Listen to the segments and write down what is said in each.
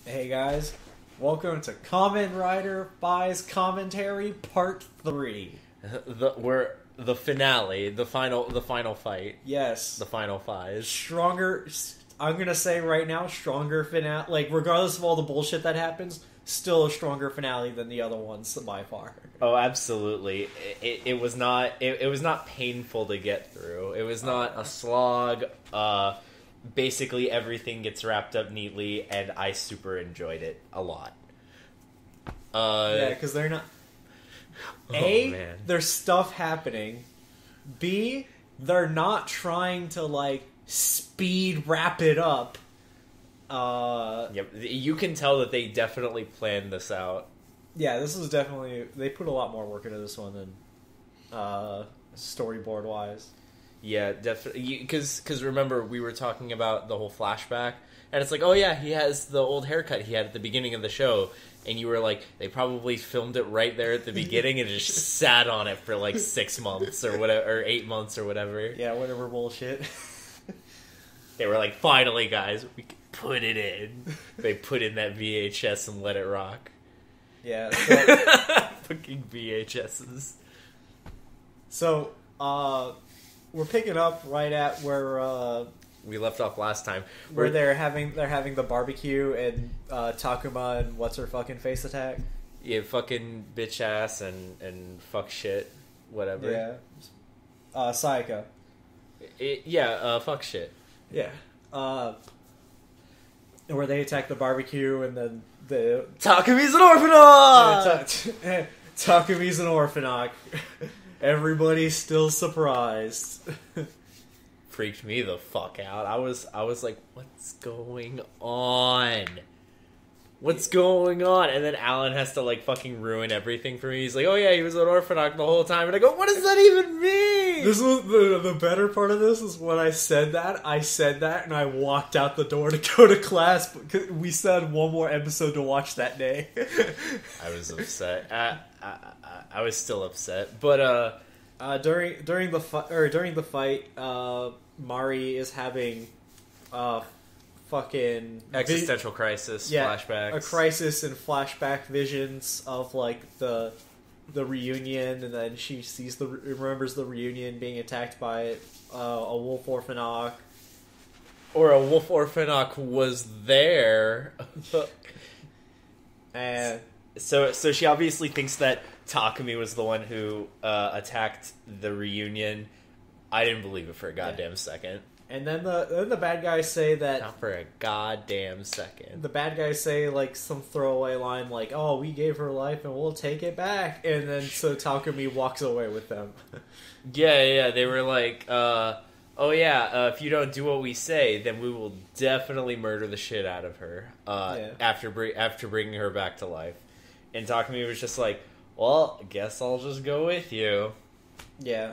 Hey guys, welcome to Kamen Rider Faiz Commentary Part 3. The finale, the final fight. Yes. The final Faiz. Stronger, I'm gonna say right now, stronger finale. Like, regardless of all the bullshit that happens, still a stronger finale than the other ones by far. Oh, absolutely. It was not painful to get through. It was not a slog. Basically everything gets wrapped up neatly, and I super enjoyed it a lot. Yeah, because they're not... Man. There's stuff happening. B, they're not trying to, like, speed wrap it up. Yep, you can tell that they definitely planned this out. Yeah, this is definitely... They put a lot more work into this one than storyboard-wise. Yeah, definitely. Because remember, we were talking about the whole flashback, and it's like, oh yeah, he has the old haircut he had at the beginning of the show, and you were like, they probably filmed it right there at the beginning and just sat on it for like 6 months or whatever, or 8 months or whatever. Yeah, whatever bullshit. They were like, finally, guys, we can put it in. They put in that VHS and let it rock. Yeah. So, fucking VHSs. So, we're picking up right at where we left off last time, where they're having the barbecue and Takuma and what's her fucking face attack. Yeah, fucking bitch ass and fuck shit, whatever. Yeah, Sayaka. Fuck shit. Yeah. Where they attack the barbecue and then the Takumi's an orphanage. Takumi's an orphanage. Everybody's still surprised. Freaked me the fuck out. I was like, what's going on? What's going on? And then Alan has to like fucking ruin everything for me. He's like, oh yeah, he was an orphanage the whole time. And I go, what does that even mean? This was the better part of this is when I said that and I walked out the door to go to class because we still had one more episode to watch that day. I was upset. I was still upset, but during the fight, Mari is having fucking existential crisis, flashbacks, a crisis and flashback visions of like the reunion, and then she remembers the reunion being attacked by a wolf orphanage, or a wolf orphanage was there, and so she obviously thinks that Takumi was the one who attacked the reunion. I didn't believe it for a goddamn second. And then the bad guys say that... Not for a goddamn second. The bad guys say, like, some throwaway line like, oh, we gave her life and we'll take it back. And then so Takumi walks away with them. Yeah, they were like, oh yeah, if you don't do what we say, then we will definitely murder the shit out of her after bringing her back to life. And Takumi was just like, well, I guess I'll just go with you. Yeah,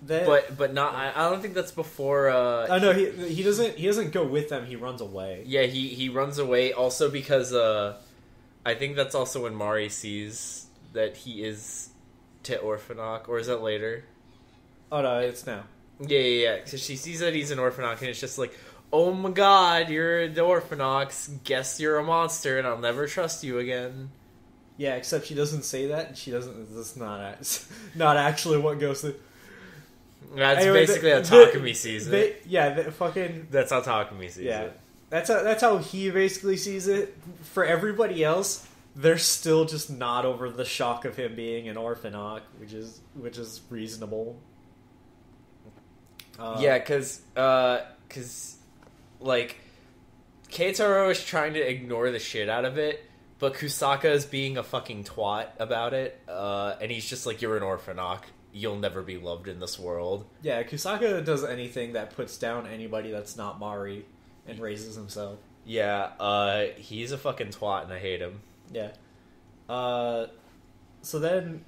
But not. I don't think that's before. Oh no, he doesn't go with them. He runs away. Yeah, he runs away. Also because I think that's also when Mari sees that he is Te Orphanach, or is that later? Oh no, it's now. Yeah. So she sees that he's an Orphanach, and it's just like, oh my god, you're the Orphanach. Guess you're a monster, and I'll never trust you again. Yeah, except she doesn't say that, and she doesn't. That's not actually what goes through. That's basically how Takumi sees it. That's how Takumi sees it. That's how he basically sees it. For everybody else, they're still just not over the shock of him being an orphanage, which is reasonable. Because like Keitaro is trying to ignore the shit out of it, but Kusaka is being a fucking twat about it, and he's just like, you're an orphanage. You'll never be loved in this world. Yeah, Kusaka does anything that puts down anybody that's not Mari and raises himself. Yeah, he's a fucking twat and I hate him. Yeah. So then,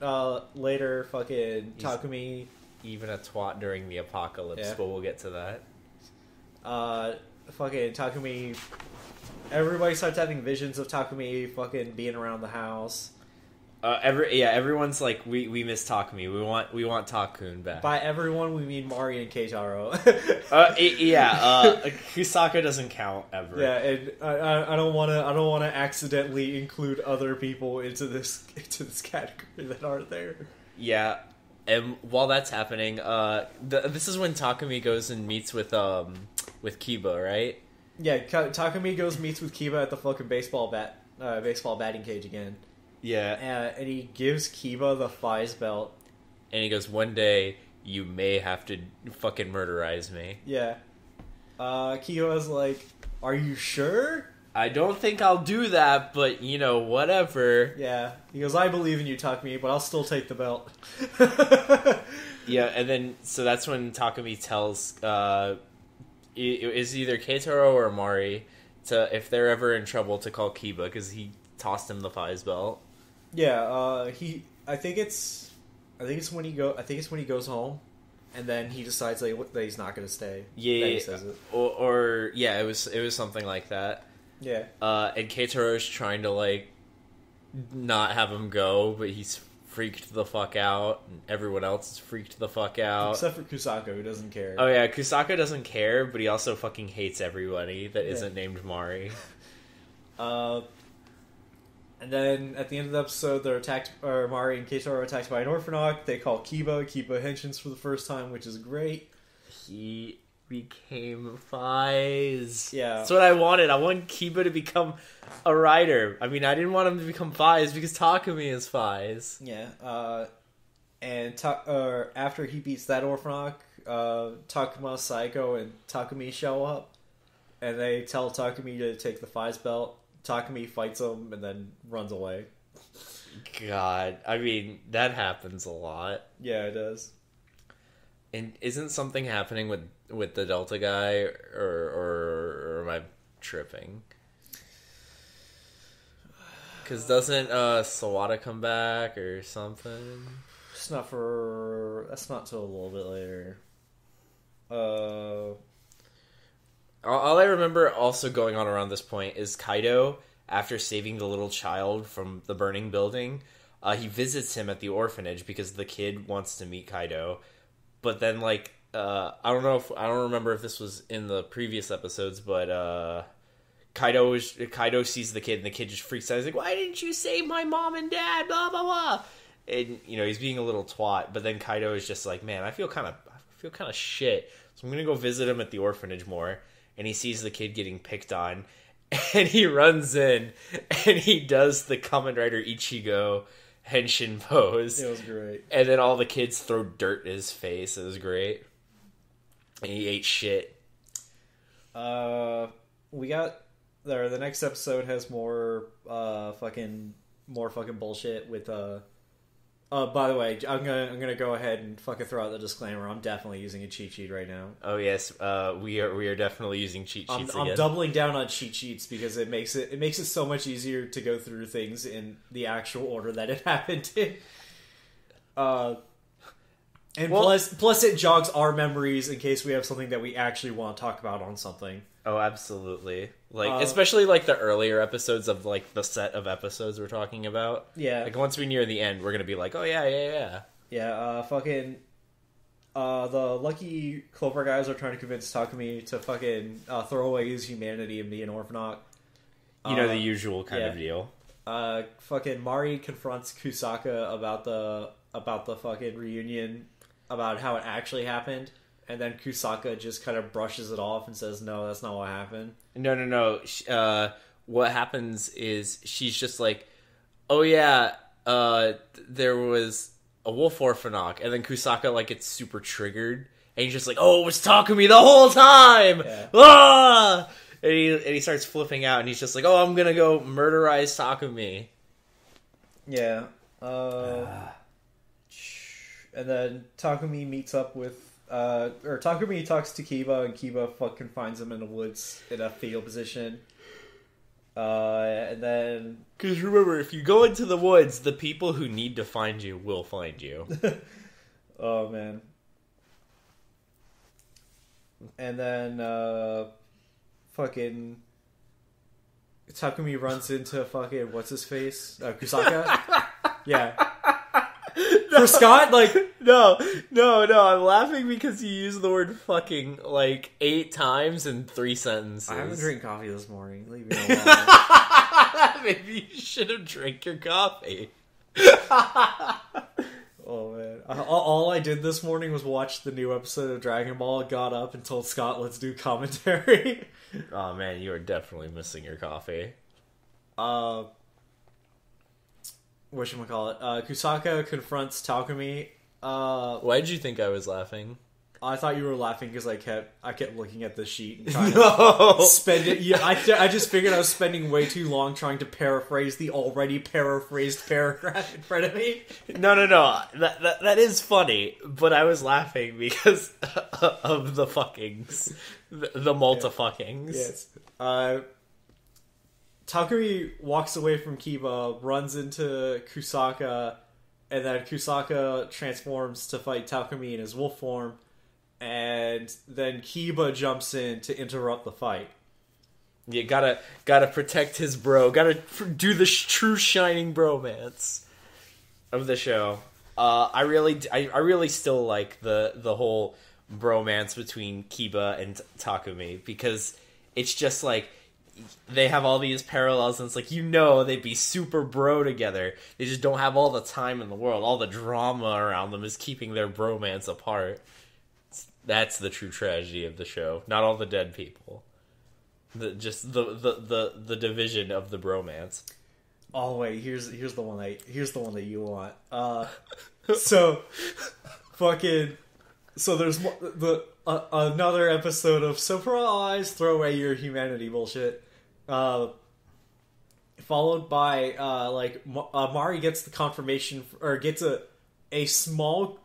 later, fucking Takumi... Even a twat during the apocalypse, but we'll get to that. Fucking Takumi... Everybody starts having visions of Takumi fucking being around the house. Everyone's like, we miss Takumi. We want Takun back. By everyone, we mean Mari and Keitaro. Kusaka doesn't count ever. Yeah, and I don't want to accidentally include other people into this category that aren't there. Yeah, and while that's happening, this is when Takumi goes and meets with Kiba, right? Yeah, Takumi meets with Kiba at the fucking baseball batting cage again. Yeah. And he gives Kiba the Faiz belt. And he goes, one day, you may have to fucking murderize me. Yeah. Kiba's like, are you sure? I don't think I'll do that, but, whatever. Yeah. He goes, I believe in you, Takumi, but I'll still take the belt. Yeah, and then, so that's when Takumi tells, is either Keitaro or Mari, if they're ever in trouble, to call Kiba, because he tossed him the Faiz belt. Yeah, I think it's when he goes home, and then he decides that he's not going to stay. Yeah, he says it. Or it was something like that. Yeah. And Keitaro's trying to not have him go, but he's freaked the fuck out, and everyone else is freaked the fuck out. Except for Kusaka, who doesn't care. Oh yeah, Kusaka doesn't care, but he also fucking hates everybody that isn't named Mari. And then at the end of the episode, they're attacked, or Mari and Keitaro are attacked by an Orphanoch. They call Kiba. Kiba henshins for the first time, which is great. He became Faiz. Yeah. That's what I wanted. I want Kiba to become a writer. I mean, I didn't want him to become Faiz because Takumi is Faiz. Yeah. And after he beats that Orphanoch, Takuma, Saiko, and Takumi show up. And they tell Takumi to take the Faiz belt. Takumi fights him and then runs away. God, I mean, that happens a lot. Yeah, it does. And isn't something happening with the Delta guy, or am I tripping? Because doesn't Sawada come back or something? That's not till a little bit later. All I remember also going on around this point is Kaido, after saving the little child from the burning building, he visits him at the orphanage because the kid wants to meet Kaido. But then, I don't remember if this was in the previous episodes, but Kaido sees the kid, and the kid just freaks out. He's like, "Why didn't you save my mom and dad?" Blah blah blah. And he's being a little twat. But then Kaido is just like, "Man, I feel kind of shit. So I'm gonna go visit him at the orphanage more." And he sees the kid getting picked on, and he runs in, and he does the Kamen Rider Ichigo henshin pose. It was great. And then all the kids throw dirt in his face. It was great. And he ate shit. We got there. The next episode has more fucking bullshit with by the way, I'm gonna go ahead and fucking throw out the disclaimer. I'm definitely using a cheat sheet right now. Oh yes, we are definitely using cheat sheets again. I'm doubling down on cheat sheets because it makes it so much easier to go through things in the actual order that it happened in. Plus it jogs our memories in case we have something that we actually want to talk about on something. Oh, absolutely. Especially the earlier episodes of the set of episodes we're talking about. Yeah. Once we near the end, we're gonna be like, oh yeah. Yeah, the Lucky Clover guys are trying to convince Takumi to fucking throw away his humanity and be an Orphanoch. The usual kind of deal. Fucking Mari confronts Kusaka about the fucking reunion, about how it actually happened. And then Kusaka just kind of brushes it off and says, no, that's not what happened. No. What happens is she's just like, oh yeah, there was a wolf Orphanoch. And then Kusaka gets super triggered. And he's just like, oh, it was Takumi the whole time! Yeah. Ah! And he starts flipping out. And he's just like, oh, I'm gonna go murderize Takumi. Yeah. And then Takumi meets up with Takumi talks to Kiba, and Kiba fucking finds him in the woods in a fetal position. And then... Because remember, if you go into the woods, the people who need to find you will find you. Oh, man. And then, fucking... Takumi runs into fucking... What's-his-face? Kusaka? Yeah. For Scott, like... No, I'm laughing because you used the word fucking, like, 8 times in 3 sentences. I haven't drank coffee this morning. Leave me alone. Maybe you should have drank your coffee. Oh, man. All I did this morning was watch the new episode of Dragon Ball, got up and told Scott, let's do commentary. Oh, man, you are definitely missing your coffee. Whatchamacallit? Kusaka confronts Takumi. Why did you think I was laughing? I thought you were laughing because I kept looking at the sheet and trying to spend it. Yeah, I just figured I was spending way too long trying to paraphrase the already paraphrased paragraph in front of me. No. That is funny, but I was laughing because of the fuckings, the multi-fuckings. Yes. Takumi walks away from Kiba, runs into Kusaka, and then Kusaka transforms to fight Takumi in his wolf form. And then Kiba jumps in to interrupt the fight. You gotta protect his bro. Gotta do the true shining bromance of the show. I really still like the whole bromance between Kiba and Takumi because it's just like they have all these parallels and it's like they'd be super bro together. They just don't have all the time in the world. All the drama around them is keeping their bromance apart. That's the true tragedy of the show. Not all the dead people. The division of the bromance. Oh wait, here's the one that you want. So there's another episode of surprise, throw away your humanity bullshit. Followed by Mari gets the confirmation or gets a small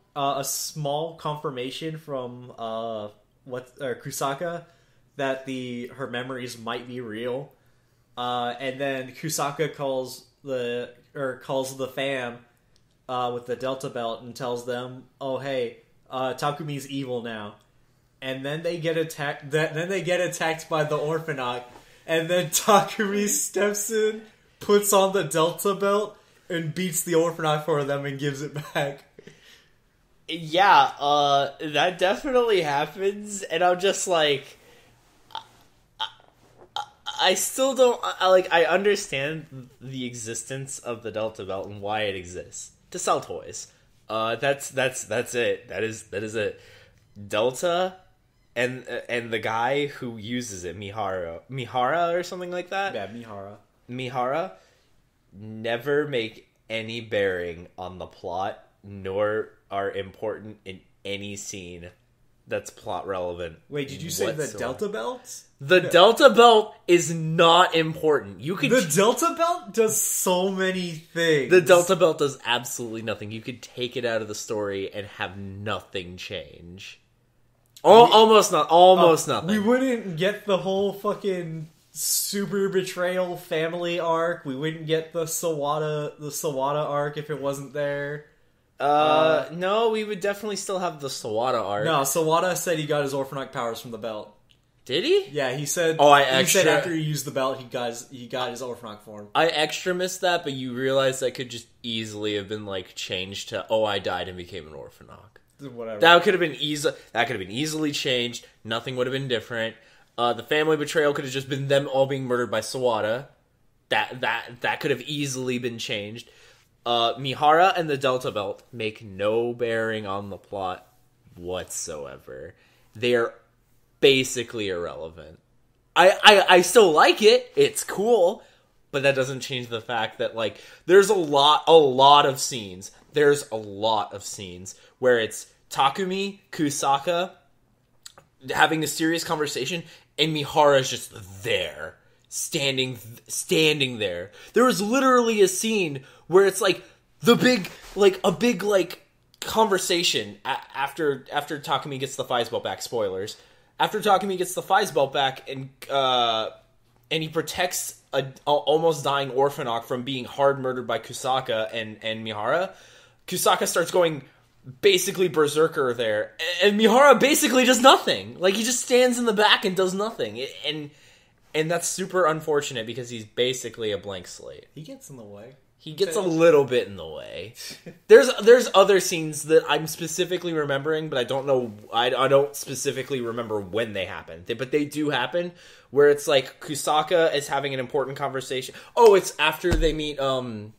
confirmation from Kusaka that her memories might be real, and then Kusaka calls the fam with the Delta Belt and tells them, "Oh hey, Takumi's evil now," and then they get attacked. Then they get attacked by the Orphanaut, and then Takumi steps in, puts on the Delta Belt, and beats the Orphanaut for them and gives it back. Yeah, that definitely happens, and I'm just like, I still don't, I understand the existence of the Delta Belt and why it exists. To sell toys. That's it. That is it. Delta, and the guy who uses it, Mihara or something like that? Yeah, Mihara, never make any bearing on the plot, nor are important in any scene that's plot relevant. Wait, did you say the Delta Belt? The Delta Belt is not important. The Delta Belt does so many things. The Delta Belt does absolutely nothing. You could take it out of the story and have nothing change. Almost nothing. We wouldn't get the whole fucking super betrayal family arc. We wouldn't get the Sawada arc if it wasn't there. No, we would definitely still have the Sawada arc. No, Sawada said he got his Orphanaut powers from the belt. Did he? Yeah, he said. He said after he used the belt, he got his Orphanaut form. I extra missed that, but you realize that could just easily have been changed to I died and became an Orphanaut. Whatever. That could have been easily changed. Nothing would have been different. The family betrayal could have just been them all being murdered by Sawada. That could have easily been changed. Mihara and the Delta Belt make no bearing on the plot whatsoever. They are basically irrelevant. I still like it. It's cool, but that doesn't change the fact that there's a lot of scenes. There's a lot of scenes where it's Takumi, Kusaka having a serious conversation, and Mihara's just there, standing there. There was literally a scene where it's a big conversation after Takumi gets the Faiz belt back. Spoilers. After Takumi gets the Faiz belt back and he protects a almost dying Orphanaut from being hard murdered by Kusaka and Mihara, Kusaka starts going basically berserker there, and Mihara basically does nothing. He just stands in the back and does nothing, and that's super unfortunate because he's basically a blank slate. He gets in the way. He gets a little bit in the way. There's other scenes that I'm specifically remembering, but I don't know. I don't specifically remember when they happen. But they do happen, where it's like Kusaka is having an important conversation. Oh, it's after they meet Tosan.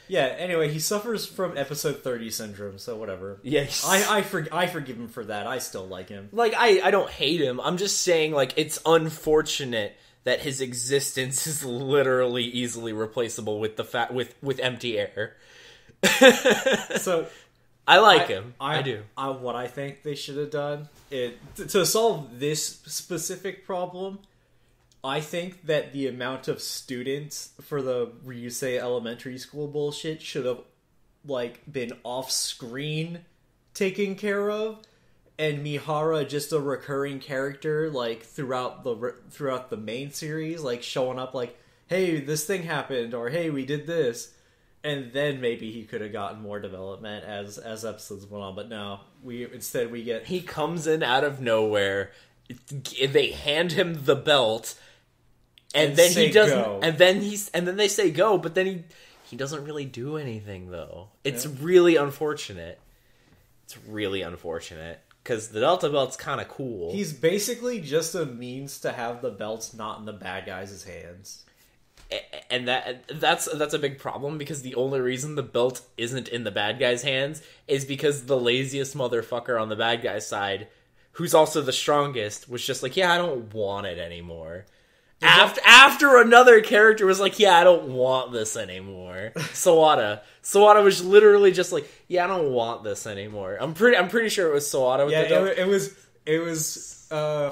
Yeah. Anyway, he suffers from episode 30 syndrome, so whatever. Yeah, I forgive him for that. I still like him. Like I don't hate him. I'm just saying, like, it's unfortunate that his existence is literally easily replaceable with with empty air. So I like him. I do. What I think they should have done to solve this specific problem, I think that the amount of students for the Ryusei Elementary School bullshit should have like been off screen taken care of. And Mihara just a recurring character, like, throughout the main series, like, showing up like, hey, this thing happened, or hey, we did this. And then maybe he could have gotten more development as episodes went on, but no. Instead we get... He comes in out of nowhere, they hand him the belt, and then he doesn't... Go. And then they say go, but then he doesn't really do anything, though. It's really unfortunate. It's really unfortunate. Because the Delta Belt's kind of cool. He's basically just a means to have the belts not in the bad guys' hands. And that's a big problem, because the only reason the belt isn't in the bad guy's hands is because the laziest motherfucker on the bad guy's side, who's also the strongest, was just like, yeah, I don't want it anymore. After another character was like, yeah, I don't want this anymore. Sawada was literally just like, yeah, I don't want this anymore. I'm pretty sure it was Sawada with the dog. It was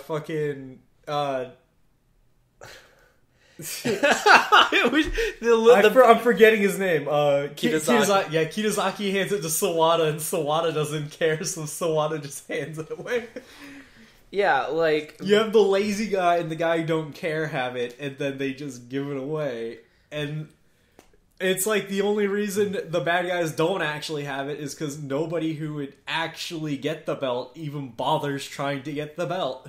fucking I'm forgetting his name. Kitazaki. Yeah, Kitazaki hands it to Sawada, and Sawada doesn't care, so Sawada just hands it away. Yeah, like... You have the lazy guy and the guy who don't care have it, and then they just give it away. And it's like the only reason the bad guys don't actually have it is because nobody who would actually get the belt even bothers trying to get the belt.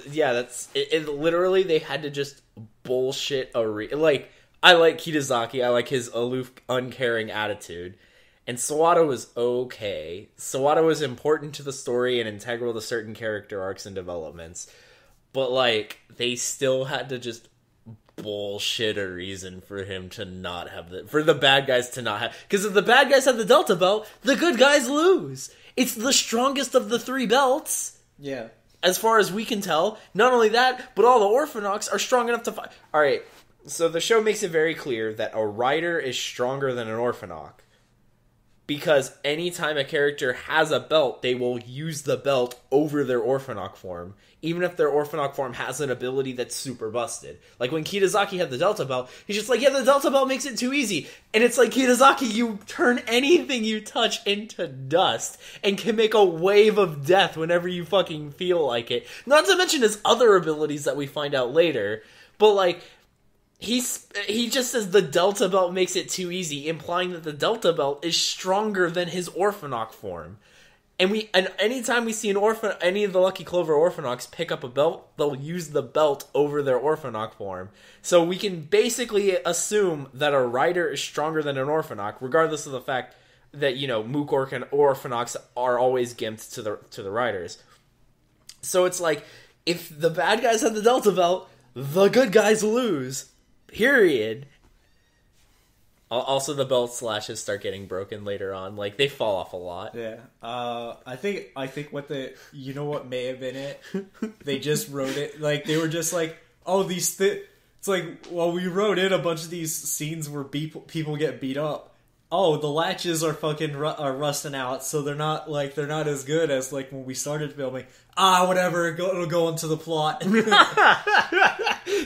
Yeah, that's... It literally, they had to just bullshit like, I like Kitazaki, I like his aloof, uncaring attitude. And Sawada was okay. Sawada was important to the story and integral to certain character arcs and developments. But, like, they still had to just bullshit a reason for him to not have for the bad guys to not have... Because if the bad guys have the Delta Belt, the good guys lose. It's the strongest of the three belts. Yeah. As far as we can tell. Not only that, but all the Orphanox are strong enough to fight. Alright, so the show makes it very clear that a Rider is stronger than an Orphanox. Because anytime a character has a belt, they will use the belt over their Orphanox form. Even if their Orphanox form has an ability that's super busted. Like when Kitazaki had the Delta Belt, he's just like, yeah, the Delta Belt makes it too easy. And it's like, Kitazaki, you turn anything you touch into dust and can make a wave of death whenever you fucking feel like it. Not to mention his other abilities that we find out later. But like... He just says the Delta Belt makes it too easy, implying that the Delta Belt is stronger than his Orphanox form. And anytime we see any of the Lucky Clover Orphanox pick up a belt, they'll use the belt over their Orphanox form. So we can basically assume that a Rider is stronger than an Orphanox, regardless of the fact that, you know, Mook Orc and Orphanox are always gimped to the Riders. So it's like, if the bad guys have the Delta Belt, the good guys lose. Period. Also, the belt slashes start getting broken later on. Like, they fall off a lot. Yeah. I think you know what may have been it? They just wrote it, like, they were just like, oh, it's like, well, we wrote in a bunch of these scenes where people get beat up. Oh, the latches are fucking are rusting out, so they're not as good as, like, when we started filming. Whatever, it'll go into the plot.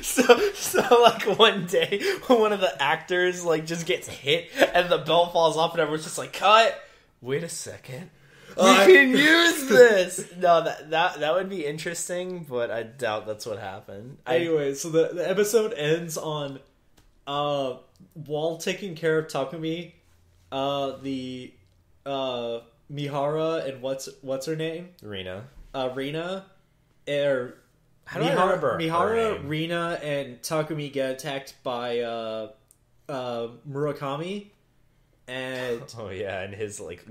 So like one day when one of the actors like just gets hit and the belt falls off and everyone's just like, cut, wait a second, we can use this. No, that would be interesting, but I doubt that's what happened. Anyway, so the episode ends on Wall taking care of Takumi, the Mihara, and what's her name? Rina. Rina How do I remember her Mihara, name? Rina, and Takumi get attacked by Murakami, and Oh yeah, and his like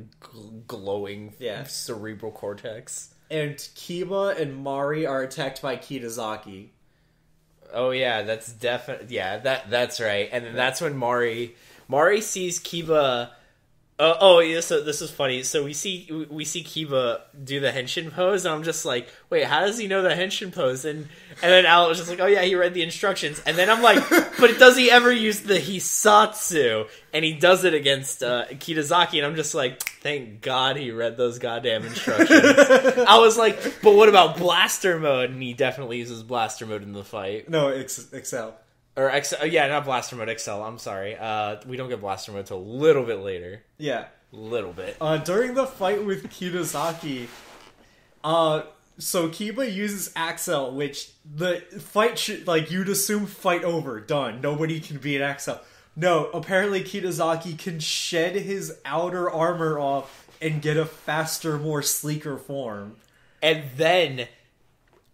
glowing cerebral cortex. And Kiba and Mari are attacked by Kitazaki. Oh yeah, that's definitely that's right. And then that's when Mari sees Kiba. Yeah, so this is funny. So we see Kiba do the henshin pose, and I'm just like, wait, how does he know the henshin pose? And then Al was just like, oh yeah, he read the instructions. And then I'm like, but does he ever use the Hisatsu? And he does it against Kitazaki, and I'm just like, thank God he read those goddamn instructions. I was like, but what about blaster mode? And he definitely uses blaster mode in the fight. No, Excel. Or Excel, yeah, not Blaster Mode, Excel, I'm sorry. We don't get Blaster Mode till a little bit later. Yeah. Little bit. During the fight with Kitazaki, so Kiba uses Axel, which the fight should, like, you'd assume fight over, done. Nobody can beat Axel. No, apparently Kitazaki can shed his outer armor off and get a faster, more sleeker form. And then...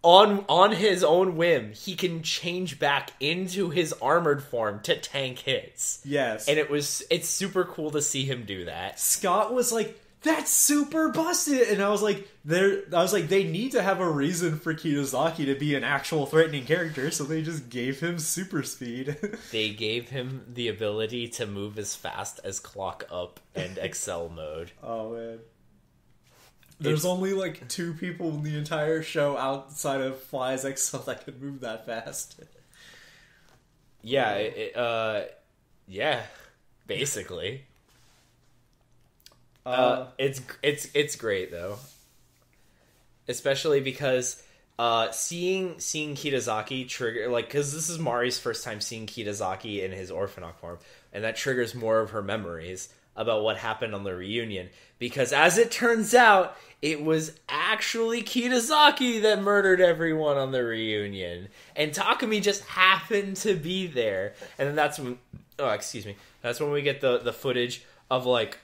On his own whim, he can change back into his armored form to tank hits. Yes. And it's super cool to see him do that. Scott was like, that's super busted! And I was like, they need to have a reason for Kitazaki to be an actual threatening character, so they just gave him super speed. They gave him the ability to move as fast as Clock Up and Excel mode. Oh, man. There's only like 2 people in the entire show outside of Faiz Excel that could move that fast. Yeah, yeah, basically. It's great though, especially because seeing Kitazaki trigger, like, because this is Mari's first time seeing Kitazaki in his Orphanok form, and that triggers more of her memories about what happened on the reunion. Because as it turns out, it was actually Kitazaki that murdered everyone on the reunion. And Takumi just happened to be there. And then that's when... Oh, excuse me. That's when we get the footage of, like,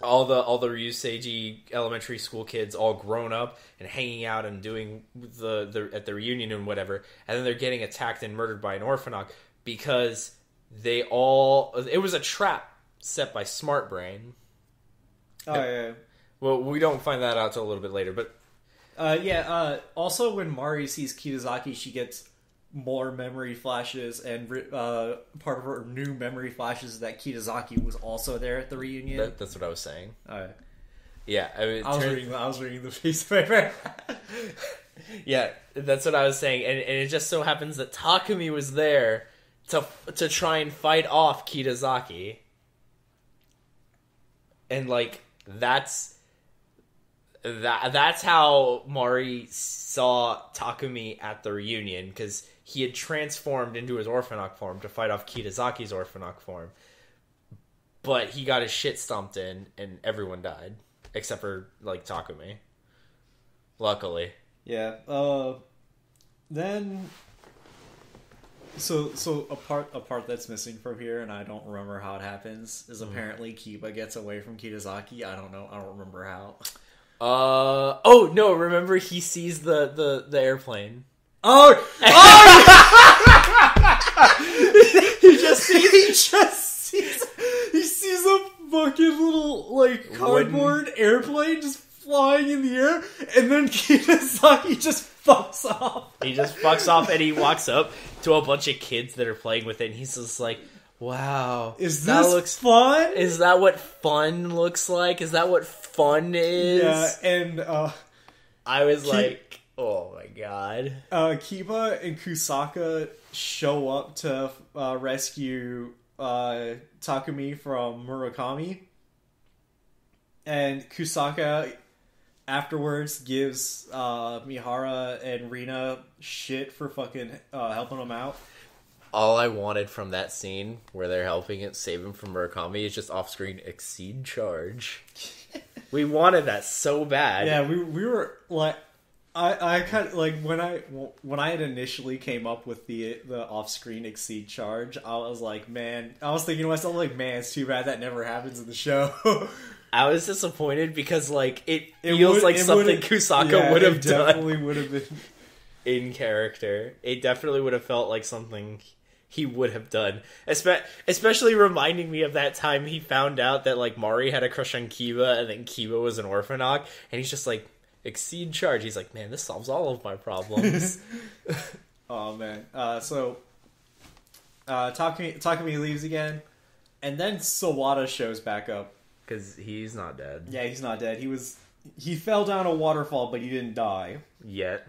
all the Ryuseiji elementary school kids all grown up and hanging out and doing the at the reunion and whatever. And then they're getting attacked and murdered by an Orphanok because they all... It was a trap set by Smart Brain. Oh, yeah. Well, we don't find that out till a little bit later, but... Also, when Mari sees Kitazaki, she gets more memory flashes, and part of her new memory flashes is that Kitazaki was also there at the reunion. That's what I was saying. Yeah, I mean, I was reading the piece paper. Yeah, that's what I was saying, and it just so happens that Takumi was there to try and fight off Kitazaki. And, like, that's how Mari saw Takumi at the reunion, because he had transformed into his Orphanok form to fight off Kitazaki's Orphanok form. But he got his shit stomped in, and everyone died. Except for, like, Takumi. Luckily. Yeah. Then... So a part that's missing from here, and I don't remember how it happens, is apparently Kiba gets away from Kitazaki. I don't know. I don't remember how. Oh no! Remember, he sees the airplane. Oh! he sees a fucking little, like, cardboard airplane just flying in the air, and then Kitazaki just fucks off. He just fucks off, and he walks up to a bunch of kids that are playing with it, and he's just like, wow. Is this fun? Is that what fun looks like? Is that what fun is? Yeah, and, I was like, oh my god. Kiba and Kusaka show up to rescue Takumi from Murakami. And Kusaka afterwards gives Mihara and Rina shit for fucking helping them out. All I wanted from that scene where they're helping it save him from Murakami is just off-screen exceed charge. We wanted that so bad. Yeah, we were like, I kind of like when I had initially came up with the off-screen exceed charge, I was like, man, I was thinking to myself like, man, it's too bad that never happens in the show. I was disappointed because, like, it feels like something Kusaka would have done. Definitely would have been. in character. It definitely would have felt like something he would have done. Especially reminding me of that time he found out that, like, Mari had a crush on Kiba, and then Kiba was an Orphanoch, and he's just like, exceed charge. He's like, man, this solves all of my problems. Oh, man. Takumi leaves again, and then Sawada shows back up. Because he's not dead. Yeah, he's not dead. He fell down a waterfall, but he didn't die. Yet.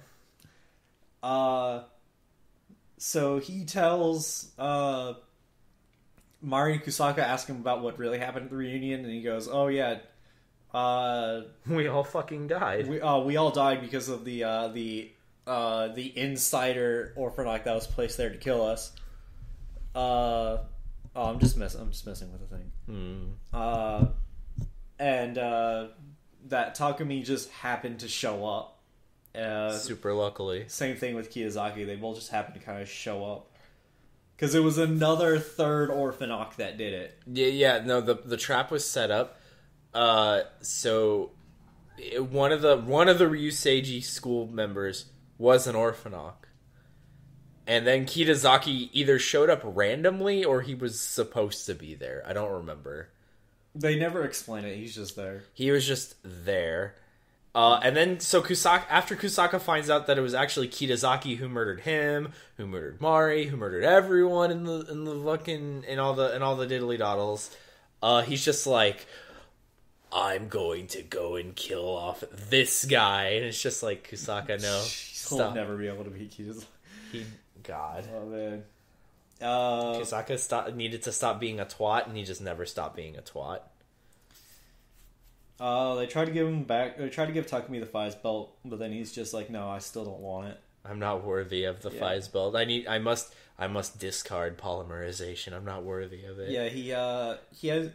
So he tells Mari and Kusaka, ask him about what really happened at the reunion, and he goes, "Oh yeah, we all fucking died. We all died because of the insider Orphanoch that was placed there to kill us." I'm just messing with the thing. And that Takumi just happened to show up. Super luckily. Same thing with Kiyosaki. They both just happened to kind of show up. Because it was another third Orphanoch that did it. No, the trap was set up. So one of the Ryuseiji school members was an Orphanoch. And then Kitazaki either showed up randomly or he was supposed to be there. I don't remember. They never explain it. He's just there. He was just there. And then, so after Kusaka finds out that it was actually Kitazaki who murdered him, who murdered Mari, who murdered everyone in the fucking, in all the diddly doddles, he's just like, I'm going to go and kill off this guy. And it's just like, Kusaka, no. He'll never be able to beat Kitazaki. God. Oh, man. Kusaka needed to stop being a twat, and he just never stopped being a twat. They tried to give him back. They tried to give Takumi the Faiz belt, but then he's just like, "No, I still don't want it. I'm not worthy of the Faiz belt. I must discard polymerization. I'm not worthy of it." Yeah, he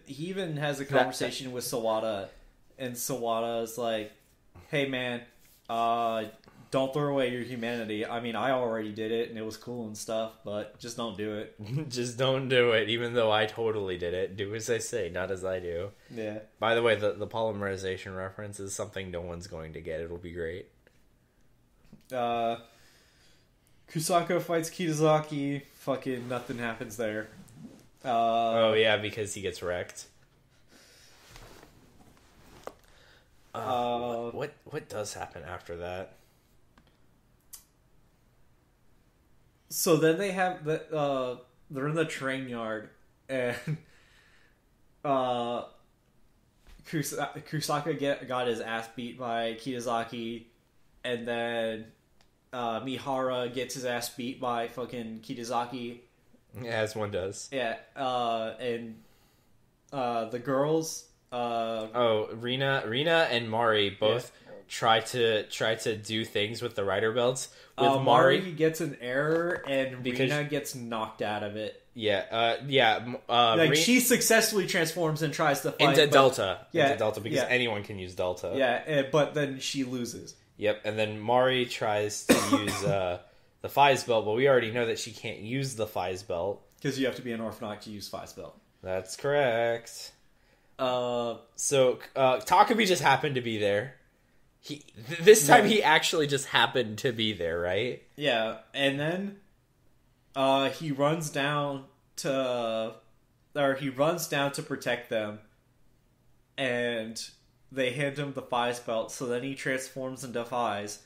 even has a conversation with Sawada, and Sawada is like, "Hey, man, don't throw away your humanity. I mean, I already did it, and it was cool and stuff, but just don't do it." Just don't do it, even though I totally did it. Do as I say, not as I do. Yeah. By the way, the polymerization reference is something no one's going to get. It'll be great. Kusaka fights Kitazaki. Fucking nothing happens there. Oh, yeah, because he gets wrecked. What does happen after that? So then they have they're in the train yard, and Kusaka got his ass beat by Kitazaki, and then Mihara gets his ass beat by fucking Kitazaki. As one does. Yeah, and the girls. Rina and Mari both try to do things with the rider belts. With Mari gets an error, and Rina gets knocked out of it. She successfully transforms and tries to fight into Delta. Into Delta, because anyone can use Delta. Yeah, but then she loses. Yep, and then Mari tries to use the Faiz belt, but we already know that she can't use the Faiz belt. Because you have to be an Orphanoch to use Faiz belt. That's correct. So Takumi just happened to be there. This time he actually just happened to be there, right? Yeah, and then he runs down to protect them, and they hand him the Faiz belt. So then he transforms into Faiz,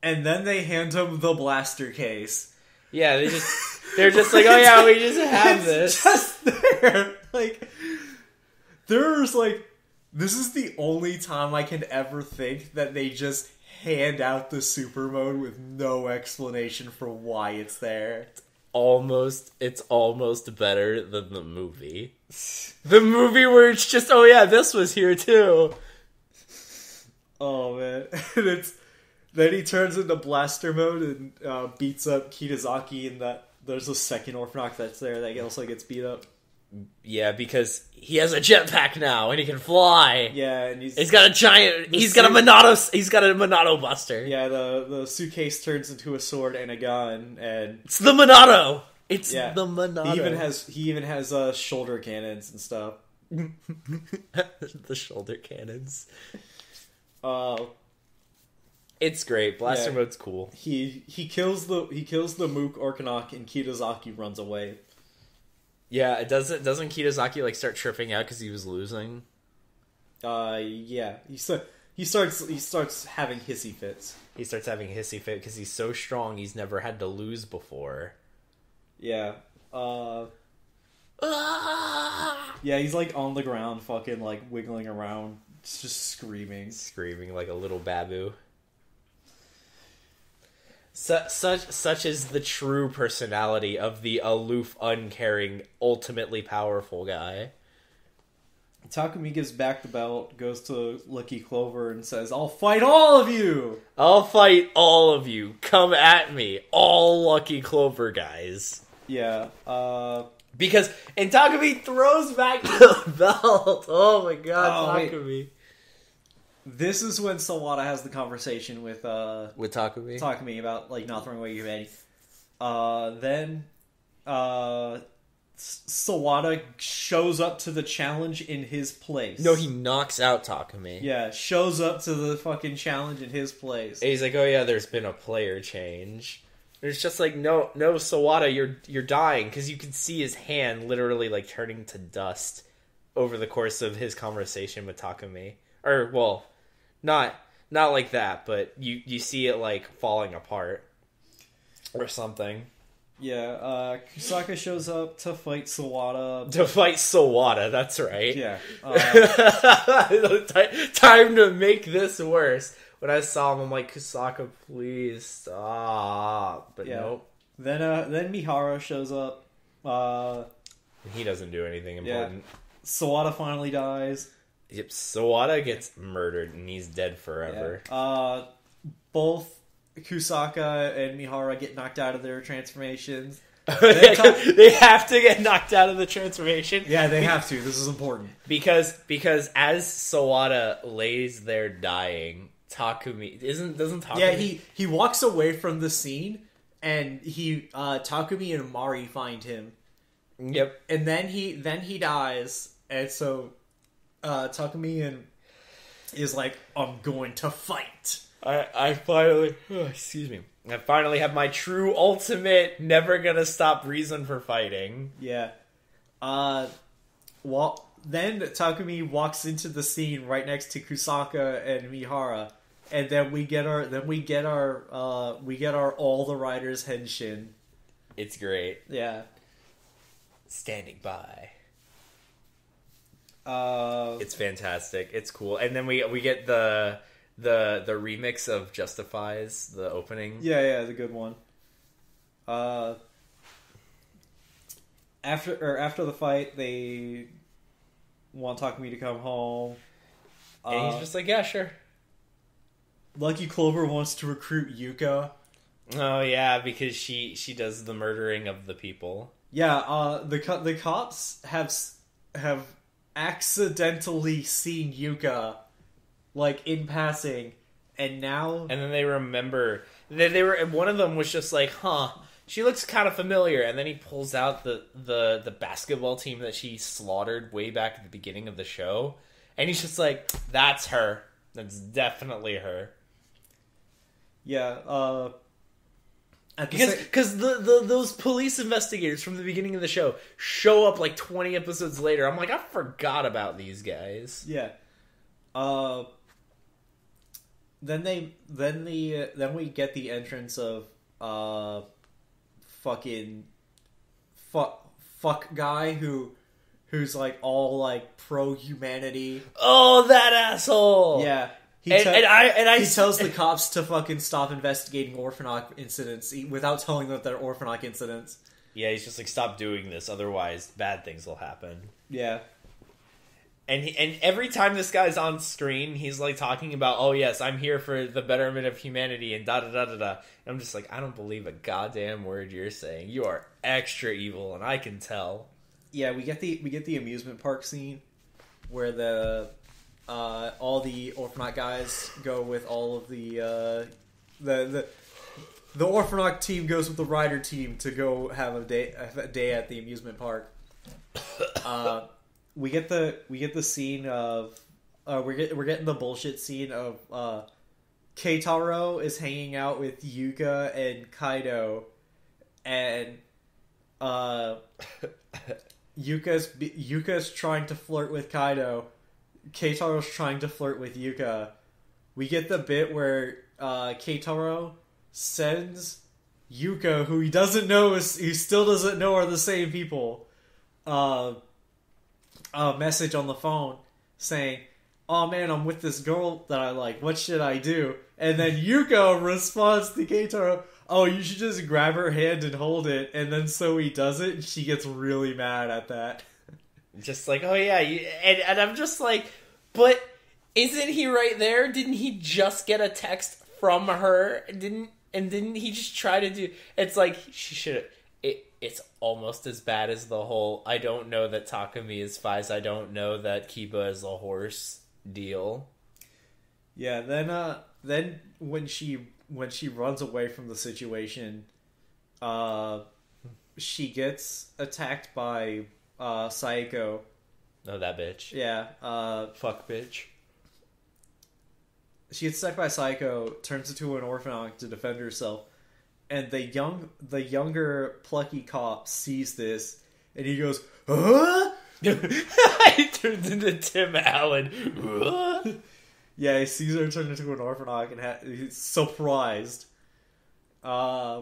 and then they hand him the blaster case. Yeah, they're just like, oh yeah, we just have this. Just there, like. There's, this is the only time I can ever think that they just hand out the super mode with no explanation for why it's there. It's almost better than the movie. The movie where it's just, oh yeah, this was here too. Oh man. And then he turns into blaster mode and beats up Kitazaki, and that there's a second Orphanoch that's there that also gets beat up. Yeah, because he has a jetpack now and he can fly. Yeah, and he's got a giant. He's got a Monado buster. Yeah, the suitcase turns into a sword and a gun, and it's the Monado. It's the Monado. He even has shoulder cannons and stuff. The shoulder cannons. It's great. Blaster mode's cool. He kills the Mook Orkanok and Kitazaki runs away. Yeah, doesn't Kitazaki like start tripping out because he was losing? Yeah. He starts having hissy fits. He starts having a hissy fit because he's so strong. He's never had to lose before. Yeah. Yeah, he's like on the ground, fucking like wiggling around, just screaming like a little babu. Such is the true personality of the aloof, uncaring, ultimately powerful guy. Takumi gives back the belt, goes to Lucky Clover, and says, "I'll fight all of you! I'll fight all of you! Come at me! All Lucky Clover guys!" Yeah, and Takumi throws back the belt! Oh my god, Takumi. Wait. This is when Sawada has the conversation with Takumi about, like, not throwing away your humanity. Then, Sawada shows up to the challenge in his place. No, he knocks out Takumi. Yeah, shows up to the fucking challenge in his place. And he's like, "Oh yeah, there's been a player change." And it's just like, no, Sawada, you're dying, because you can see his hand literally like turning to dust over the course of his conversation with Takumi. Or, well, not like that, but you see it like falling apart or something. Yeah, Kusaka shows up to fight Sawada. That's right. Yeah. Time to make this worse. When I saw him, I'm like, Kusaka, please stop. But nope. Then Mihara shows up. He doesn't do anything important. Yeah. Sawada finally dies. Yep, Sawada gets murdered and he's dead forever. Yeah. Both Kusaka and Mihara get knocked out of their transformations. They have to get knocked out of the transformation. Yeah, they have to. This is important. Because as Sawada lays there dying, Takumi doesn't Takumi. Yeah, he walks away from the scene, and Takumi and Mari find him. Yep. And then he dies, and so Takumi is like, "I'm going to fight." I finally have my true ultimate, never gonna stop reason for fighting. Yeah. Then Takumi walks into the scene right next to Kusaka and Mihara, and then we get our all the riders henshin. It's great. Yeah. Standing by. It's fantastic. It's cool. And then we get the remix of Justifies, the opening. Yeah, the good one. After the fight, they want Takumi to come home. And he's just like, yeah, sure. Lucky Clover wants to recruit Yuka. Oh yeah, because she does the murdering of the people. Yeah, the cops have accidentally seen Yuka, like, in passing, and then they remember they were. One of them was just like, huh, she looks kind of familiar, and then he pulls out the basketball team that she slaughtered way back at the beginning of the show, and he's just like, that's her. That's definitely her. Yeah, because those police investigators from the beginning of the show show up like 20 episodes later. I'm like, I forgot about these guys. Yeah. Then we get the entrance of fuck guy who's like all like pro humanity. Oh, that asshole! Yeah. He tells the cops to fucking stop investigating Orphanok incidents without telling them that they're Orphanok incidents. Yeah, he's just like, stop doing this, otherwise bad things will happen. Yeah. And every time this guy's on screen, he's like talking about, oh yes, I'm here for the betterment of humanity and da da da da da. And I'm just like, I don't believe a goddamn word you're saying. You are extra evil, and I can tell. Yeah, we get the amusement park scene where the all the Orphanok guys go with all of the Orphanok team goes with the rider team to go have a day at the amusement park. We get the scene of we're getting the bullshit scene of Keitaro is hanging out with Yuka and Kaido, and Yuka's trying to flirt with Kaido. Keitaro's trying to flirt with Yuka. We get the bit where Keitaro sends Yuka, who he still doesn't know are the same people, a message on the phone saying, "Oh man, I'm with this girl that I like. What should I do?" And then Yuka responds to Keitaro, "Oh, you should just grab her hand and hold it." And then so he does it, and she gets really mad at that. Just like, oh yeah, and I'm just like, but isn't he right there? Didn't he just get a text from her? Didn't he just try to do? It's like she should. It's almost as bad as the whole "I don't know that Takumi is Faiz, I don't know that Kiba is a horse" deal. Yeah. Then when she runs away from the situation, she gets attacked by Saeko. Oh, that bitch. Yeah. Fuck bitch. She gets attacked by Saeko, turns into an orphan to defend herself, and the younger plucky cop sees this, and he goes, "Huh?" He turns into Tim Allen. Yeah, he sees her turn into an orphan and he's surprised. Then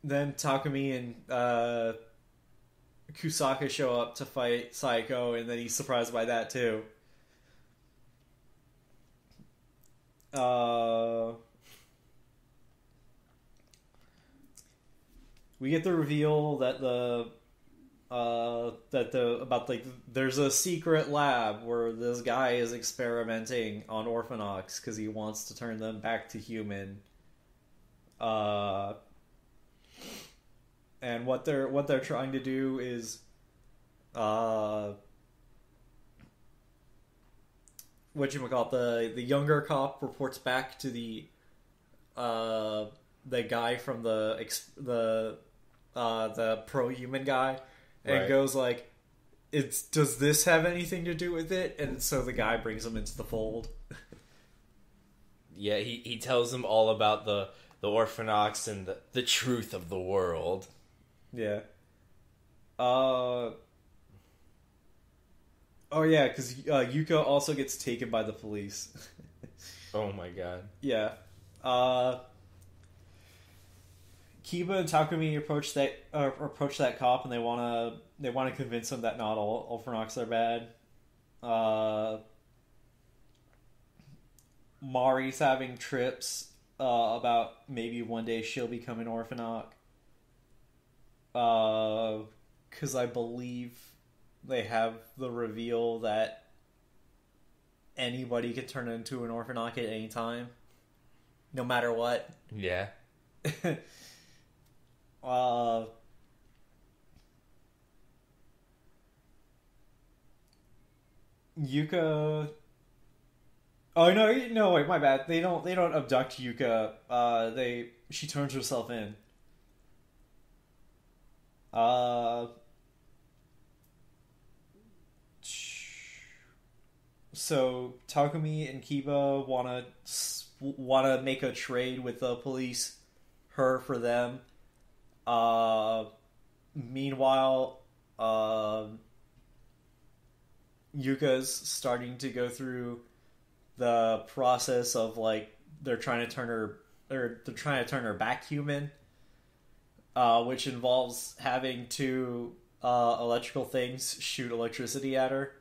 Takumi and Kusaka show up to fight Saeko, and then he's surprised by that too. We get the reveal that there's a secret lab where this guy is experimenting on Orphanox because he wants to turn them back to human. And what they're trying to do is the younger cop reports back to the guy from the pro-human guy and goes like, does this have anything to do with it? And so the guy brings him into the fold. Yeah, he tells him all about the Orphanox and the truth of the world. Yeah. Oh yeah, because Yuka also gets taken by the police. Oh my god. Yeah. Kiba and Takumi approach that cop, and they want to convince him that not all Orphanox are bad. Mari's having trips about maybe one day she'll become an Orphanox. Because I believe they have the reveal that anybody can turn into an Orphanox at any time, no matter what. Yeah. Yuka. Oh no! Wait, my bad. They don't abduct Yuka. She turns herself in. So Takumi and Kiba wanna make a trade with the police, her for them. Meanwhile, Yuka's starting to go through the process of like they're trying to turn her back human, which involves having two electrical things shoot electricity at her.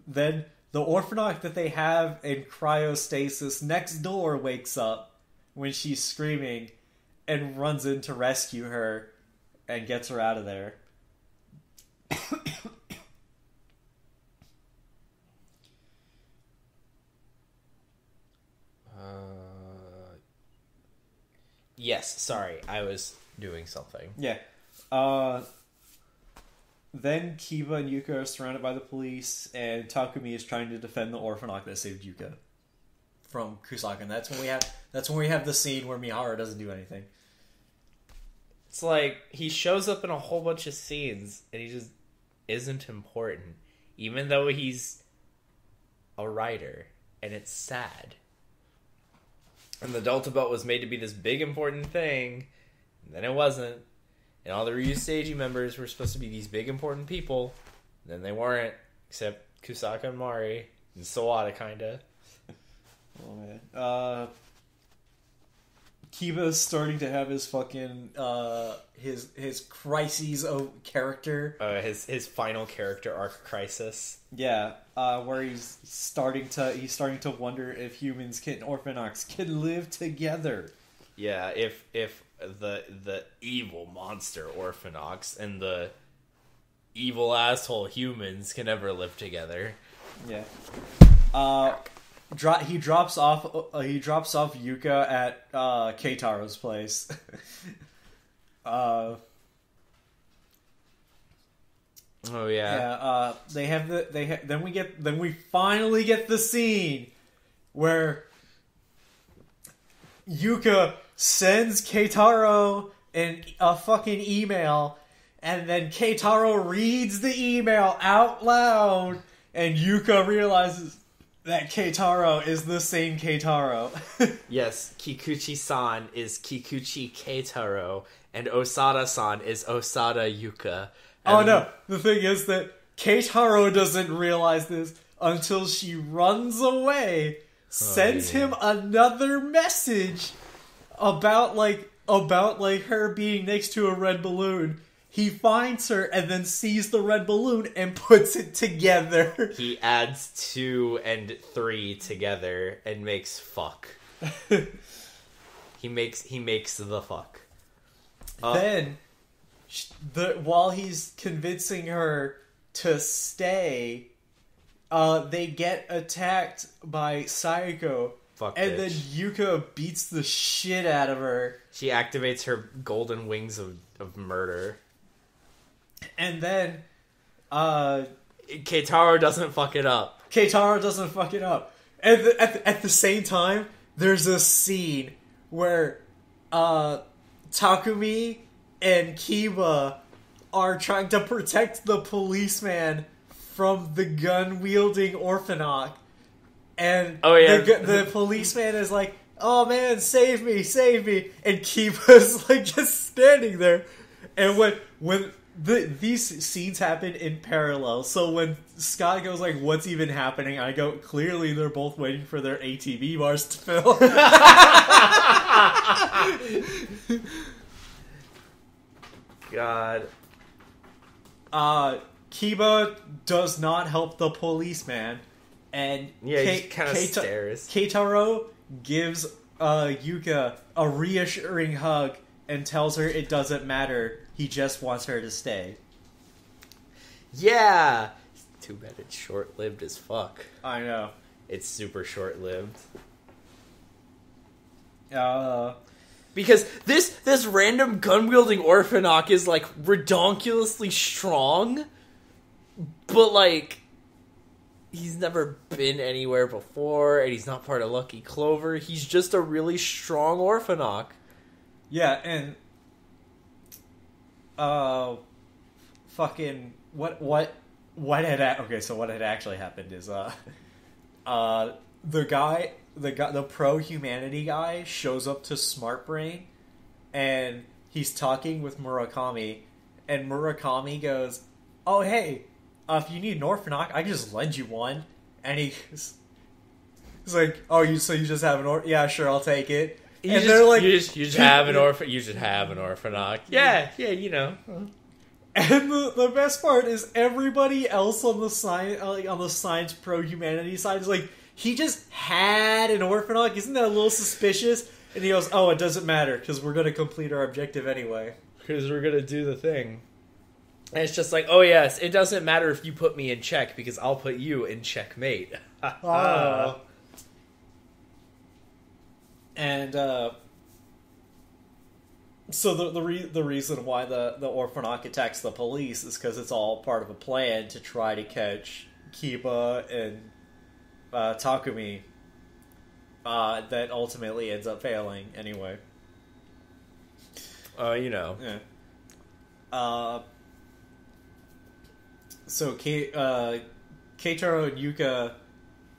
Then the Orphanox that they have in cryostasis next door wakes up when she's screaming and runs in to rescue her and gets her out of there. Yes, sorry, I was doing something. Yeah. Then Kiba and Yuka are surrounded by the police, and Takumi is trying to defend the Orphanox that saved Yuka from Kusaka. And that's when we have the scene where Mihara doesn't do anything. It's like he shows up in a whole bunch of scenes, and he just isn't important, even though he's a writer. and it's sad. And the Delta Belt was made to be this big important thing, and then it wasn't. And all the Ryu Seiji members were supposed to be these big important people, and then they weren't, except Kusaka and Mari, and Sawada, kinda. Oh, man. Kiba's starting to have his fucking, his crises of character. His final character arc crisis. Yeah, where he's starting to wonder if humans and Orphanox can live together. Yeah, if the evil monster Orphanox and the evil asshole humans can ever live together. Yeah. He drops off Yuka at Keitaro's place. Oh yeah. Yeah. Then we finally get the scene where Yuka sends Keitaro a fucking email, and then Keitaro reads the email out loud, and Yuka realizes that Keitaro is the same Keitaro. Yes, Kikuchi-san is Kikuchi Keitaro, and Osada-san is Osada Yuka. Oh no, the thing is that Keitaro doesn't realize this until she runs away, sends him another message about her being next to a red balloon. He finds her and then sees the red balloon and puts it together. He adds 2 and 3 together and makes fuck. He makes the fuck. Then, while he's convincing her to stay, they get attacked by Saeko. And bitch. then Yuka beats the shit out of her. She activates her golden wings of murder. And then, Keitaro doesn't fuck it up. And at the same time, there's a scene where Takumi and Kiba are trying to protect the policeman from the gun-wielding Orphanoch. And the policeman is like, "Oh man, save me!" And Kiba's like just standing there. And when these scenes happen in parallel, so when Scott goes like, "What's even happening?" I go, "Clearly, they're both waiting for their ATV bars to fill." God. Kiba does not help the policeman. And he kind of stares. Keitaro gives Yuka a reassuring hug and tells her it doesn't matter. He just wants her to stay. Yeah! Too bad it's short-lived as fuck. I know. It's super short-lived. Because this random gun-wielding Orphanoch is, like, redonkulously strong, but, like, he's never been anywhere before, and he's not part of Lucky Clover. He's just a really strong Orphanoch. Yeah, and fucking what had actually happened is the pro humanity guy shows up to Smart Brain, and he's talking with Murakami, and Murakami goes, "Oh hey, if you need an Orphanoch, I can just lend you one." And he's like, "Oh, you just have an Yeah, sure, I'll take it." You should have an Orphanoch. Yeah, you know. And the best part is everybody else on the science pro humanity side is like, he just had an Orphanoch. Isn't that a little suspicious? And he goes, "Oh, it doesn't matter because we're going to complete our objective anyway. Because we're going to do the thing." And it's just like, oh yes, it doesn't matter if you put me in check because I'll put you in checkmate. And so the reason why the Orphanoch attacks the police is because it's all part of a plan to try to catch Kiba and Takumi. That ultimately ends up failing anyway. You know. Yeah. So Keitaro and Yuka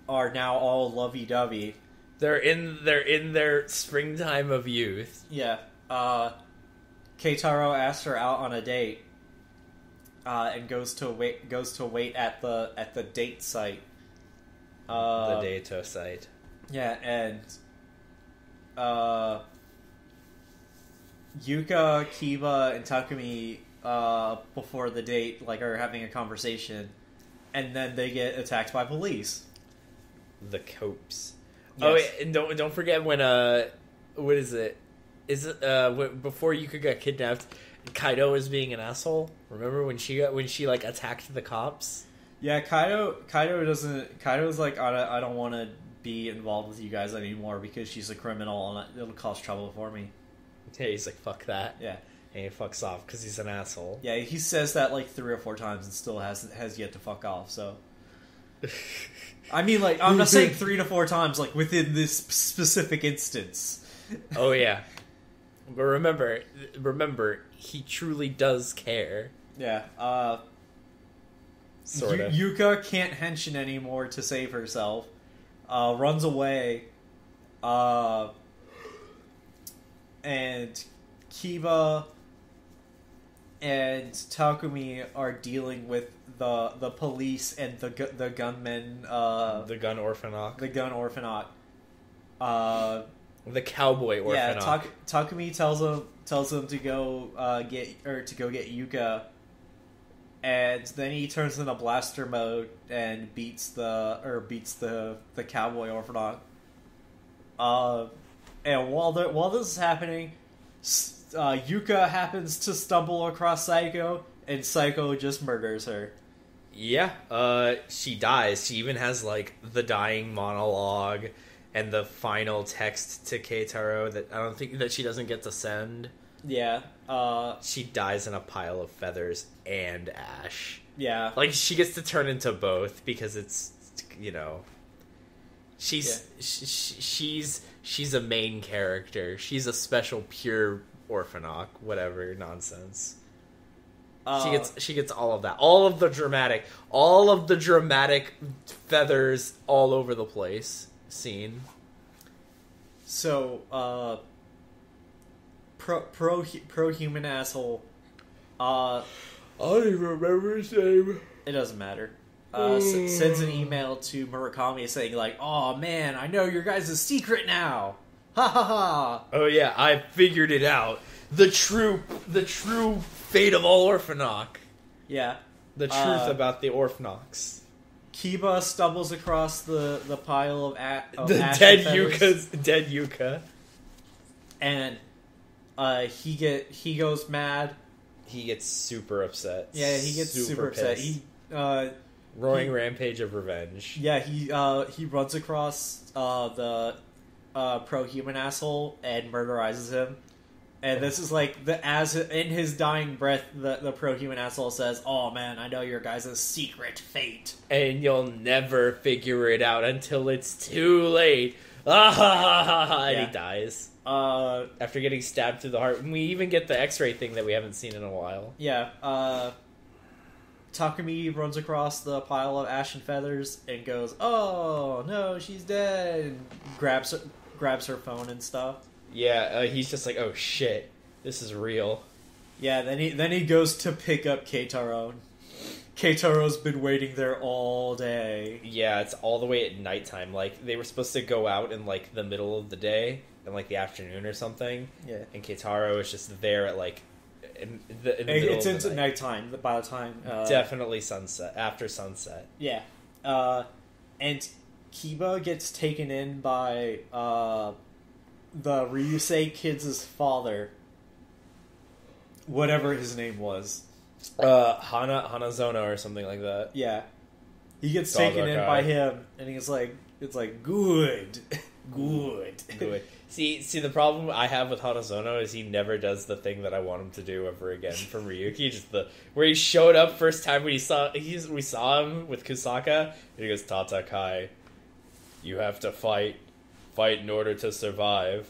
are now all lovey-dovey. They're in their springtime of youth. Yeah. Keitaro asks her out on a date, and goes to wait at the date site. The dato site. Yeah, and Yuka, Kiba, and Takumi before the date are having a conversation, and then they get attacked by police. The copes. Yes. Oh, and don't forget when what is it? Is it before Yuka got kidnapped? Kaido was being an asshole. Remember when she attacked the cops? Yeah, Kaido's like, I don't want to be involved with you guys anymore because she's a criminal and it'll cause trouble for me. Yeah, he's like, fuck that. Yeah. And he fucks off because he's an asshole. Yeah, he says that 3 or 4 times and still has yet to fuck off, so... I mean, I'm not saying 3 to 4 times, within this specific instance. Oh, yeah. But remember, he truly does care. Yeah, Sort of. Yuka can't henshin anymore to save herself. Runs away. And Kiba and Takumi are dealing with the police and the gunmen. The gun orphanok. The gun orphanok. The cowboy orphanok. Yeah, Takumi tells him to go get Yuka, and then he turns into blaster mode and beats the cowboy orphanok. And while this is happening, Yuka happens to stumble across Psycho, and Psycho just murders her. Yeah, she dies. She even has the dying monologue and the final text to Keitaro that I don't think that she doesn't get to send. Yeah. She dies in a pile of feathers and ash. Yeah. She gets to turn into both because it's, she's a main character. She's a special pure orphanok, whatever nonsense. She gets all of that. All of the dramatic feathers all over the place scene. So, pro-human asshole, I don't even remember his name. It doesn't matter. Sends an email to Murakami saying "Oh man, I know your guys' secret now. Ha ha ha. Oh yeah, I figured it out. The true fate of all Orphanok. Yeah. The truth about the Orphanoks. Kiba stumbles across the pile of the ash dead Yuka. And he goes mad. He gets super upset. Yeah, he gets super upset. He roaring rampage of revenge. Yeah, he runs across the pro-human asshole and murderizes him. And this is as in his dying breath, the pro-human asshole says, "Oh man, I know your guys' secret fate, and you'll never figure it out until it's too late." And he dies after getting stabbed through the heart. And we even get the X-ray thing that we haven't seen in a while. Yeah. Takumi runs across the pile of ash and feathers and goes, "Oh no, she's dead!" and grabs her phone and stuff. Yeah, he's just like, "Oh shit, this is real." Yeah, then he goes to pick up Keitaro. Keitaro's been waiting there all day. Yeah, it's all the way at nighttime. They were supposed to go out in the middle of the day, in the afternoon or something. Yeah, and Keitaro is just there at in the middle it's of into the nighttime by the time. Definitely sunset, after sunset. Yeah, and Kiba gets taken in by the Ryusei kids' father, whatever his name was. Hanazono or something like that. Yeah. He gets taken in by him, and he's good. Good. See, the problem I have with Hanazono is he never does the thing that I want him to do ever again from Ryuki. Just where he showed up first time we saw him with Kusaka, and he goes, "Tatakai, you have to fight in order to survive.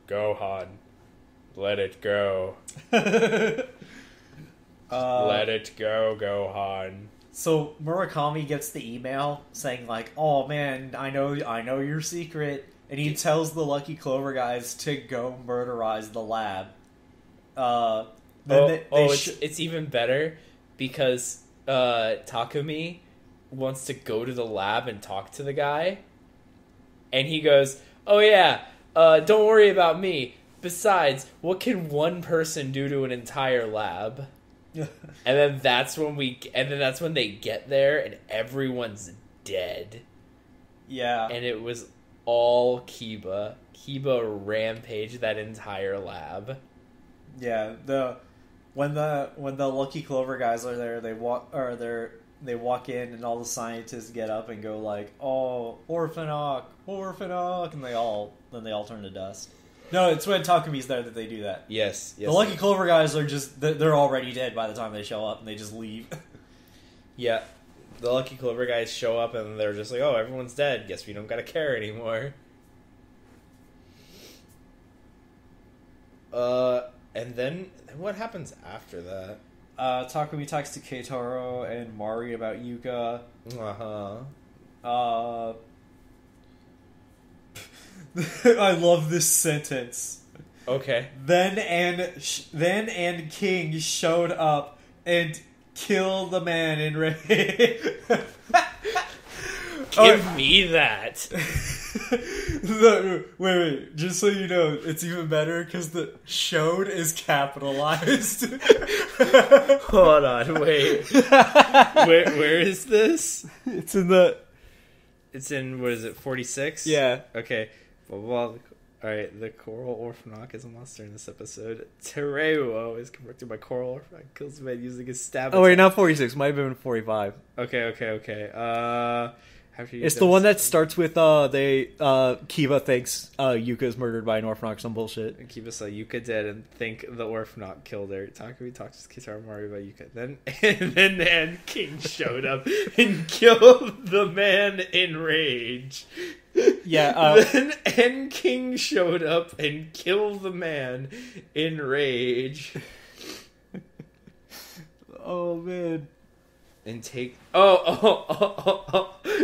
Gohan, let it go." Let it go, Gohan. So Murakami gets the email saying like, "Oh man, I know your secret," and he tells the Lucky Clover guys to go murderize the lab. It's even better because Takumi wants to go to the lab and talk to the guy, and he goes, "Oh yeah, don't worry about me. Besides, what can one person do to an entire lab?" And then that's when they get there and everyone's dead. Yeah. And it was all Kiba. Kiba rampaged that entire lab. Yeah, when the Lucky Clover guys are there, they walk in and all the scientists get up and go like, "Oh, Orphanok, and they all turn to dust. No, it's when Takumi's there that they do that. Yes. The Lucky Clover guys are they're already dead by the time they show up, and they just leave. Yeah, the Lucky Clover guys show up and they're just like, "Oh, everyone's dead. Guess we don't gotta care anymore." And then what happens after that? Takumi talks to Keitaro and Mari about Yuka. I love this sentence. Okay. Then and King showed up and killed the man in rage. Give me that. Wait, just so you know, it's even better because the showed is capitalized. Hold on, wait. Where is this? It's in, what is it, 46? Yeah. Okay. Well, alright, the Coral Orphanok is a monster in this episode. Tereo is convicted by Coral Orphanok, kills a man using his stab. Oh wait, not 46, might have been 45. Okay. It's the one that starts with Kiba thinks Yuka's murdered by an Orphanok, some bullshit. And Kiba saw Yuka dead and think the Orphanok killed her. Takumi talks to Kitaro Mari about Yuka. Then King showed up and killed the man in rage. Yeah. Then N King showed up and killed the man in rage. Oh man. And take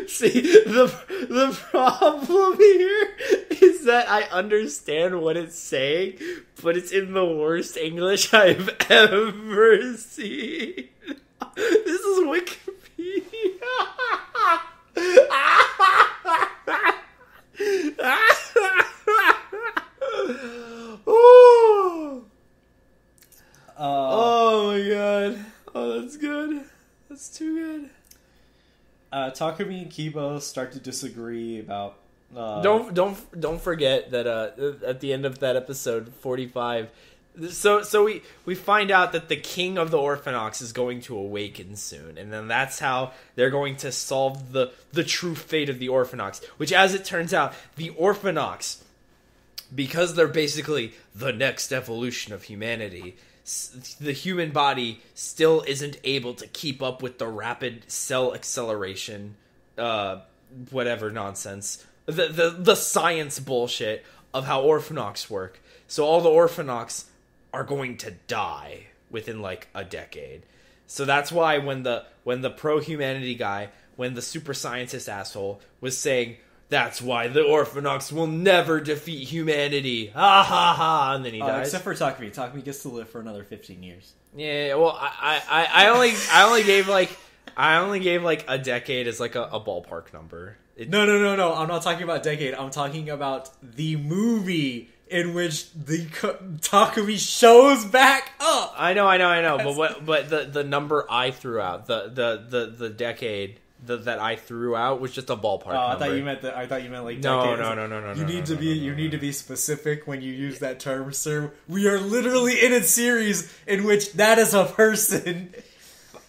see, the problem here is that I understand what it's saying, but it's in the worst English I've ever seen. This is Wikipedia. Oh my god. Oh, that's good. That's too good. Takumi and Kiba start to disagree about. Don't forget that at the end of that episode 45, so we find out that the king of the Orphanox is going to awaken soon, and then that's how they're going to solve the true fate of the Orphanox. Which, as it turns out, the Orphanox, because they're basically the next evolution of humanity, the human body still isn't able to keep up with the rapid cell acceleration, whatever nonsense, the science bullshit of how Orphanox work. So all the Orphanox are going to die within like a decade. So that's why when the pro-humanity guy, when the super scientist asshole was saying, "That's why the Orphanox will never defeat humanity. Ha ha ha!" And then he dies. Except for Takumi. Takumi gets to live for another 15 years. Yeah. Well, I only gave like a decade as like a ballpark number. No. I'm not talking about decade. I'm talking about the movie in which the Takumi shows back up. I know. But the number I threw out, the decade that I threw out was just a ballpark number. I thought you meant like decades. No. You need to be specific when you use that term, sir. We are literally in a series in which that is a person.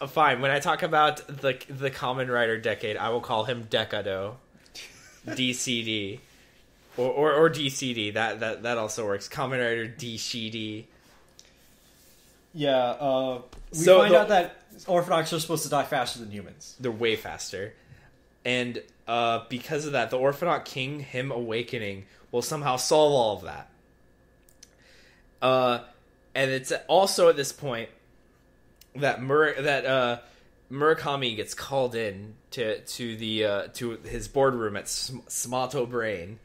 Fine. When I talk about the Kamen Rider decade, I will call him Decado, DCD, or DCD. That also works. Kamen Rider DCD. Yeah. We find out that Orphanox are supposed to die faster than humans. They're way faster. And because of that, the Orphanok King, him awakening, will somehow solve all of that. And it's also at this point that Murakami gets called in to his boardroom at Smato Brain,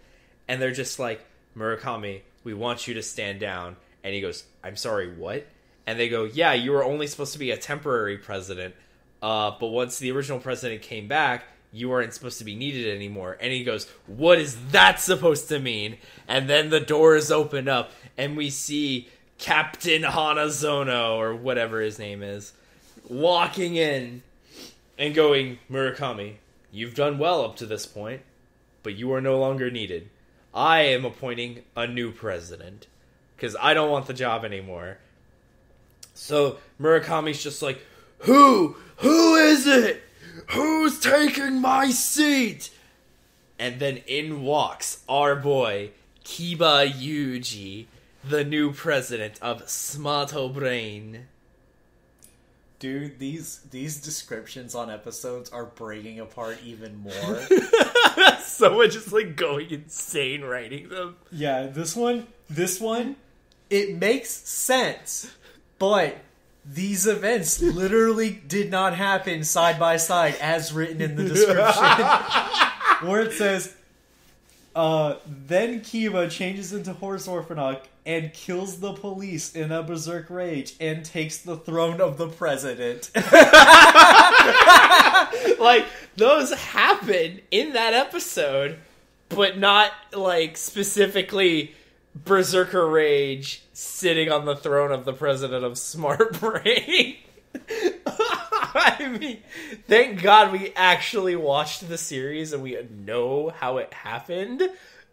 and they're just like, Murakami, we want you to stand down. And he goes, I'm sorry, what? And they go, yeah, you were only supposed to be a temporary president, but once the original president came back, you weren't supposed to be needed anymore. And he goes, what is that supposed to mean? And then the doors open up, and we see Captain Hanazono, or whatever his name is, walking in and going, Murakami, you've done well up to this point, but you are no longer needed. I am appointing a new president, because I don't want the job anymore. So Murakami's just like, Who is it? Who's taking my seat? And then in walks our boy, Kiba Yuji, the new president of Smato Brain. Dude, these descriptions on episodes are breaking apart even more. Someone just like going insane writing them. Yeah, this one, it makes sense, but these events literally did not happen side by side as written in the description. Where it says, then Kiba changes into Horse Orphanok and kills the police in a berserk rage and takes the throne of the president. Like, those happen in that episode, but not, like, specifically Berserker Rage sitting on the throne of the president of Smart Brain. I mean, thank God we actually watched the series and we know how it happened.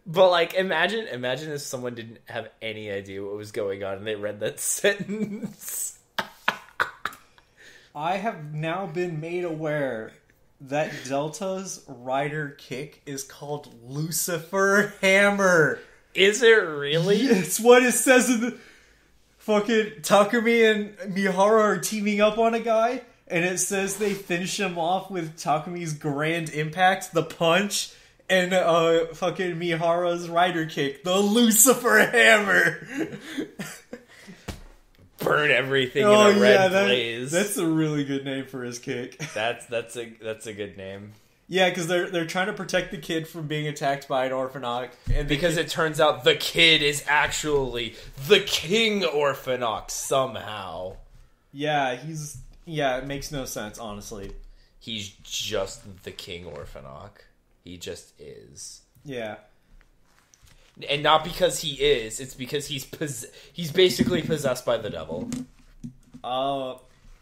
But, like, imagine if someone didn't have any idea what was going on and they read that sentence. I have now been made aware that Delta's rider kick is called Lucifer Hammer. Is it really? It's what it says in the... Fucking Takumi and Mihara are teaming up on a guy, and it says they finish him off with Takumi's grand impact, the punch, and fucking Mihara's rider kick, the Lucifer Hammer. Burn everything in a red blaze. That's a really good name for his kick. That's a good name. Yeah, because they're trying to protect the kid from being attacked by an Orphanok. And because it turns out the kid is actually the King Orphanok somehow. Yeah, it makes no sense, honestly. He's just the King Orphanok. He just is. Yeah. And not because he is, it's because he's basically possessed by the devil.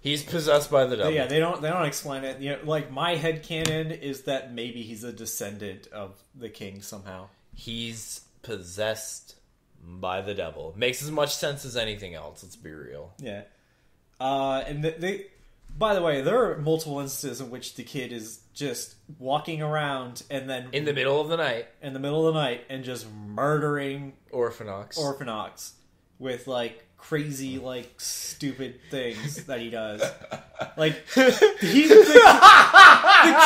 He's possessed by the devil. Yeah, they don't explain it. You know, like, my headcanon is that maybe he's a descendant of the king somehow. He's possessed by the devil. Makes as much sense as anything else, let's be real. Yeah. And they by the way, there are multiple instances in which the kid is just walking around and then... In the middle of the night. In the middle of the night and just murdering... Orphanoks. With, like, crazy, like, stupid things that he does. Like, the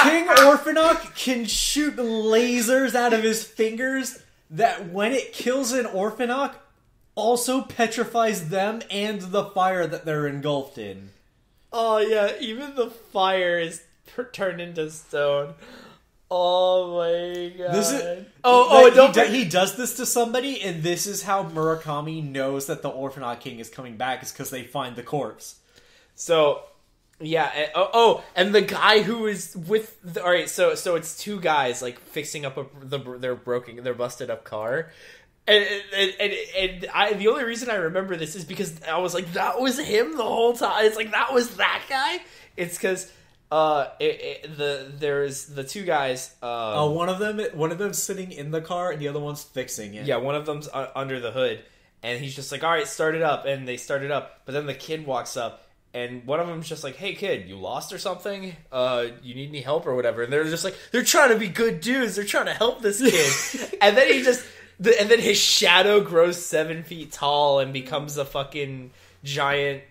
King Orphanok can shoot lasers out of his fingers that when it kills an Orphanok, also petrifies them and the fire that they're engulfed in. Oh, yeah, even the fire is turned into stone. Oh my god. He does this to somebody, and this is how Murakami knows that the Orphanok King is coming back, is because they find the corpse. So, yeah, and the guy who is with... Alright, so it's two guys, like, fixing up their busted up car. And the only reason I remember this is because I was like, that was him the whole time. It's like, that was that guy. It's because there's the two guys. One of them's sitting in the car and the other one's fixing it. Yeah, one of them's under the hood, and he's just like, all right, start it up, and they start it up. But then the kid walks up. And one of them's just like, hey, kid, you lost or something? You need any help or whatever? And they're just like, they're trying to be good dudes. They're trying to help this kid. And then and then his shadow grows 7 feet tall and becomes a fucking giant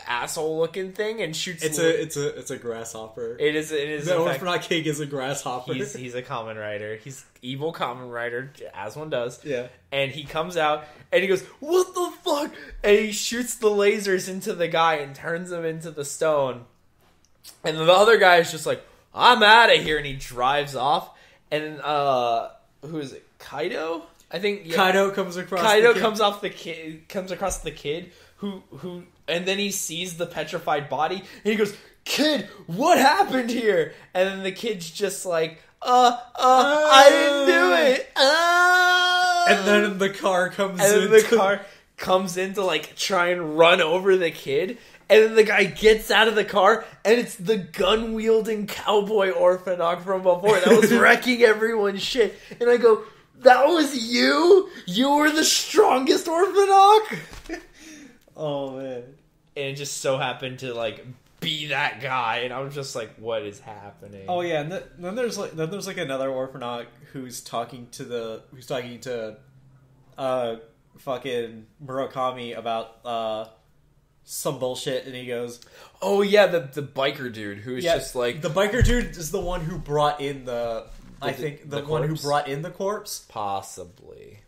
asshole looking thing and shoots. It's a grasshopper. It is. The Orphanok King is a grasshopper. He's a Kamen Rider. He's evil Kamen Rider, as one does. Yeah. And he comes out and he goes, "What the fuck?" And he shoots the lasers into the guy and turns him into the stone. And the other guy is just like, I'm out of here, and he drives off. And who is it? Kaido? I think Kaido comes across. Comes across the kid who, and then he sees the petrified body, and he goes, "Kid, what happened here?" And then the kid's just like, I didn't do it. And then the car comes in to like try and run over the kid. And then the guy gets out of the car, and it's the gun-wielding cowboy orphanok from before that was wrecking everyone's shit. And I go, that was you? You were the strongest orphanok? Oh, man. And it just so happened to, like, be that guy. And I was just like, what is happening? Oh, yeah. And then there's another orphanok who's talking to fucking Murakami about, some bullshit, and he goes, "Oh yeah, the biker dude who's just like the biker dude is the one who brought in the one who brought in the corpse, possibly."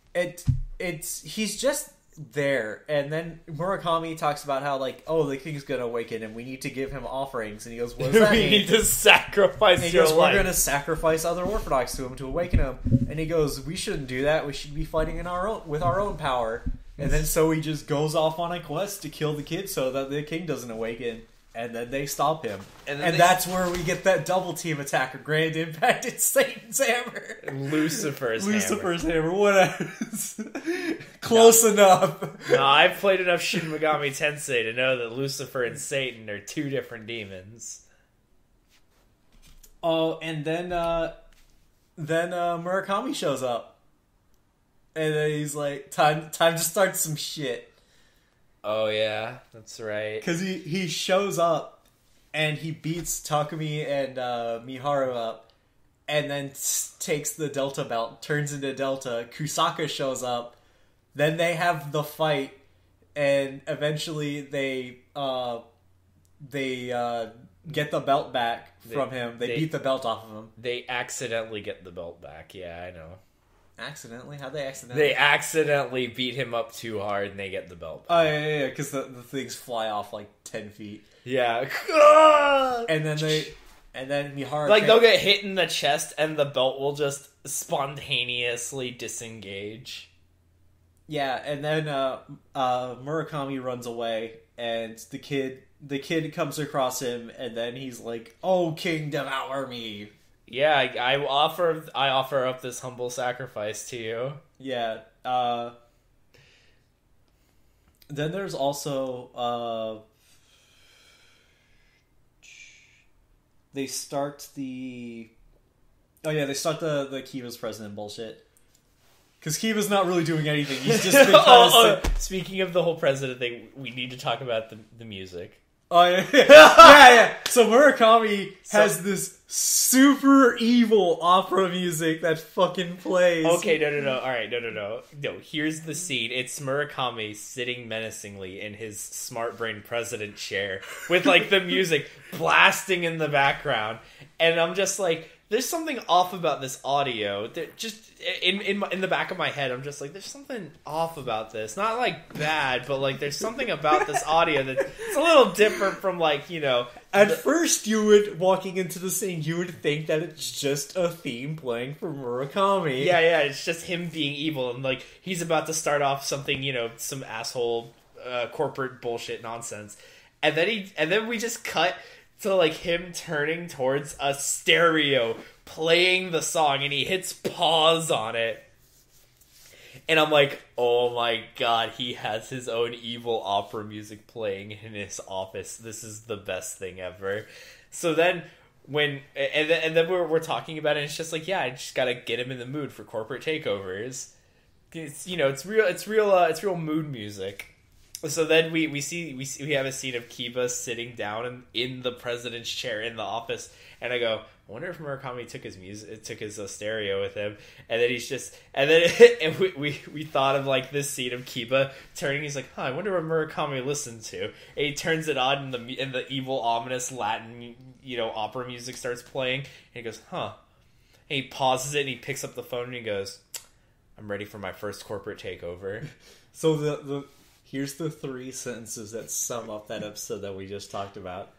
He's just there, and then Murakami talks about how like, oh, the king's gonna awaken, and we need to give him offerings, and he goes, "What does that mean?" We need to sacrifice your life. We're gonna sacrifice other orthodox to him to awaken him, and he goes, "We shouldn't do that. We should be fighting with our own power." And then so he just goes off on a quest to kill the kid so that the king doesn't awaken. And then they stop him. And that's where we get that double team attack of Grand Impact and Satan's Hammer. Lucifer's Hammer, whatever. Close enough. No, I've played enough Shin Megami Tensei to know that Lucifer and Satan are two different demons. Oh, and then Murakami shows up. And then he's like, time to start some shit. Oh, yeah, that's right. Because he shows up, and he beats Takumi and Miharu up, and then takes the Delta belt, turns into Delta. Kusaka shows up, then they have the fight, and eventually they get the belt back from him. They beat the belt off of him. They accidentally get the belt back, yeah, I know. Accidentally? How'd they accidentally? They accidentally beat him up too hard and they get the belt back. Oh, yeah, because the things fly off like 10 feet. Yeah. And then Miharu... Like, they'll get hit in the chest and the belt will just spontaneously disengage. Yeah, and then Murakami runs away, and the kid comes across him, and then he's like, "Oh, King, devour me!" Yeah, I offer up this humble sacrifice to you. Yeah. Then there's also they start the Kiva's president bullshit. Because Kiva's not really doing anything. He's just been speaking of the whole president thing, we need to talk about the music. Oh, yeah. Yeah. So Murakami has this super evil opera music that fucking plays. Okay, no. Alright, no. No, here's the scene. It's Murakami sitting menacingly in his smart brain president chair with, like, the music blasting in the background. And I'm just like, there's something off about this audio. Just in the back of my head, I'm just like, there's something off about this. Not like bad, but like there's something about this audio that's a little different from like, you know. At first, walking into the scene, you would think that it's just a theme playing for Murakami. Yeah, it's just him being evil and like he's about to start off something, you know, some asshole corporate bullshit nonsense, and then we just cut to like him turning towards a stereo, playing the song, and he hits pause on it. And I'm like, oh my god, he has his own evil opera music playing in his office. This is the best thing ever. So then when we're talking about it, and it's just like, yeah, I just gotta get him in the mood for corporate takeovers. It's, you know, it's real mood music. So then we have a scene of Kiba sitting down in the president's chair in the office, and I go, I wonder if Murakami took his stereo with him, and then and we thought of like this scene of Kiba turning. He's like, I wonder what Murakami listened to, and he turns it on, and the evil ominous Latin, you know, opera music starts playing, and he goes, and he pauses it, and he picks up the phone, and he goes, I'm ready for my first corporate takeover. So here's the 3 sentences that sum up that episode that we just talked about.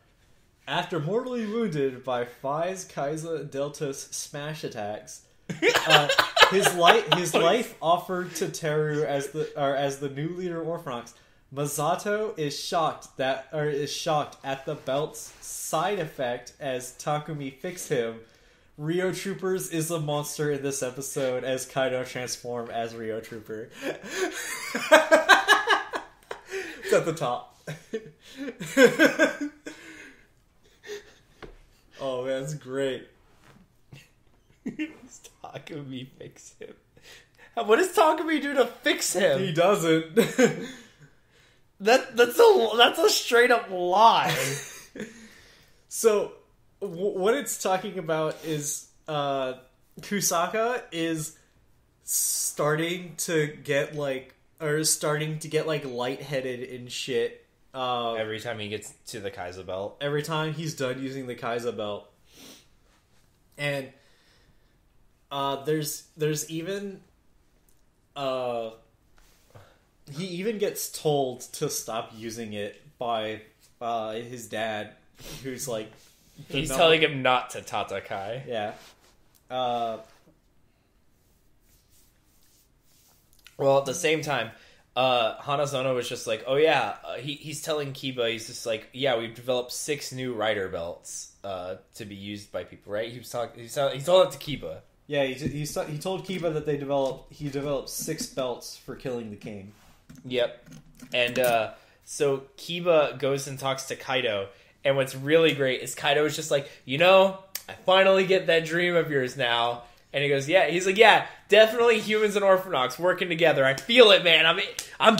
After mortally wounded by Faiz Kaiser Delta's smash attacks, his life offered to Teru as the new leader of Orphanox, Masato is shocked at the belt's side effect as Takumi fixed him. Rio Troopers is a monster in this episode as Kaido transformed as Rio Trooper. It's at the top. Oh man, that's great. Takumi fix him. What does Takumi do to fix him? He doesn't. That's a straight up lie. So, what it's talking about is Kusaka is starting to get lightheaded and shit. Every time he gets to the Kaiser belt. Every time he's done using the Kaiser belt. And there's even he even gets told to stop using it by his dad, who's like he's telling him not to Tatakai. Yeah. Well, at the same time, Hanazono was just like, oh yeah, he's telling Kiba, he's just like, yeah, we've developed 6 new rider belts to be used by people, right? He told it to Kiba. Yeah, he told Kiba that he developed 6 belts for killing the king. Yep. And so Kiba goes and talks to Kaido, and what's really great is Kaido is just like, I finally get that dream of yours now. And he goes, yeah. He's like, yeah, definitely humans and Orphanox working together. I feel it, man. I'm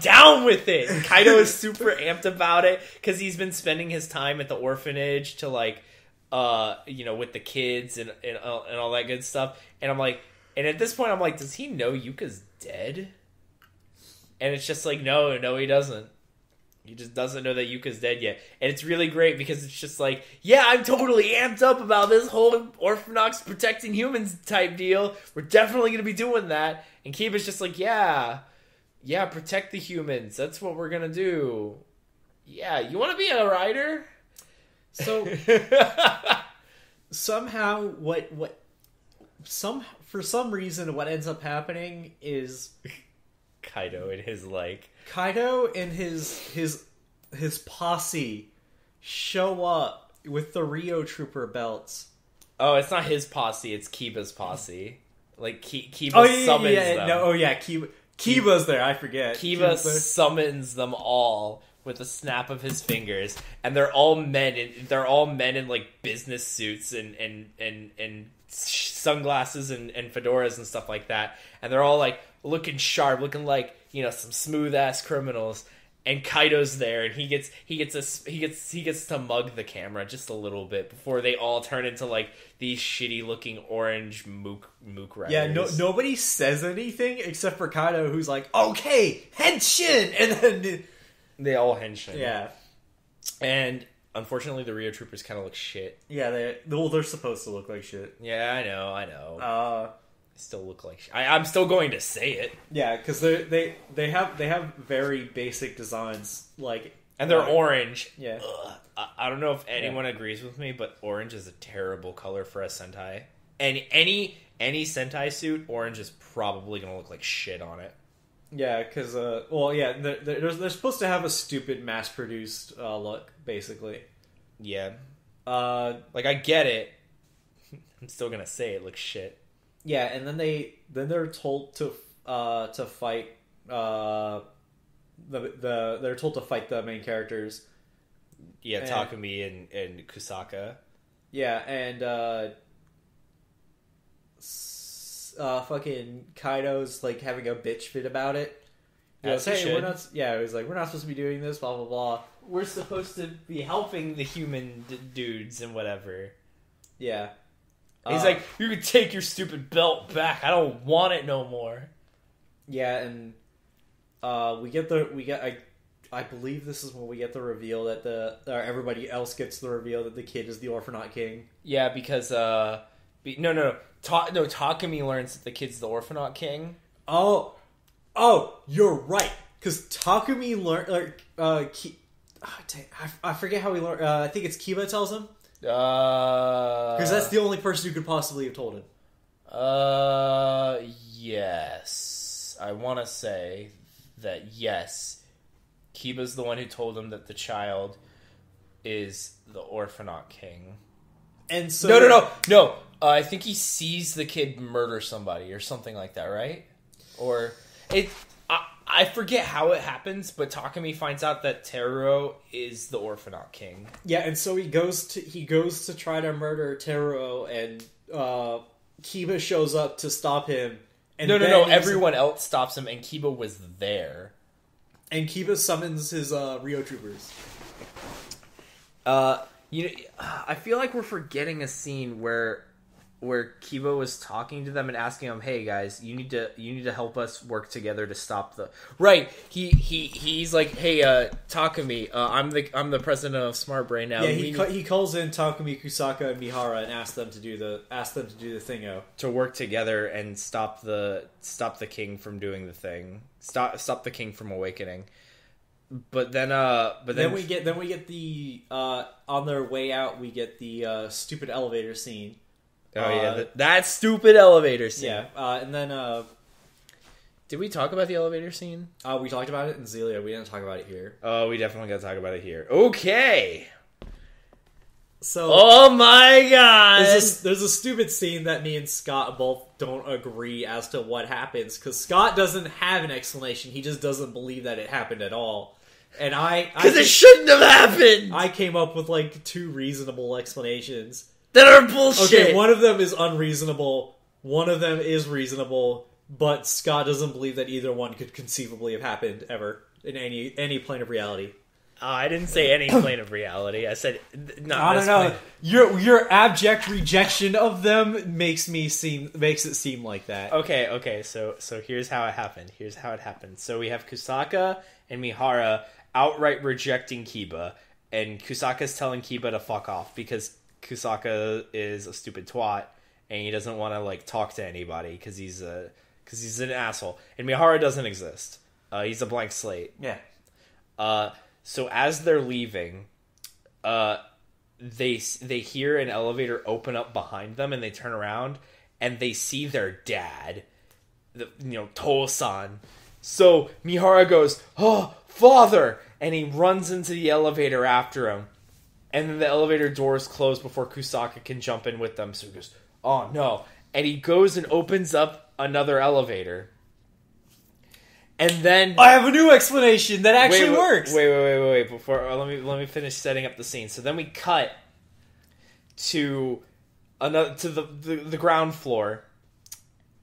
down with it. And Kaido is super amped about it because he's been spending his time at the orphanage to with the kids and all that good stuff. And I'm like, and at this point, I'm like, does he know Yuka's dead? And it's just like, no, he doesn't. He just doesn't know that Yuka's dead yet. And it's really great because it's just like, yeah, I'm totally amped up about this whole Orphanox protecting humans type deal. We're definitely going to be doing that. And Kiba's just like, yeah, protect the humans. That's what we're going to do. Yeah, you want to be a rider? So, somehow, for some reason, what ends up happening is Kaido and his posse show up with the Rio Trooper belts. Oh, it's not his posse, it's Kiba's posse. Like, Kiba summons them. Kiba's there, I forget. Kiba summons them all with a snap of his fingers, and they're all men in like business suits and sunglasses and fedoras and stuff like that, and they're all like looking sharp, looking like some smooth ass criminals. And Kaido's there, and he gets to mug the camera just a little bit before they all turn into like these shitty looking orange mook riders. Yeah, nobody says anything except for Kaido, who's like, "Okay, henshin," and then they all henshin. Yeah, and unfortunately, the Rio Troopers kind of look shit. Yeah, they're supposed to look like shit. Yeah, I know. Still look like shit. I'm still going to say it. Yeah, because they have very basic designs, and they're orange. Yeah. I don't know if anyone agrees with me, but orange is a terrible color for a Sentai. And any Sentai suit, orange is probably going to look like shit on it. Yeah, because they're supposed to have a stupid mass-produced look, basically. Yeah. I get it. I'm still gonna say it looks shit. Yeah, and then they're told to fight they're told to fight the main characters. Yeah, Takumi and Kusaka. Yeah, and fucking Kaido's like having a bitch fit about it. He goes, hey, we're not supposed to be doing this, blah blah blah. We're supposed to be helping the human dudes and whatever. Yeah. He's like, you can take your stupid belt back. I don't want it no more. Yeah, and I believe this is when we get the reveal that everybody else gets the reveal that the kid is the Orphanox King. Yeah, because Takumi learns that the kid's the Orphanox King. Oh, you're right. Because Takumi I forget how we learned. I think it's Kiba tells him. Because that's the only person who could possibly have told him. Yes. I want to say that yes, Kiba's the one who told him that the child is the Orphanot King. And so No. I think he sees the kid murder somebody or something like that, right? Or I forget how it happens, but Takumi finds out that Teruo is the Orphanot King. Yeah, and so he goes to try to murder Teruo, and Kiba shows up to stop him. And No. Everyone else stops him, and Kiba was there. And Kiba summons his Rio troopers. I feel like we're forgetting a scene where Kiba was talking to them and asking them, "Hey guys, you need to help us work together to stop the..." Right. He's like, "Hey, Takumi, I'm the president of Smart Brain now." Yeah, he calls in Takumi, Kusaka, and Mihara and asks them to do the thingo, to work together and stop the king from doing the thing. Stop the king from awakening. But then we get the on their way out, we get the stupid elevator scene. Oh yeah, that stupid elevator scene. Yeah, and then did we talk about the elevator scene? We talked about it in Zelia. We didn't talk about it here. Oh, we definitely got to talk about it here. Okay. So, oh my god, there's a stupid scene that me and Scott both don't agree as to what happens, because Scott doesn't have an explanation. He just doesn't believe that it happened at all. And because it shouldn't have happened. I came up with like 2 reasonable explanations that are bullshit. Okay, one of them is unreasonable. One of them is reasonable, but Scott doesn't believe that either one could conceivably have happened ever in any plane of reality. I didn't say any plane of reality. I said I don't know. Your abject rejection of them makes it seem like that. Okay. So here's how it happened. So we have Kusaka and Mihara outright rejecting Kiba, and Kusaka's telling Kiba to fuck off because Kusaka is a stupid twat and he doesn't want to like talk to anybody because he's an asshole. And Mihara doesn't exist. He's a blank slate. Yeah. So as they're leaving, they hear an elevator open up behind them, and they turn around and they see their dad, Toho-san. So Mihara goes, "Oh, father!" and he runs into the elevator after him. And then the elevator doors close before Kusaka can jump in with them. So he goes, "Oh no!" And he goes and opens up another elevator. And then I have a new explanation that actually works. Wait! Before let me finish setting up the scene. So then we cut to the ground floor,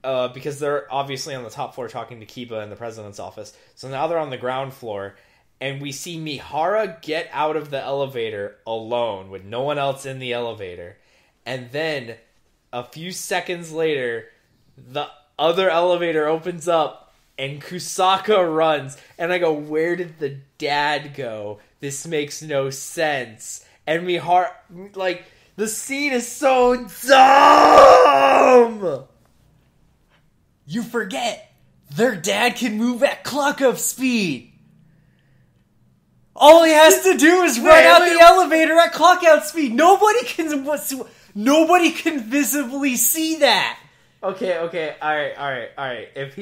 because they're obviously on the top floor talking to Kiba in the president's office. So now they're on the ground floor, and we see Mihara get out of the elevator alone with no one else in the elevator, and then a few seconds later, the other elevator opens up. And Kusaka runs. And I go, where did the dad go? This makes no sense. And Mihara, like, the scene is so dumb! You forget, their dad can move at clock-up speed. All he has to do is run out the elevator at clock-out speed. Nobody can visibly see that. Okay, alright. If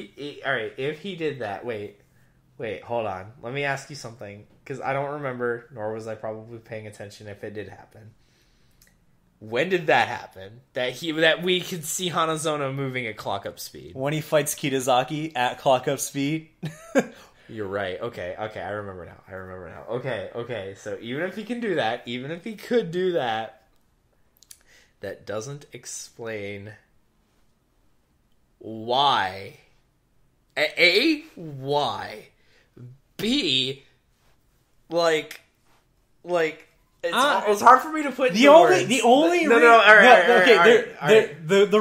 he did that, wait, hold on. Let me ask you something, because I don't remember, nor was I probably paying attention if it did happen. When did that happen? That we could see Hanazono moving at clock-up speed? When he fights Kitazaki at clock-up speed. You're right. Okay, I remember now. Okay, so even if he can do that, even if he could do that, that doesn't explain... why? A, why? B, like it's hard for me to put the only the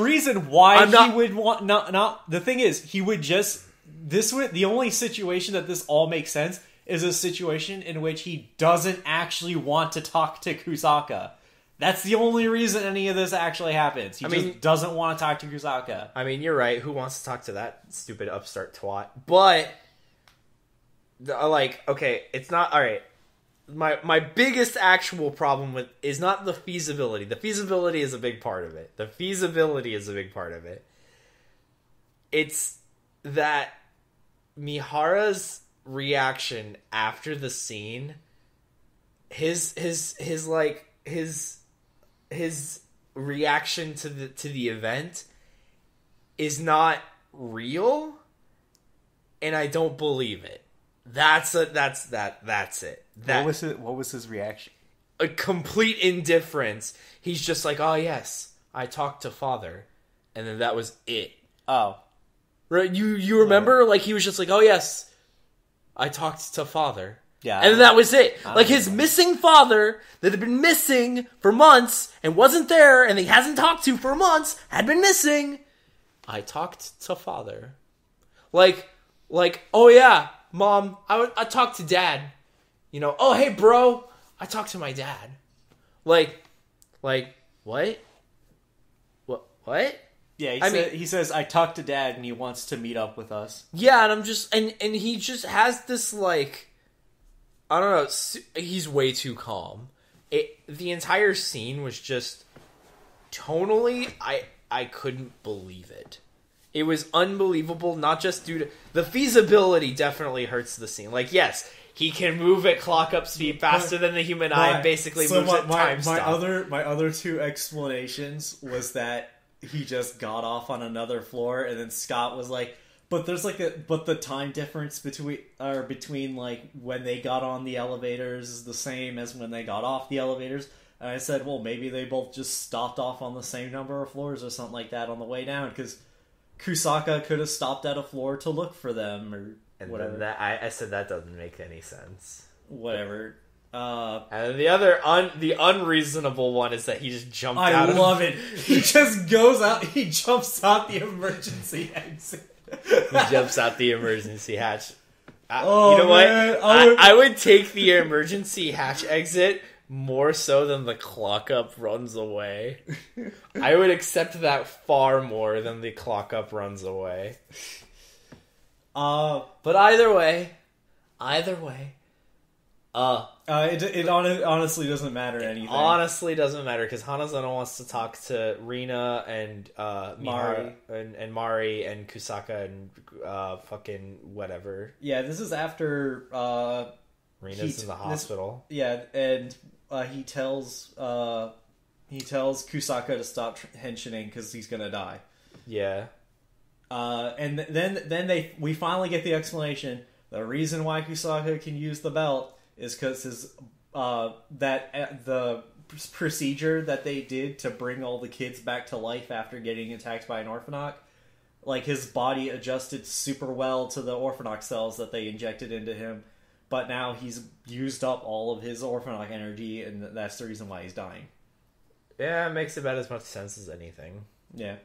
reason why he would want not the thing is he would just the only situation that this all makes sense is a situation in which he doesn't actually want to talk to Kusaka. That's the only reason any of this actually happens. He just doesn't want to talk to Kusaka. I mean, you're right. Who wants to talk to that stupid upstart twat? But, okay, it's not... Alright. my biggest actual problem with is not the feasibility. The feasibility is a big part of it. It's that Mihara's reaction after the scene, his reaction to the event is not real, and I don't believe it. That's it. What was his reaction? A complete indifference. He's just like, oh yes, I talked to father, and then that was it. Oh, right. You remember? Like he was just like, oh yes, I talked to father. Yeah, and then that was it. Like his missing father that had been missing for months and wasn't there, and he hasn't talked to for months, had been missing. I talked to father. Like, oh yeah, mom, I talked to dad. You know, oh hey bro, I talked to my dad. Like, what? What? Yeah, he says, I talked to dad and he wants to meet up with us. Yeah, and I'm just, and he just has this, like, I don't know, he's way too calm. The entire scene was just, tonally, I couldn't believe it. It was unbelievable, not just due to, the feasibility definitely hurts the scene. Like, yes, he can move at clock-up speed faster than the human eye, basically moves at time stop. My other two explanations was that he just got off on another floor, and then Scott was like, but there's like but the time difference between like when they got on the elevators is the same as when they got off the elevators. And I said, well, maybe they both just stopped off on the same number of floors or something like that on the way down, because Kusaka could have stopped at a floor to look for them or whatever. I said that doesn't make any sense. Whatever. And the unreasonable one is that he just jumped out. I love it. He just goes out. He jumps out the emergency exit. He jumps out the emergency hatch. You know man. what? I would take the emergency hatch exit more so than the clock up runs away. I would accept that far more than the clock up runs away. But either way. It honestly doesn't matter anything. Honestly doesn't matter, because Hanazono wants to talk to Rina and Mari and Mari and Kusaka and fucking whatever. Yeah, this is after Rina's in the hospital. And he tells Kusaka to stop henching because he's gonna die. Yeah. And then we finally get the explanation. The reason why Kusaka can use the belt is because the procedure that they did to bring all the kids back to life after getting attacked by an Orphanoch, like his body adjusted super well to the Orphanoch cells that they injected into him, but now he's used up all of his Orphanoch energy, and that's the reason why he's dying. Yeah, it makes about as much sense as anything. Yeah.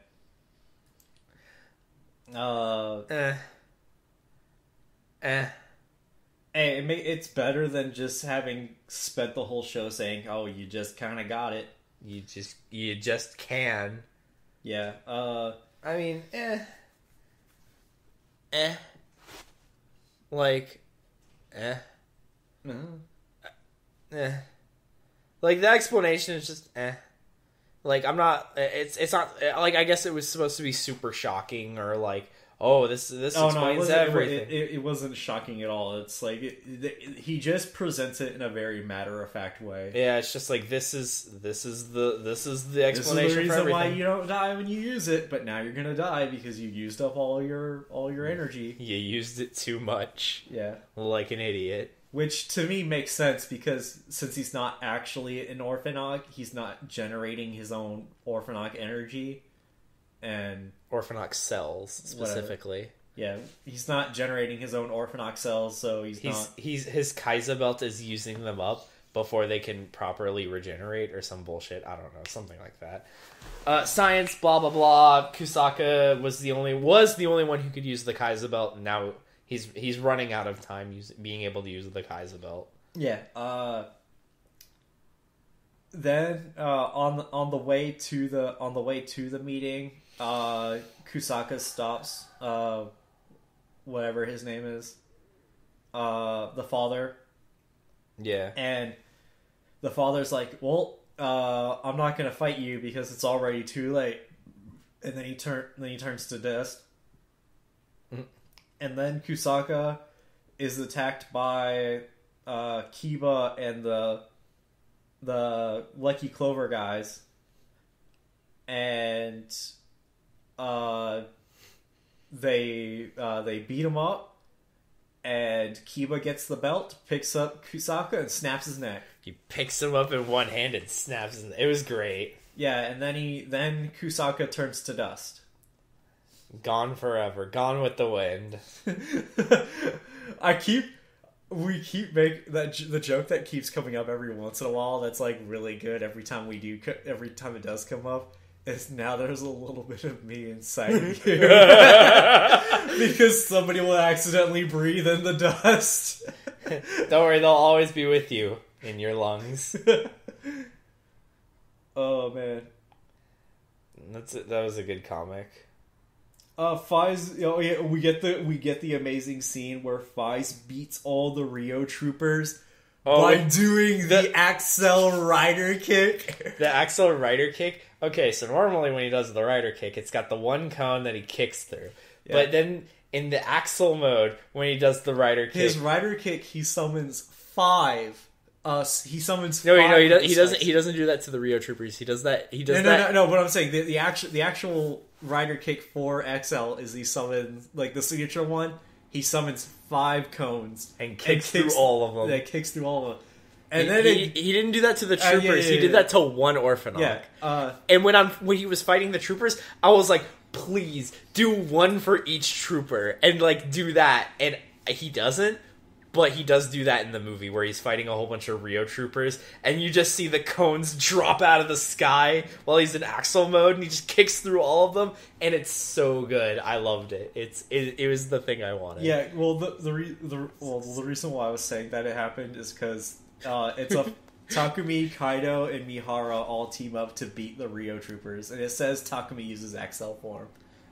Hey, it's better than just having spent the whole show saying, "Oh, you just kind of got it." You just can. Yeah. I mean, like, like the explanation is just like I'm not. It's not like, I guess it was supposed to be super shocking or like, oh, this explains everything. It wasn't shocking at all. It's like he just presents it in a very matter-of-fact way. Yeah, it's just like this is the explanation. This is the reason for everything. why you don't die when you use it, but now you're gonna die because you used up all your energy. You used it too much. Yeah, like an idiot. Which to me makes sense, because since he's not actually an Orphanoch, he's not generating his own Orphanoch energy. And Orphanoch cells specifically. Whatever. Yeah, he's not generating his own Orphanoch cells, so his Kaiser belt is using them up before they can properly regenerate or some bullshit. I don't know, something like that. Science, blah blah blah. Kusaka was the only one who could use the Kaiser belt, and now he's running out of time being able to use the Kaiser belt. Yeah. Then on the way to the meeting, Kusaka stops whatever his name is, the father, Yeah. And the father's like, well, I'm not going to fight you because it's already too late. And then he turns to dust. Mm-hmm. And then Kusaka is attacked by Kiba and the Lucky Clover guys. And they beat him up. And Kiba gets the belt, picks up Kusaka, and snaps his neck. He picks him up in one hand and snaps his neck. It was great. Yeah, and then Kusaka turns to dust. Gone forever. Gone with the wind. We keep making the joke that keeps coming up every once in a while. That's like really good every time it does come up. Is now there's a little bit of me inside of you because somebody will accidentally breathe in the dust. Don't worry, they'll always be with you in your lungs. Oh man, That was a good comic. Faiz, oh yeah, we get the amazing scene where Faiz beats all the Rio troopers by doing the Axel Rider kick. The Axel Rider kick? Okay, so normally when he does the Rider kick, it's got the one cone that he kicks through. Yeah. But then in the Axel mode, when he does the Rider kick... His Rider kick, he summons five. He summons no, five. No, he doesn't do that to the Rio troopers. He does that... No, but I'm saying the actual Rider kick for XL is he summons, like the signature one, he summons 5 cones. And kicks through all of them. Yeah, kicks through all of them. And he didn't do that to the troopers. He did that to one Orphanok. Yeah. And when he was fighting the troopers, I was like, please do one for each trooper and like do that. And he doesn't, but he does do that in the movie where he's fighting a whole bunch of Rio troopers, and you just see the cones drop out of the sky while he's in Axel mode, and he just kicks through all of them, and it's so good. I loved it. It was the thing I wanted. Yeah. Well, the reason why I was saying that it happened is because. It's a Takumi, Kaido, and Mihara all team up to beat the Rio troopers, and it says Takumi uses Axel form.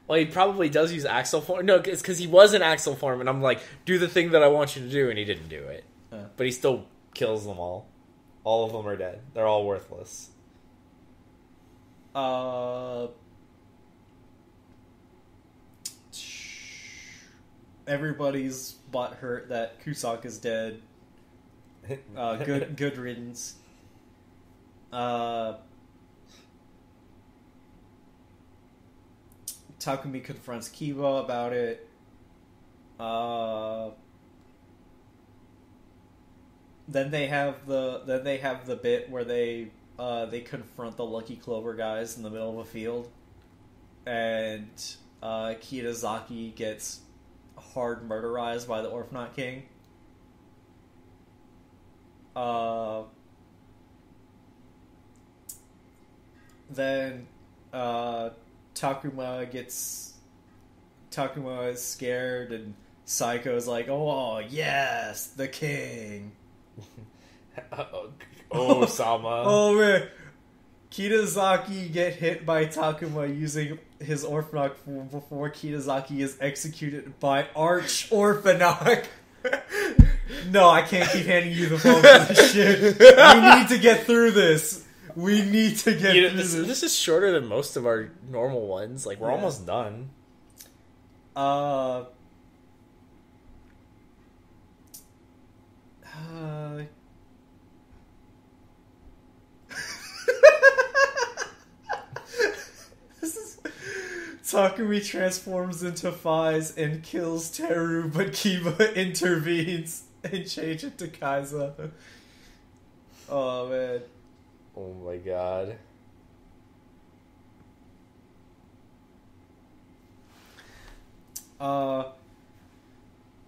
Well, he probably does use Axel form. No, it's because he was in Axel form, and I'm like, do the thing that I want you to do, and he didn't do it. But he still kills them all. All of them are dead. They're all worthless. Everybody's butthurt that Kusaka's dead. Good riddance. Takumi confronts Kiba about it. Then they have the bit where they confront the Lucky Clover guys in the middle of a field, and Kitazaki gets hard murderized by the Orphanok King. Then Takuma is scared, and Saiko's like, "Oh yes, the king." Sama. Oh man, Kitazaki get hit by Takuma using his Orphanok form before Kitazaki is executed by Arch Orphanok. No, I can't keep handing you the phone for this shit. We need to get through this. We need to get through this. This is shorter than most of our normal ones. Like, we're almost done. Takumi transforms into Faiz and kills Teru, but Kiba intervenes and changes it to Kaiza. Oh man. Oh my god.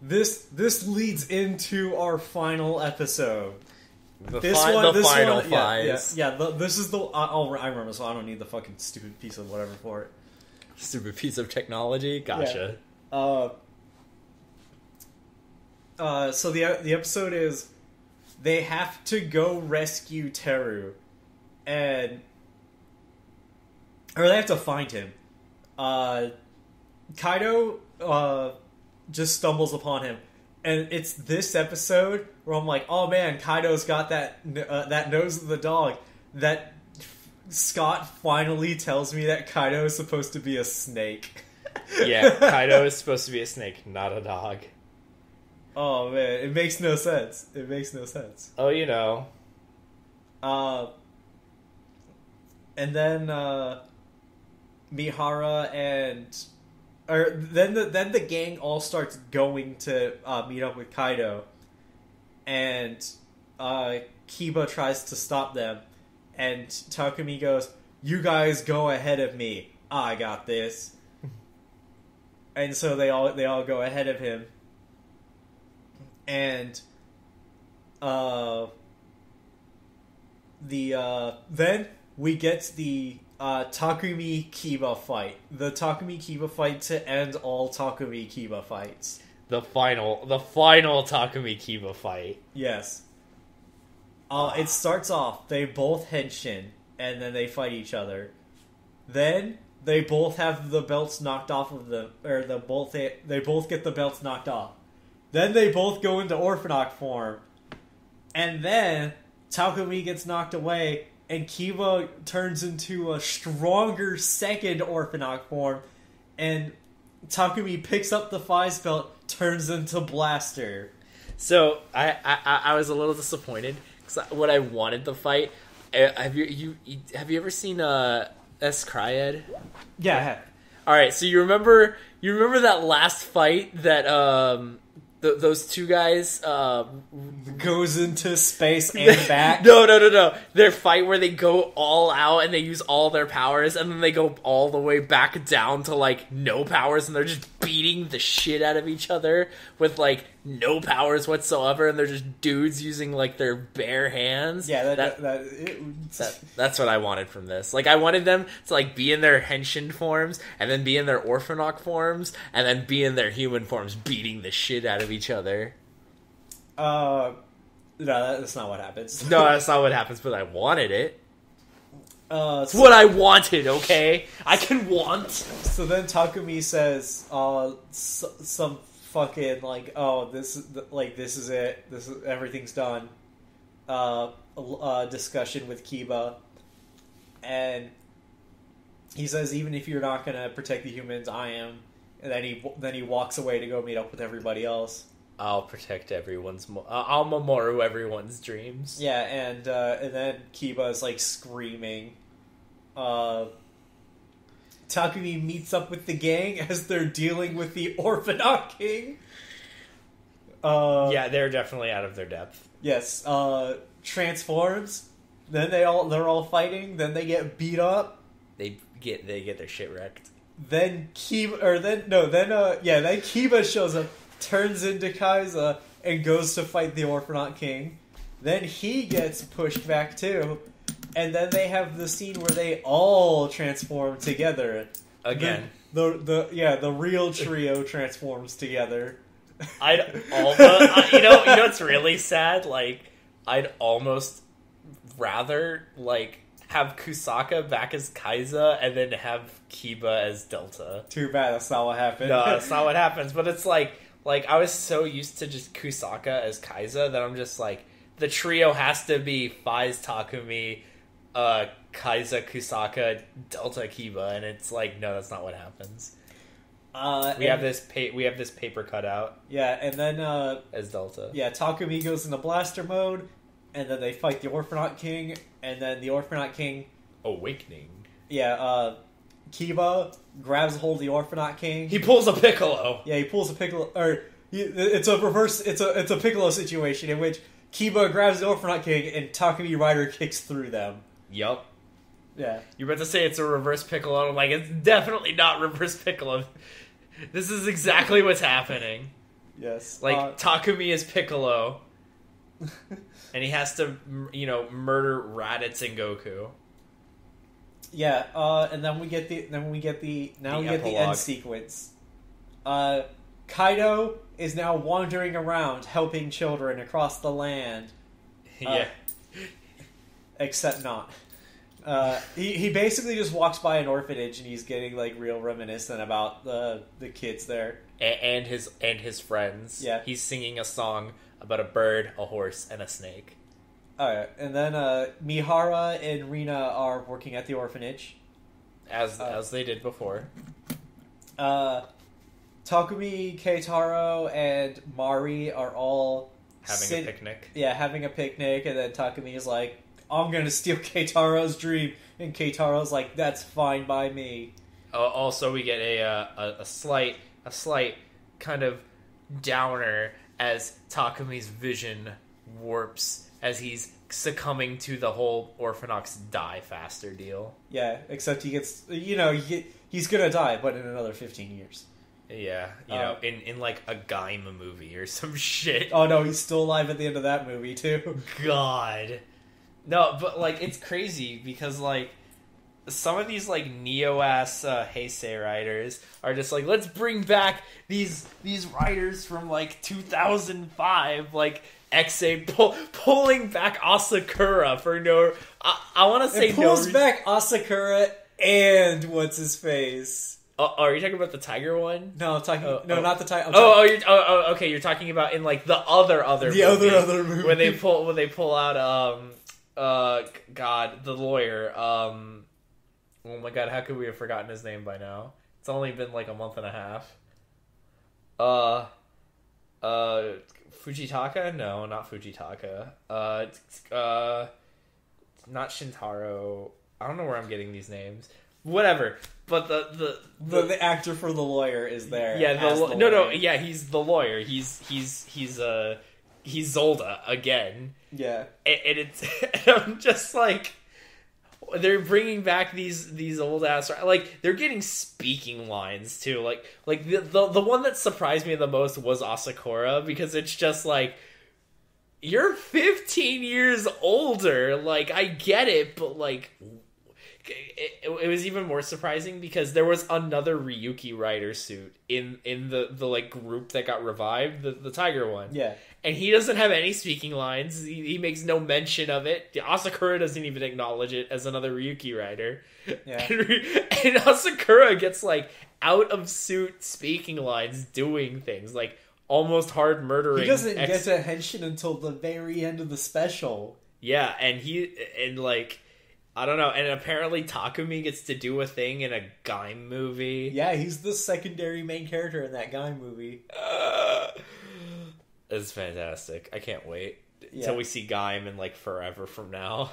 This leads into our final episode. The final Faiz. This is the. I remember, so I don't need the fucking stupid piece of whatever for it. Stupid piece of technology. Gotcha. Yeah. So the episode is they have to go rescue Teru, or they have to find him. Kaido just stumbles upon him, And it's this episode where I'm like, oh man, Kaido's got that nose of the dog. That Scott finally tells me that Kaido is supposed to be a snake. Yeah, Kaido is supposed to be a snake, not a dog. Oh man, it makes no sense. It makes no sense. Oh, you know. And then Mihara then the gang all starts going to meet up with Kaido, and Kiba tries to stop them, and Takumi goes, "You guys go ahead of me. I got this." And so they all go ahead of him, and then we get the Takumi Kiba fight. The Takumi Kiba fight to end all Takumi Kiba fights. The final Takumi Kiba fight. Yes. It starts off, they both henshin, and then they fight each other. Then they both have the belts knocked off of them, or they both get the belts knocked off. Then they both go into Orphanok form, and then Takumi gets knocked away, and Kiba turns into a stronger second Orphanok form, and Takumi picks up the Faiz belt, turns into Blaster. So I was a little disappointed because what I wanted the fight. Have you ever seen S Cryed? Yeah, I have. All right, so you remember that last fight that those two guys goes into space and back. No. Their fight where they go all out and they use all their powers, and then they go all the way back down to like no powers, and they're just beating the shit out of each other with like no powers whatsoever, and they're just dudes using like their bare hands. Yeah, that's what I wanted from this. Like I wanted them to like be in their henshin forms, and then be in their Orphanok forms, and then be in their human forms, beating the shit out of each other. No, that's not what happens. No, that's not what happens, but I wanted it. It's So what I wanted, okay? I can want. then Takumi says, some fucking like, oh, this is it. Everything's done. Discussion with Kiba, and he says, even if you're not gonna protect the humans, I am. And then he walks away to go meet up with everybody else. I'll protect I'll Mamoru everyone's dreams. Yeah, and then Kiba is like screaming. Takumi meets up with the gang as they're dealing with the Orphanok King. Yeah, they're definitely out of their depth. Yes. Transforms. Then they're all fighting. Then they get beat up. They get their shit wrecked. Then Kiba shows up, turns into Kaiza, and goes to fight the Orphanok King. Then he gets pushed back too, and then they have the scene where they all transform together Again. The real trio transforms together. You know what's really sad? Like, I'd almost rather like have Kusaka back as Kaiza and then have Kiba as Delta. Too bad that's not what happened. No, that's not what happens. But it's like I was so used to just Kusaka as Kaiza that I'm just like, the trio has to be Faiz, Takumi, Kaiza, Kusaka, Delta, Kiba, and it's like, no, that's not what happens. We have this paper cutout. Yeah, and then as Delta. Yeah, Takumi goes into blaster mode, and then they fight the Orphanok King, and then the Orphanok King Awakening. Yeah, Kiba grabs a hold of the Orphanok King. He pulls a Piccolo. Yeah, he pulls a Piccolo. It's a reverse. It's a Piccolo situation in which Kiba grabs the Orphanok King and Takumi Rider kicks through them. Yup. Yeah. You're about to say it's a reverse Piccolo. I'm like, it's definitely not reverse Piccolo. This is exactly what's happening. Yes. Like, Takumi is Piccolo. And he has to, murder Raditz and Goku. Yeah, and then we get the end sequence. Kaido is now wandering around helping children across the land. Yeah. Except not. He basically just walks by an orphanage and he's getting like real reminiscent about the kids there and his friends. Yeah, he's singing a song about a bird, a horse, and a snake. All right, and then Mihara and Rina are working at the orphanage, as they did before. Takumi, Keitaro, and Mari are all having a picnic. Yeah, having a picnic, and then Takumi is like, "I'm gonna steal Keitaro's dream," and Keitaro's like, "That's fine by me." Also, we get a slight kind of downer as Takumi's vision warps as he's succumbing to the whole Orphanox die faster deal. Yeah, except he gets, he's gonna die, but in another 15 years. Yeah, in like a Gaima movie or some shit. Oh no, he's still alive at the end of that movie too. God. No, but like it's crazy because like some of these like neo-ass Heisei writers are just like, let's bring back these writers from like 2005, like X8 pulling back Asakura for no. I want to say it pulls back Asakura and what's his face. Are you talking about the tiger one? No, I'm talking. Not the tiger. Okay. You're talking about in like the other movie, other movie when they pull out God, the lawyer. Oh my God, how could we have forgotten his name by now? It's only been like a month and a half. Fujitaka? No, not Fujitaka. Not Shintaro. I don't know where I'm getting these names. Whatever. But the actor for the lawyer is there. Yeah, yeah, he's the lawyer. He's Zolda again. Yeah, and it's and I'm just like, they're bringing back these old ass, like they're getting speaking lines too. Like the one that surprised me the most was Asakura, because it's just like, you're 15 years older. Like I get it, but like. It was even more surprising because there was another Ryuki writer suit in the like group that got revived, the tiger one. Yeah. And he doesn't have any speaking lines. He makes no mention of it. Asakura doesn't even acknowledge it as another Ryuki writer. Yeah. And Asakura gets like out of suit speaking lines, doing things like almost hard murdering. He doesn't get to Henshin until the very end of the special. Yeah, and like, I don't know, and apparently Takumi gets to do a thing in a Gaim movie. Yeah, he's the secondary main character in that Gaim movie. It's fantastic. I can't wait until we see Gaim in like forever from now.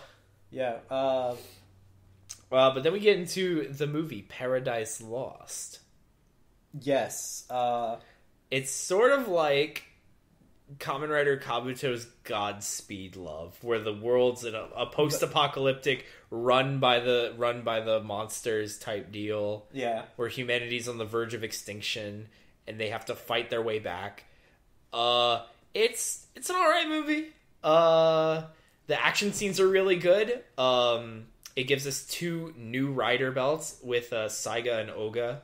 Yeah. But then we get into the movie Paradise Lost. Yes. It's sort of like Kamen Rider Kabuto's Godspeed Love, where the world's in a post-apocalyptic run by the monsters type deal. Yeah, where humanity's on the verge of extinction and they have to fight their way back. It's an alright movie. The action scenes are really good. It gives us 2 new rider belts with Saiga and Oga.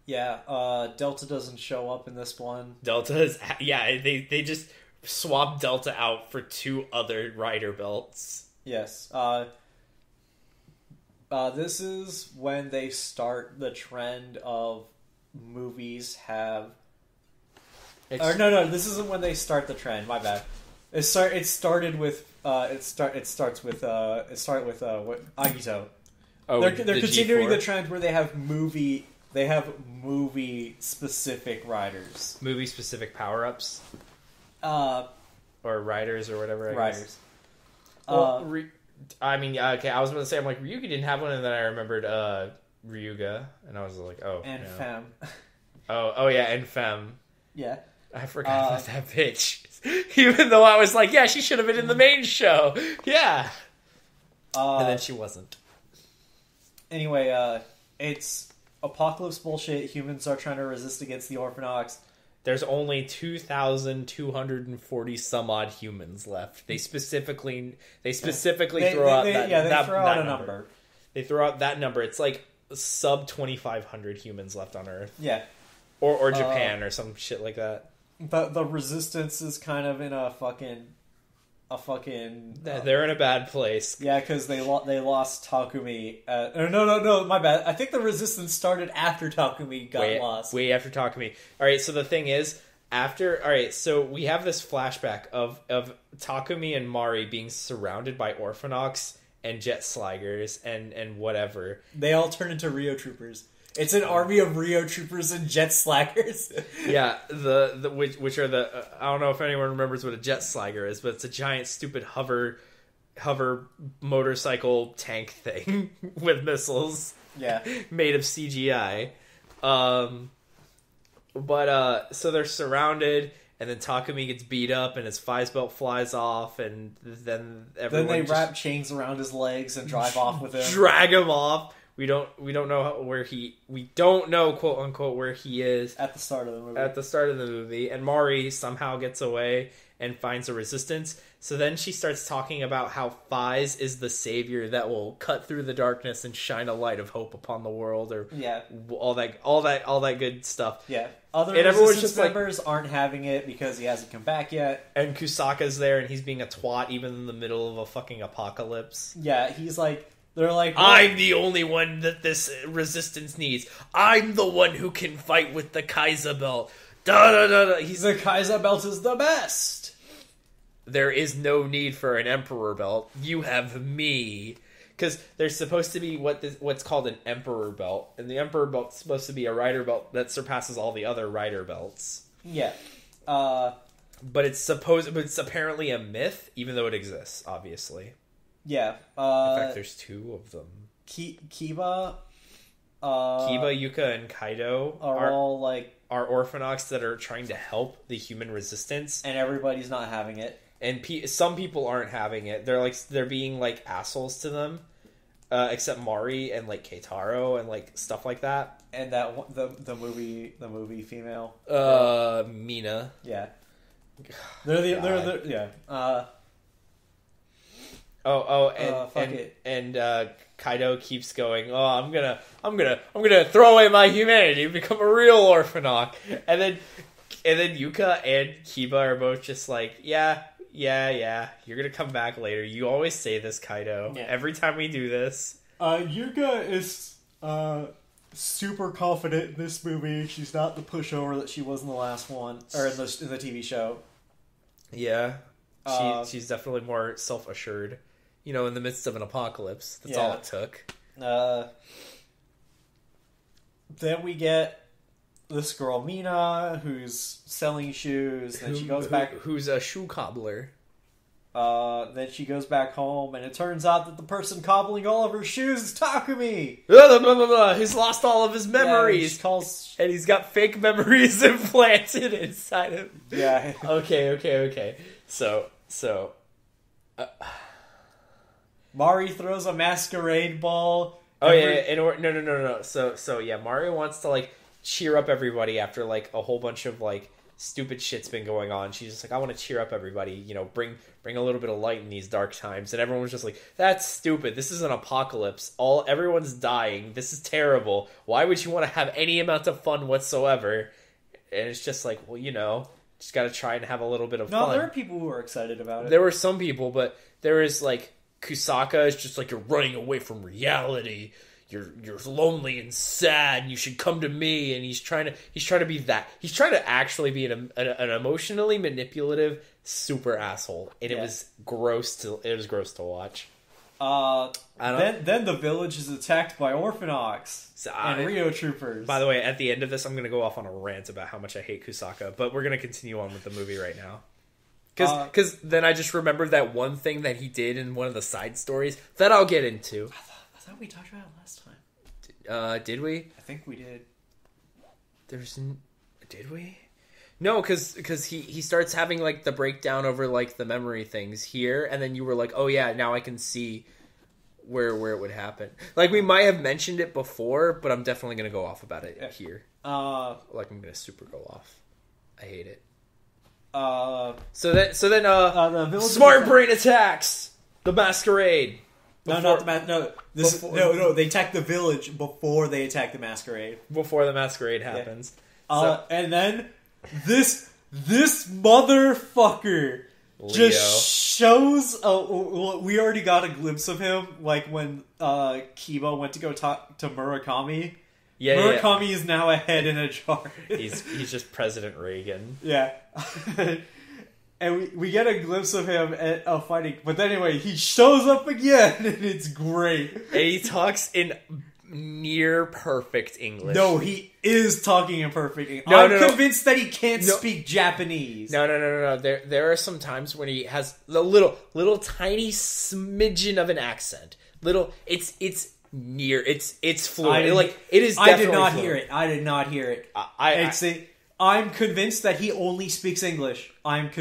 Yeah, Delta doesn't show up in this one. Delta is... Yeah, they just swapped Delta out for 2 other rider belts. Yes. This is when they start the trend of movies have... No, this isn't when they start the trend. My bad. It started with Agito. Oh, they're continuing G4? the trend where they have movie specific riders. Movie specific power-ups? Or riders or whatever. Riders. Well, I mean, okay, I was going to say, I'm like, Ryuki didn't have one, and then I remembered Ryuga, and I was like, oh. And no. Femme. Oh yeah, and Femme. Yeah. I forgot about that bitch. Even though I was like, yeah, she should have been in the main show. Yeah. And then she wasn't. Anyway, it's apocalypse bullshit. Humans are trying to resist against the Orphanox. There's only 2,240 some odd humans left. They specifically throw out that number. They throw out that number. It's like sub 2,500 humans left on Earth. Yeah. Or Japan or some shit like that. The resistance is kind of in a fucking a fucking... They're in a bad place. Yeah, because they lost Takumi. No, my bad. I think the resistance started after Takumi got lost. Way after Takumi. Alright, so the thing is, so we have this flashback of Takumi and Mari being surrounded by Orphanox and Jet Slaggers and whatever. They all turn into Rio Troopers. It's an army of Rio Troopers and Jet Slaggers. Yeah, which are the... I don't know if anyone remembers what a Jet Slagger is, but it's a giant, stupid hover motorcycle tank thing with missiles. Yeah. Made of CGI. So they're surrounded, and then Takumi gets beat up, and his Faiz belt flies off, and then everyone Then they wrap chains around his legs and drive off with him. Drag him off. We don't know we don't know, quote unquote, where he is at the start of the movie. And Mari somehow gets away and finds a resistance. So then she starts talking about how Faiz is the savior that will cut through the darkness and shine a light of hope upon the world, or all that good stuff. Yeah. Other resistance members aren't having it because he hasn't come back yet. And Kusaka's there, and he's being a twat even in the middle of a fucking apocalypse. Yeah, he's like... They're like, what? I'm the only one that this resistance needs. I'm the one who can fight with the Kaiser belt. Da da da da. The Kaiser belt is the best. There is no need for an Emperor belt. You have me. Because there's supposed to be what's called an Emperor belt, and the Emperor belt's supposed to be a rider belt that surpasses all the other rider belts. Yeah. But it's apparently a myth, even though it exists, obviously. Yeah. In fact, there's two of them. Kiba, Yuka, and Kaido are all like... are Orphanox that are trying to help the human resistance. And everybody's not having it. And some people aren't having it. They're being like assholes to them. Except Mari and like Keitaro and like stuff like that. And that the movie female. Mina. Yeah. They're yeah. And Kaido keeps going, "Oh, I'm gonna throw away my humanity and become a real Orphanoch." And then Yuka and Kiba are both just like, yeah, you're gonna come back later. You always say this, Kaido. Yeah. Every time we do this. Yuka is super confident in this movie. She's not the pushover that she was in the last one, or in the TV show. Yeah, she's definitely more self-assured. You know, in the midst of an apocalypse. That's all it took. Then we get this girl, Mina, who's selling shoes. Then she goes back... Who's a shoe cobbler. Then she goes back home, and it turns out that the person cobbling all of her shoes is Takumi! He's lost all of his memories. And he's got fake memories implanted inside him. Yeah. Okay. So... Mari throws a masquerade ball. No. So yeah, Mari wants to like cheer up everybody after like a whole bunch of like stupid shit's been going on. She's just like, I want to cheer up everybody, you know, bring a little bit of light in these dark times. And everyone was just like, that's stupid. This is an apocalypse. Everyone's dying. This is terrible. Why would you want to have any amount of fun whatsoever? And it's just like, well, you know, just got to try and have a little bit of fun. No, there are people who are excited about it. There were some people, but there is like Kusaka is just like, you're running away from reality. You're lonely and sad, and you should come to me. And he's trying to be that. He's trying to actually be an emotionally manipulative super asshole, and it was gross to watch. Then the village is attacked by Orphanox and Rio Troopers. By the way, at the end of this, I'm going to go off on a rant about how much I hate Kusaka, but we're going to continue on with the movie right now. Because then I just remembered that one thing that he did in one of the side stories that I'll get into. I thought we talked about it last time. Did we? I think we did. Did we? No, because he starts having like the breakdown over like the memory things here, and then you were like, oh yeah, now I can see where it would happen. Like we might have mentioned it before, but I'm definitely gonna go off about it here. Like I'm gonna super go off. I hate it. So then the Smart Brain attacks the masquerade. No, they attack the village before they attack the masquerade. Before the masquerade happens. And then this motherfucker Leo. just shows. We already got a glimpse of him, like when Kiba went to go talk to Murakami. Yeah, Murakami is now a head in a jar. He's just President Reagan. Yeah. And we get a glimpse of him at fighting. But anyway, he shows up again, and it's great. And he talks in near perfect English. No, he is talking in perfect English. No, I'm convinced that he can't speak Japanese. No. There are some times when he has the little tiny smidgen of an accent. It's near. It's fluent. It is. I did definitely not fluent. hear it. I did not hear it. I'm convinced that he only speaks English. That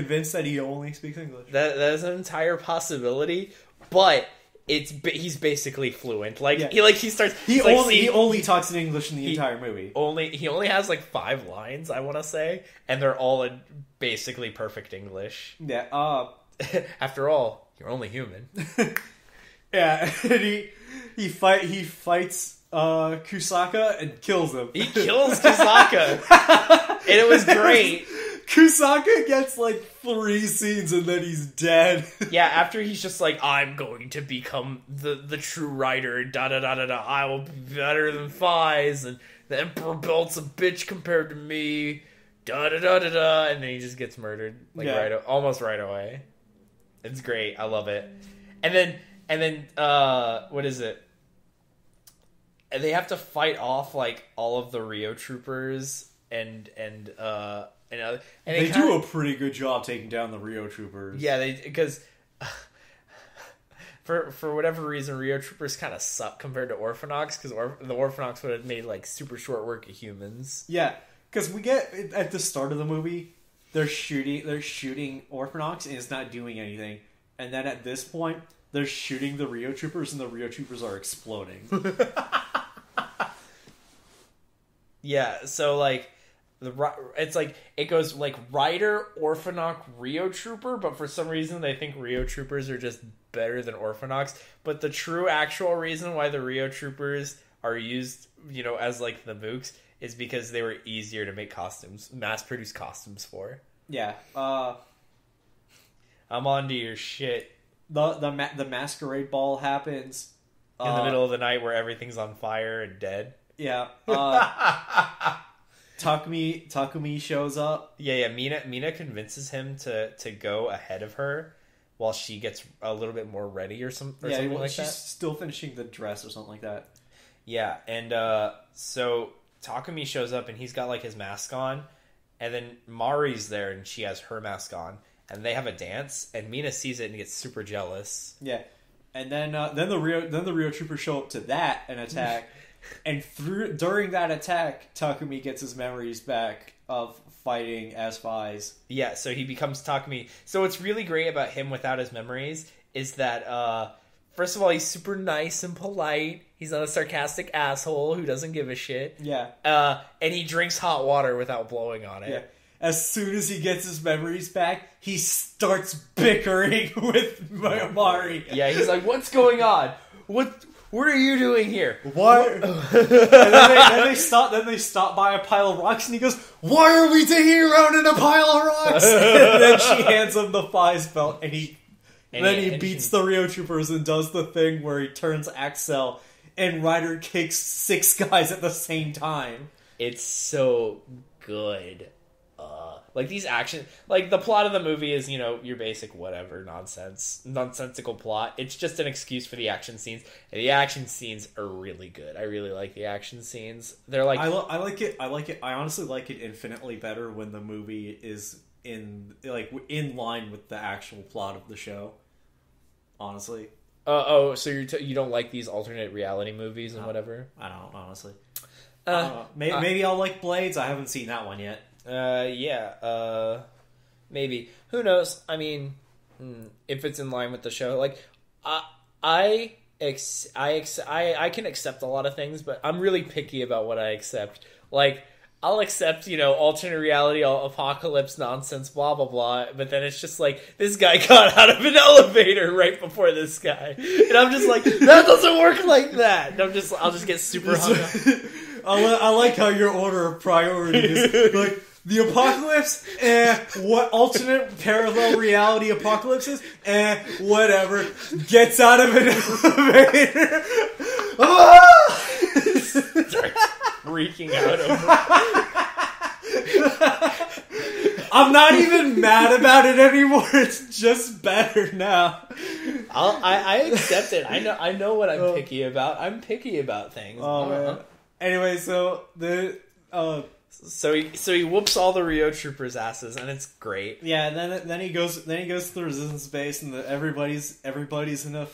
is an entire possibility, but he's basically fluent. He only talks in English in the entire movie. He only has like 5 lines, I want to say, and they're all in basically perfect English. Yeah. After all, you're only human. Yeah, and he fights Kusaka and kills him. He kills Kusaka, and it was great. Kusaka gets like 3 scenes and then he's dead. Yeah, after he's just like, I'm going to become the true rider, da da da da da. I will be better than Faiz, and the Emperor Belt's a bitch compared to me, da da da da da. And then he just gets murdered almost right away. It's great. I love it. And then what is it? And they have to fight off like all of the Rio troopers and they do a pretty good job taking down the Rio troopers. Yeah, because for whatever reason, Rio troopers kind of suck compared to Orphanox, because the Orphanox would have made like super short work of humans. Yeah, because we get at the start of the movie, they're shooting Orphanox and it's not doing anything, and then at this point, they're shooting the Rio troopers and the Rio troopers are exploding. Yeah, so like. It's like it goes like Rider, Orphanox, Rio Trooper, but for some reason they think Rio Troopers are just better than Orphanox. But the true actual reason why the Rio Troopers are used, as like the mooks, is because they were easier to make costumes, mass-produce costumes for. Yeah. I'm onto your shit. The masquerade ball happens in the middle of the night where everything's on fire and dead. Yeah. Takumi shows up. Yeah. Mina convinces him to go ahead of her while she gets a little bit more ready or something like that. She's still finishing the dress or something like that. Yeah, and so Takumi shows up and he's got like his mask on, and then Mari's there and she has her mask on, and they have a dance, and Mina sees it and gets super jealous. Yeah, and then the Rio troopers show up to that and attack. And during that attack, Takumi gets his memories back of fighting as Faiz. Yeah, so he becomes Takumi. So what's really great about him without his memories is that, first of all, he's super nice and polite. He's not a sarcastic asshole who doesn't give a shit. Yeah. And he drinks hot water without blowing on it. Yeah. As soon as he gets his memories back, he starts bickering with Mari. Yeah, he's like, what's going on? What are you doing here? What? And then they stop by a pile of rocks, and he goes, "Why are we digging around in a pile of rocks?" And then she hands him the Faiz belt, and he beats the Rio troopers and does the thing where he turns Axel, and Ryder kicks 6 guys at the same time. It's so good. Like these action, like the plot of the movie is, your basic whatever nonsensical plot. It's just an excuse for the action scenes, and the action scenes are really good. I really like the action scenes. They're like, I like it. I honestly like it infinitely better when the movie is in line with the actual plot of the show. Honestly. So you don't like these alternate reality movies and whatever? I don't honestly. Maybe I'll like Blades. I haven't seen that one yet. Maybe. Who knows? I mean, if it's in line with the show, like, I can accept a lot of things, but I'm really picky about what I accept. Like, I'll accept, alternate reality, apocalypse nonsense, blah, blah, blah, but then it's just like, this guy got out of an elevator right before this guy. And I'm just like, that doesn't work like that. And I'll just get super hung up. I like how your order of priority is like, The apocalypse? What alternate parallel reality apocalypse is? Whatever. Gets out of an elevator. Starts freaking out over. I'm not even mad about it anymore. It's just better now. I accept it. I know what I'm picky about. I'm picky about things. Oh man. Anyway, so So he whoops all the Rio troopers' asses, and it's great. yeah, and then he goes to the resistance base, and everybody's in a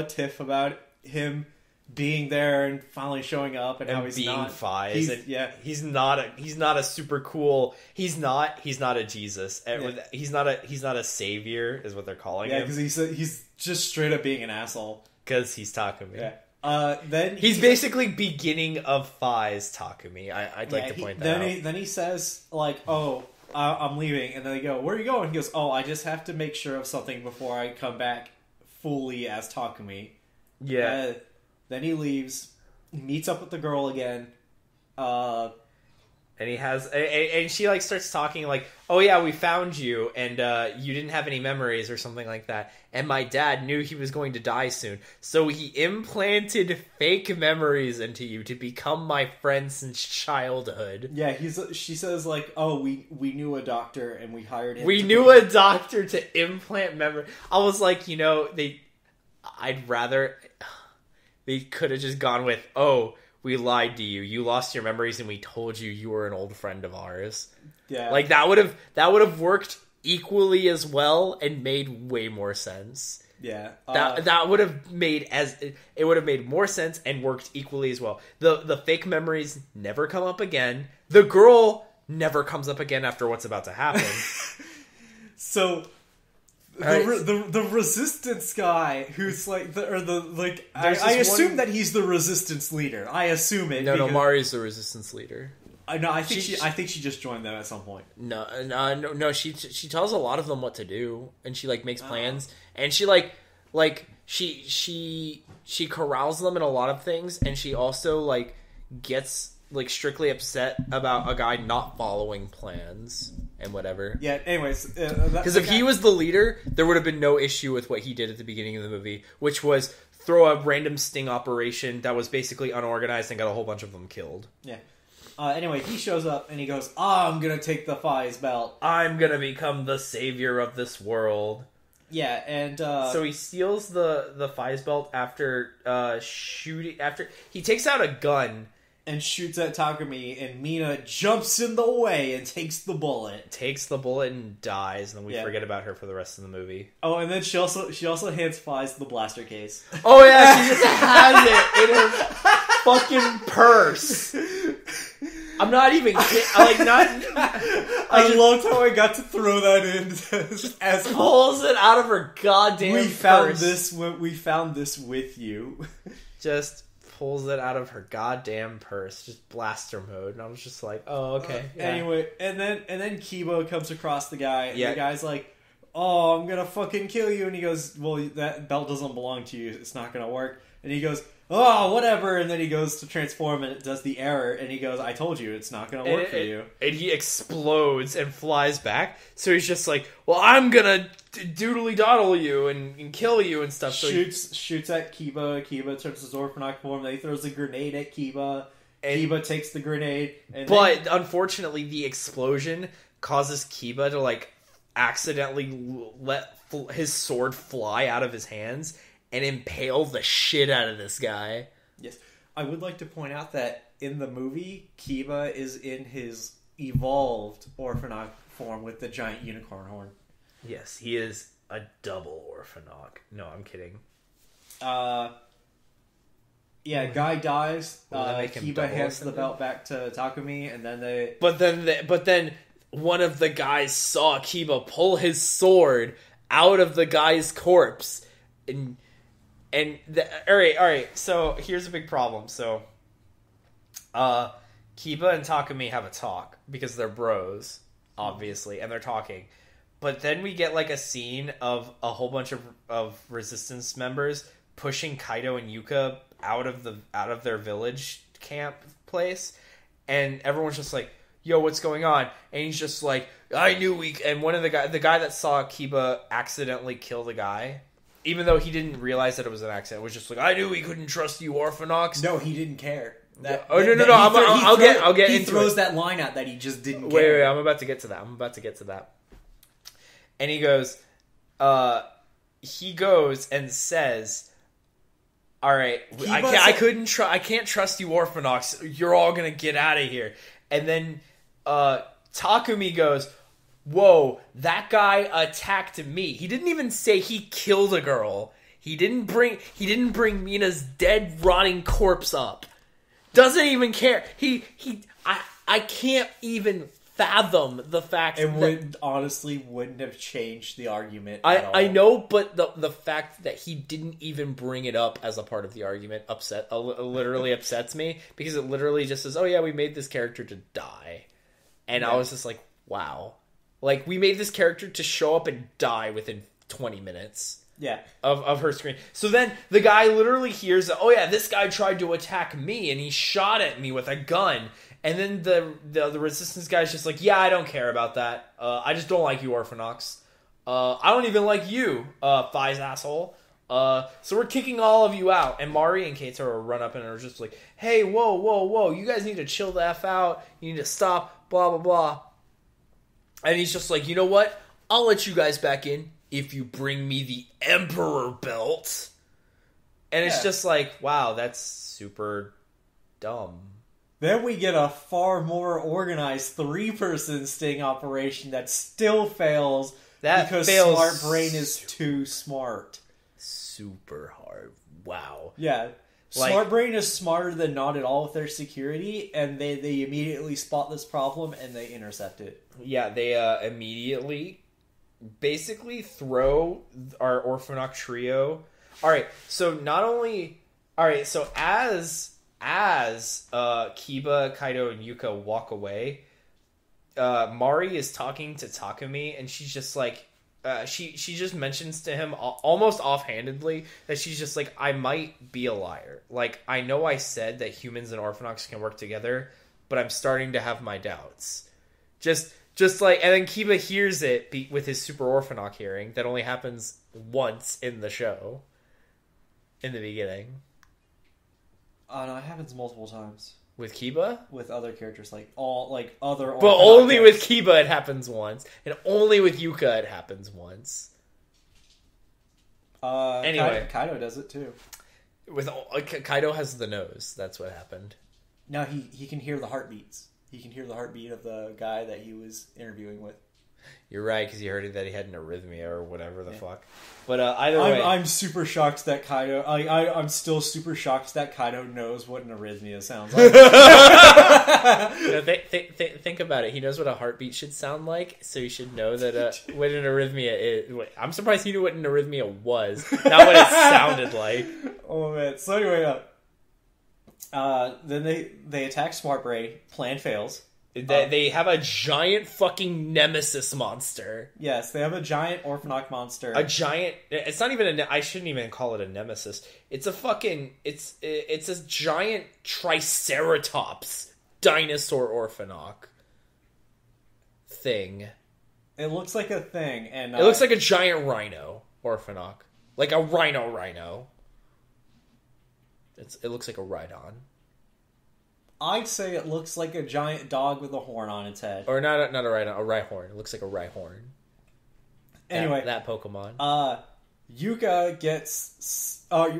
tiff about him being there and finally showing up, and how he's being not Faiz. He's He's not a super cool. He's not a Jesus. Yeah. He's not a savior, is what they're calling him. because he's just straight up being an asshole. Because he's Takumi. Yeah. Then He's basically beginning of Faiz Takumi. I'd like to point that out. Then he says, like, oh, I'm leaving. And then they go, where are you going? He goes, oh, I just have to make sure of something before I come back fully as Takumi. Yeah. Then he leaves, meets up with the girl again. And he has, and she like starts talking like, "Oh yeah, we found you, and you didn't have any memories or something like that. And my dad knew he was going to die soon, so he implanted fake memories into you to become my friend since childhood." Yeah, she says like, "Oh, we knew a doctor and we hired him. We knew a doctor to implant memory." I was like, they could have just gone with, "Oh, we lied to you. You lost your memories, and we told you were an old friend of ours." Yeah, like that would have worked equally as well and made way more sense. Yeah, that would have made more sense and worked equally as well. The fake memories never come up again. The girl never comes up again after what's about to happen. So the resistance guy who's like I assume that he's the resistance leader. I assume it. No, Mari's the resistance leader. I think she just joined them at some point. No. She tells a lot of them what to do, and she like makes plans, and she she corrals them in a lot of things, and she also like gets like strictly upset about a guy not following plans and whatever. Yeah. Anyways, because if he was the leader, there would have been no issue with what he did at the beginning of the movie, which was throw a random sting operation that was basically unorganized and got a whole bunch of them killed. Yeah. Anyway, he shows up and he goes, I'm gonna take the Faiz belt. I'm gonna become the savior of this world. Yeah, and so he steals the Faiz belt after he takes out a gun and shoots at Takumi, and Mina jumps in the way and takes the bullet. And dies, and then we forget about her for the rest of the movie. Oh, and then she also hands Faiz the blaster case. Oh yeah, she just has it in her fucking purse. I'm not even kidding. I loved how I got to throw that in. As pulls it out of her goddamn purse. We found this with you. Just pulls it out of her goddamn purse. Just blaster mode. And I was just like, oh, okay. Anyway, and then Kiba comes across the guy, and the guy's like, oh, I'm gonna fucking kill you. And he goes, well, that belt doesn't belong to you. It's not gonna work. And he goes, oh, whatever, and then he goes to transform and it does the error, and he goes, I told you, it's not going to work for you. And he explodes and flies back, so he's just like, well, I'm going to doodly-doddle you and kill you and stuff. So shoots at Kiba. Kiba turns his Orphanok form, then he throws a grenade at Kiba. Kiba takes the grenade. But unfortunately, the explosion causes Kiba to, like, accidentally let his sword fly out of his hands and impale the shit out of this guy. Yes. I would like to point out that in the movie, Kiba is in his evolved Orphanok form with the giant unicorn horn. Yes, he is a double Orphanok. No, I'm kidding. Guy dies. Kiba hands the belt back to Takumi, and then they... But then one of the guys saw Kiba pull his sword out of the guy's corpse, all right. So here's a big problem. So, Kiba and Takumi have a talk because they're bros, obviously, and they're talking. But then we get like a scene of a whole bunch of resistance members pushing Kaido and Yuka out of their village camp place, and everyone's just like, yo, what's going on? And he's just like, I knew we... And one of the guy that saw Kiba accidentally kill the guy, even though he didn't realize that it was an accident, was just like, I knew we couldn't trust you, Orphanox. No, he didn't care. No. I'll get into it. He throws that line out that he just didn't care. Wait, I'm about to get to that. And he goes and says, all right, I can't trust you, Orphanox. You're all gonna get out of here. And then Takumi goes, whoa, that guy attacked me. He didn't even say he killed a girl. He didn't bring Mina's dead, rotting corpse up. Doesn't even care. I can't even fathom the fact that... It wouldn't have changed the argument at all. I know, but the fact that he didn't even bring it up as a part of the argument literally upsets me, because it literally just says, oh yeah, we made this character to die. And I was just like, wow. Like, we made this character to show up and die within 20 minutes. Yeah. Of her screen. So then the guy literally hears that, oh yeah, this guy tried to attack me and he shot at me with a gun. And then the resistance guy's just like, yeah, I don't care about that. I just don't like you, Orphanox. I don't even like you, Faiz asshole. So we're kicking all of you out. And Mari and Keitaro run up and are just like, hey, whoa, you guys need to chill the F out. You need to stop, blah, blah, blah. And he's just like, you know what? I'll let you guys back in if you bring me the Emperor belt. And it's just like, wow, that's super dumb. Then we get a far more organized 3-person sting operation that still fails because Smart Brain is too smart. Super hard. Wow. Yeah. Smart Brain is smarter than Not at All with their security, and they immediately spot this problem and they intercept it. Yeah, they immediately basically throw our Orphanox trio. Alright, so not only... Alright, so as Kiba, Kaido, and Yuka walk away, Mari is talking to Takumi, and she's just like... She just mentions to him almost offhandedly that she's just like, I might be a liar. Like, I know I said that humans and Orphanox can work together, but I'm starting to have my doubts. Just like, and then Kiba hears it with his Super Orphanox hearing that only happens once in the show. In the beginning. Oh no, it happens multiple times. With Kiba? With other characters, other... But only with Kiba it happens once. And only with Yuka it happens once. Anyway. Kaido does it too. Kaido has the nose. That's what happened. No, he can hear the heartbeats. He can hear the heartbeat of the guy that he was interviewing with. You're right, because he heard that he had an arrhythmia or whatever the fuck. But either way... I'm super shocked that Kaido... I'm still super shocked that Kaido knows what an arrhythmia sounds like. Think about it. He knows what a heartbeat should sound like, so you should know that what an arrhythmia is. Wait, I'm surprised he knew what an arrhythmia was, not what it sounded like. Oh, man. So anyway, then they attack Smart Brain. Plan fails. They have a giant fucking nemesis monster. Yes, they have a giant Orphanox monster. A giant... It's not even I shouldn't even call it a nemesis. It's a fucking... It's a giant Triceratops dinosaur Orphanox thing. It looks like a thing, and... it looks like a giant rhino Orphanox. Like a rhino. It looks like a rhydon. I'd say it looks like a giant dog with a horn on its head. Or not a rhino, a rhyhorn. It looks like a rhyhorn. Anyway. That Pokemon. Yuka gets... by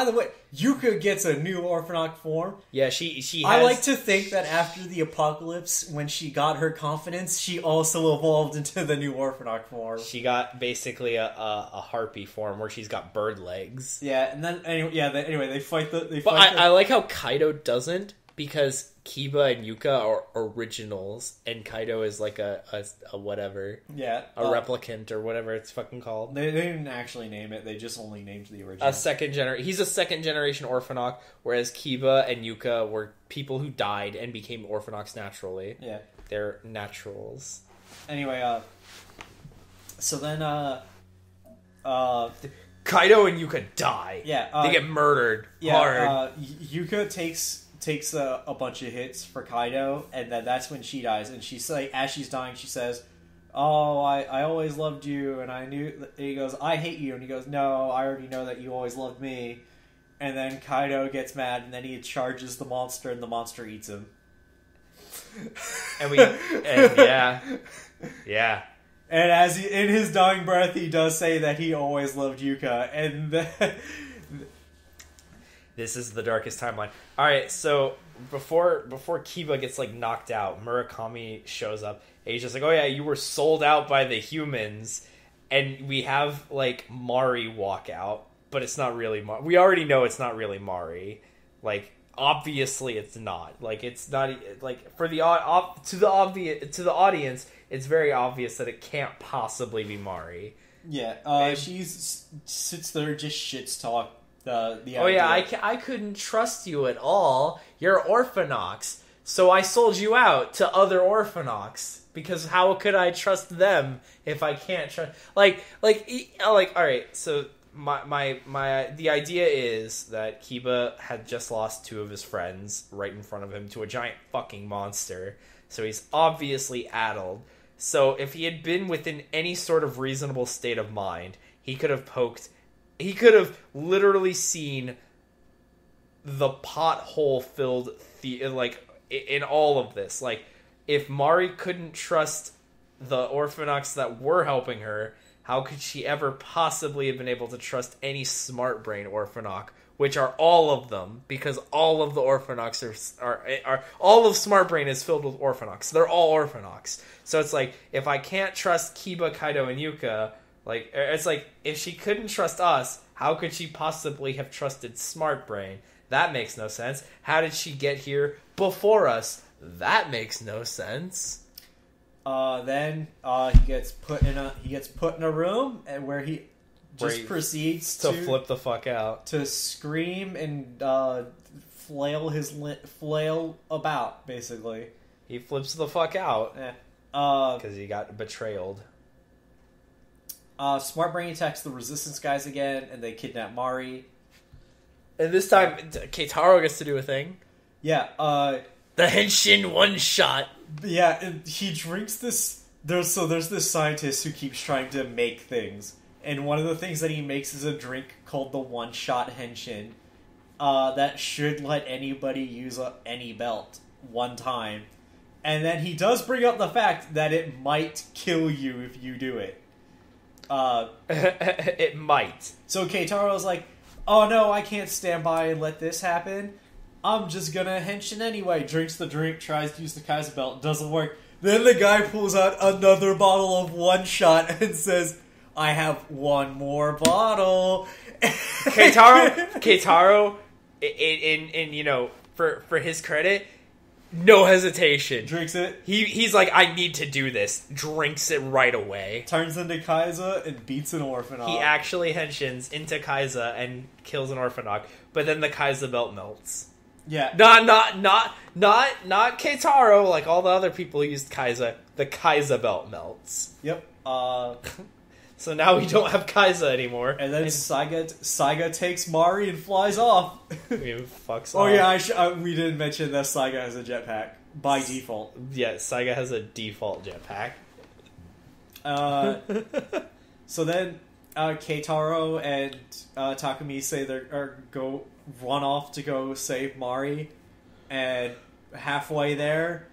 the way, Yuka gets a new Orphanox form. Yeah, she has... I like to think that after the apocalypse, when she got her confidence, she also evolved into the new Orphanox form. She got basically a harpy form where she's got bird legs. Yeah, and then... Anyway, they fight the... I like how Kaido doesn't, because Kiba and Yuka are originals, and Kaido is like a whatever. Yeah. A replicant, or whatever it's fucking called. They didn't actually name it, they just only named the original. He's a second generation Orphanox, whereas Kiba and Yuka were people who died and became Orphanox naturally. Yeah. They're naturals. Anyway, so then, Kaido and Yuka die. Yeah. They get murdered. Yeah, hard. Yuka takes takes a bunch of hits for Kaido, and then that's when she dies. And she's like, as she's dying, she says, "Oh, I always loved you," and I knew. And he goes, "I hate you," and he goes, "No, I already know that you always loved me." And then Kaido gets mad, and then he charges the monster, and the monster eats him. And yeah. And as in his dying breath, he does say that he always loved Yuka, and this is the darkest timeline. All right, so before Kiba gets like knocked out, Murakami shows up, and he's just like, "Oh yeah, you were sold out by the humans," and we have like Mari walk out, but it's not really Mari. We already know it's not really Mari. Like, obviously, it's not. Like, it's not like for the to the audience. It's very obvious that it can't possibly be Mari. Yeah, she sits there just shits talk the oh idea. yeah, I couldn't trust you at all. You're Orphanox, so I sold you out to other Orphanox because how could I trust them if I can't trust like all right. So the idea is that Kiba had just lost 2 of his friends right in front of him to a giant fucking monster, so he's obviously addled. So if he had been within any sort of reasonable state of mind, he could have literally seen the pothole filled in all of this. Like, if Mari couldn't trust the Orphanox that were helping her, how could she ever possibly have been able to trust any smart brain Orphanox, which are all of them, because all of the Orphanox are all of Smart Brain is filled with Orphanox. They're all Orphanox. So it's like, if I can't trust Kiba, Kaido, and Yuka, like, it's like, if she couldn't trust us, how could she possibly have trusted Smart Brain? That makes no sense. How did she get here before us? That makes no sense. Then he gets put in a room, and where he proceeds to flip the fuck out, to scream and flail about. Basically, he flips the fuck out because he got betrayed. Smart Brain attacks the Resistance guys again, and they kidnap Mari. And this time, Keitaro gets to do a thing. Yeah, the Henshin one shot. Yeah, and he drinks this. There's this scientist who keeps trying to make things, and one of the things that he makes is a drink called the One Shot Henshin, that should let anybody use any belt one time, and then he does bring up the fact that it might kill you if you do it. It might. So Keitaro's like, "Oh no, I can't stand by and let this happen. I'm just gonna henshin anyway." Drinks the drink, tries to use the Kaiser belt, doesn't work. Then the guy pulls out another bottle of One Shot and says, "I have one more bottle." Keitaro, in you know, for his credit, no hesitation. Drinks it. He's like, "I need to do this." Drinks it right away. Turns into Kaiser and beats an Orphanox. He actually henshins into Kaiser and kills an Orphanox, but then the Kaiser belt melts. Yeah. Not Keitaro, like all the other people who used Kaiser. The Kaiser belt melts. Yep. So now we don't have Kaiser anymore. And then Saiga takes Mari and flies off. Fucks Oh off. yeah, we didn't mention that Saiga has a jetpack by default. Yeah, Saiga has a default jetpack. So then Keitaro and Takumi say they're run off to go save Mari, and halfway there,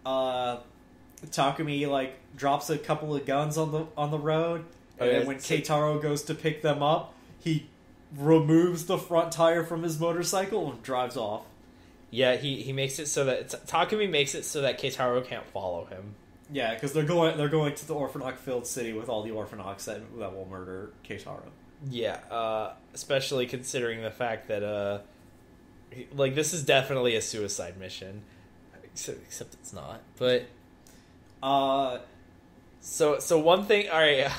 Takumi like drops a couple of guns on the road, and then when Keitaro goes to pick them up, he removes the front tire from his motorcycle and drives off. Yeah, he makes it so that Takumi makes it so that Keitaro can't follow him. Yeah, because they're going to the Orphanox-filled city with all the Orphanox that will murder Keitaro. Yeah, especially considering the fact that like, this is definitely a suicide mission, except it's not. But so one thing, all right,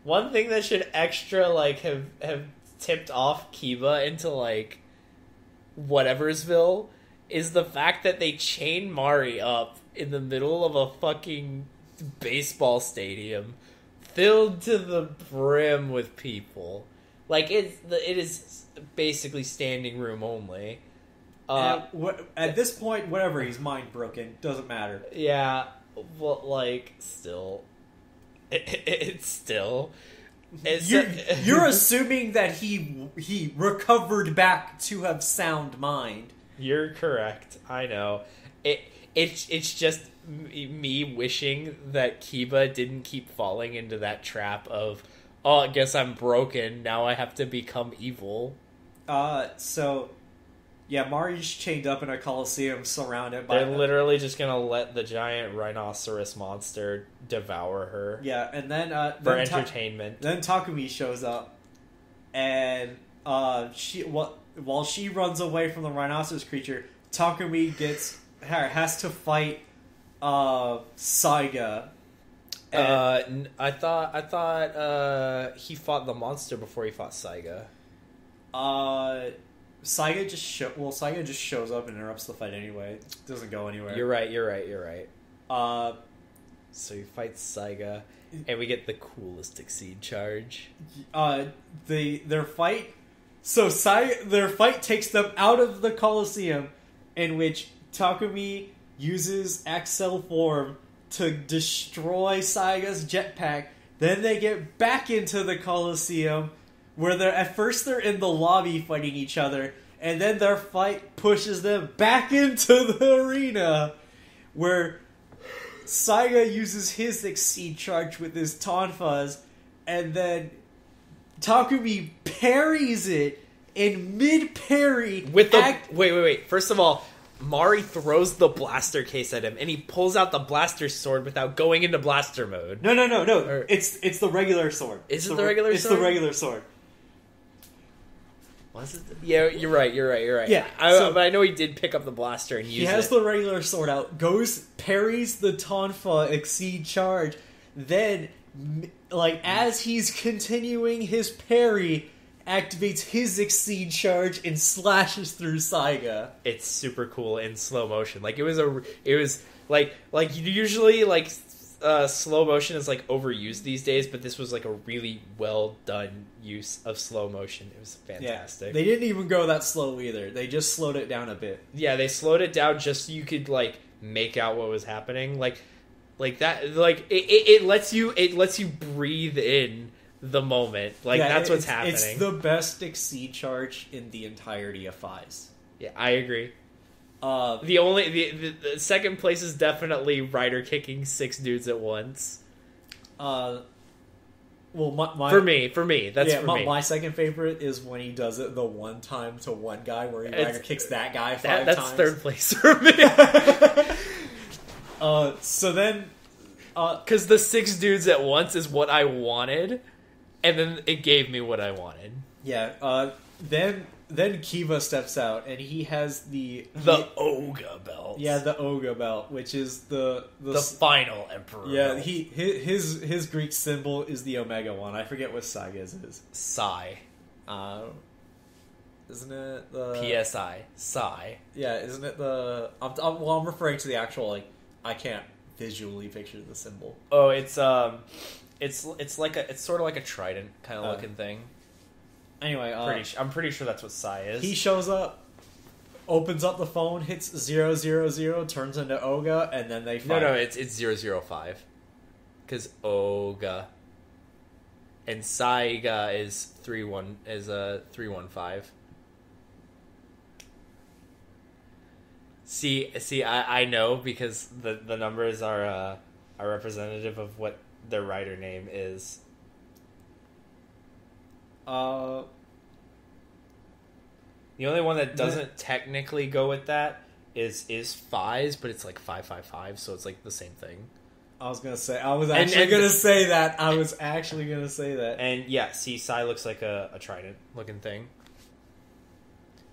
one thing that should extra like have tipped off Kiba into like whateversville is the fact that they chain Mari up in the middle of a fucking baseball stadium filled to the brim with people. Like, it is basically standing room only. At this point, whatever, he's mind broken. Doesn't matter. Yeah, well, like, still... It's still... You're assuming that he recovered back to have sound mind. You're correct. I know. It's just me wishing that Kiba didn't keep falling into that trap of, oh, I guess I'm broken. Now I have to become evil. So, yeah, Mari's chained up in a coliseum surrounded by... They're literally just gonna let the giant rhinoceros monster devour her. Yeah, and then... for entertainment. Then Takumi shows up, and while she runs away from the rhinoceros creature, Takumi has to fight Saiga. I thought he fought the monster before he fought Saiga. Saiga just shows up and interrupts the fight anyway. It doesn't go anywhere. You're right. So he fights Saiga, and we get the coolest Exceed charge. Their fight takes them out of the Coliseum, in which Takumi uses Axel form to destroy Saiga's jetpack. Then they get back into the Coliseum, where at first they're in the lobby fighting each other, and then their fight pushes them back into the arena, where Saiga uses his Exceed charge with his Tonfas, and then Takumi parries it in mid-parry. With the... Wait. First of all, Mari throws the blaster case at him, and he pulls out the blaster sword without going into blaster mode. No. It's the regular sword. Is it the regular sword? It's the regular sword. Was it? Yeah, you're right. Yeah, but I know he did pick up the blaster and use it. He has the regular sword out, parries the Tonfa Exceed charge, then, as he's continuing his parry, activates his Exceed charge and slashes through Saiga. It's super cool in slow motion. Usually slow motion is overused these days, but this was a really well done use of slow motion. It was fantastic. Yeah, they didn't even go that slow either. They just slowed it down a bit. Yeah, they slowed it down just so you could make out what was happening. It lets you breathe in the moment. That's what's happening. It's the best Exceed charge in the entirety of Faiz. Yeah, I agree. The second place is definitely Ryder kicking 6 dudes at once. For me, that's for me. My second favorite is when he does it the one time to one guy, where he Ryder kicks that guy 5 times. That's third place for me. So then, because the 6 dudes at once is what I wanted, and then it gave me what I wanted. Yeah. Then Kiva steps out, and he has the Oga belt. Yeah, the Oga belt, which is the final emperor. Yeah, belt. his Greek symbol is the Omega one. I forget what Saiga's is. Psi. Isn't it the PSI? Psi. Yeah, isn't it the? I'm referring to the actual I can't visually picture the symbol. Oh, it's sort of like a trident kind of looking thing. Anyway, I'm pretty sure that's what Psi is. He shows up, opens up the phone, hits 000, turns into Oga, and then they fight. No, it's 005. Because Oga and Saiga is 315. See, I know because the numbers are representative of what their rider name is. The only one that doesn't technically go with that is Faiz, but it's 555, so it's the same thing. I was actually gonna say that. And yeah, see, Sai looks like a trident looking thing.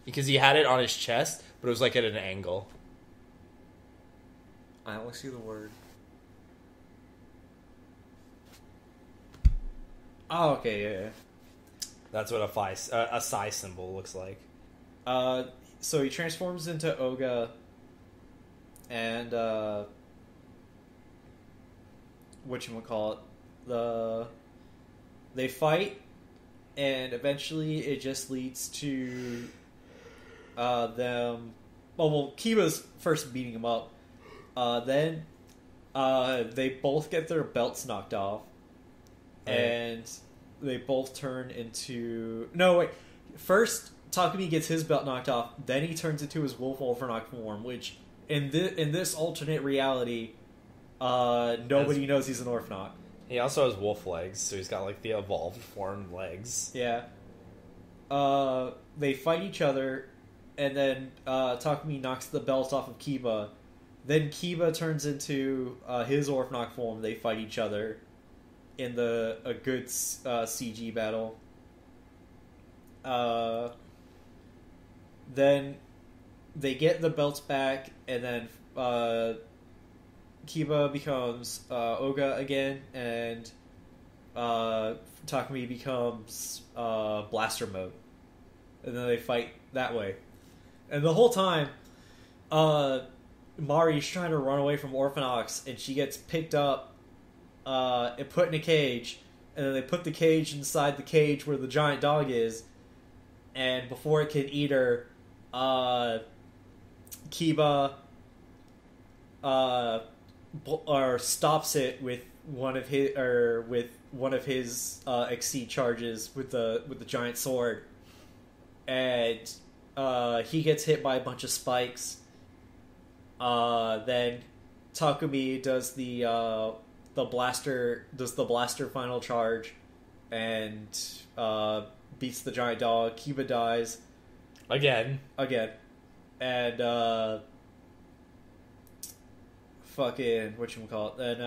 Because he had it on his chest, but it was at an angle. I only see the word. Oh, okay, yeah. That's what a Sai symbol looks like. So he transforms into Oga, and whatchamacallit, they fight, and eventually it just leads to them well, Kiba's first beating him up. Then they both get their belts knocked off. Right. And they both turn into... No, wait. First, Takumi gets his belt knocked off. Then he turns into his Wolf Orphanok form, which in this alternate reality, nobody knows he's an Orphanok. He also has wolf legs, so he's got like the evolved form legs. Yeah. They fight each other, and then Takumi knocks the belt off of Kiba. Then Kiba turns into his Orphanok form. They fight each other in a good CG battle. Then they get the belts back, and then Kiba becomes Oga again, and Takumi becomes Blaster Mode. And then they fight that way. And the whole time, Mari's trying to run away from Orphanox, and she gets picked up and put in a cage, and then they put the cage inside the cage where the giant dog is, and before it can eat her, Kiba or stops it with one of his Exceed charges with the giant sword, and he gets hit by a bunch of spikes. Then Takumi does the blaster final charge and beats the giant dog. Kiba dies again, and fucking whatchamacallit. Then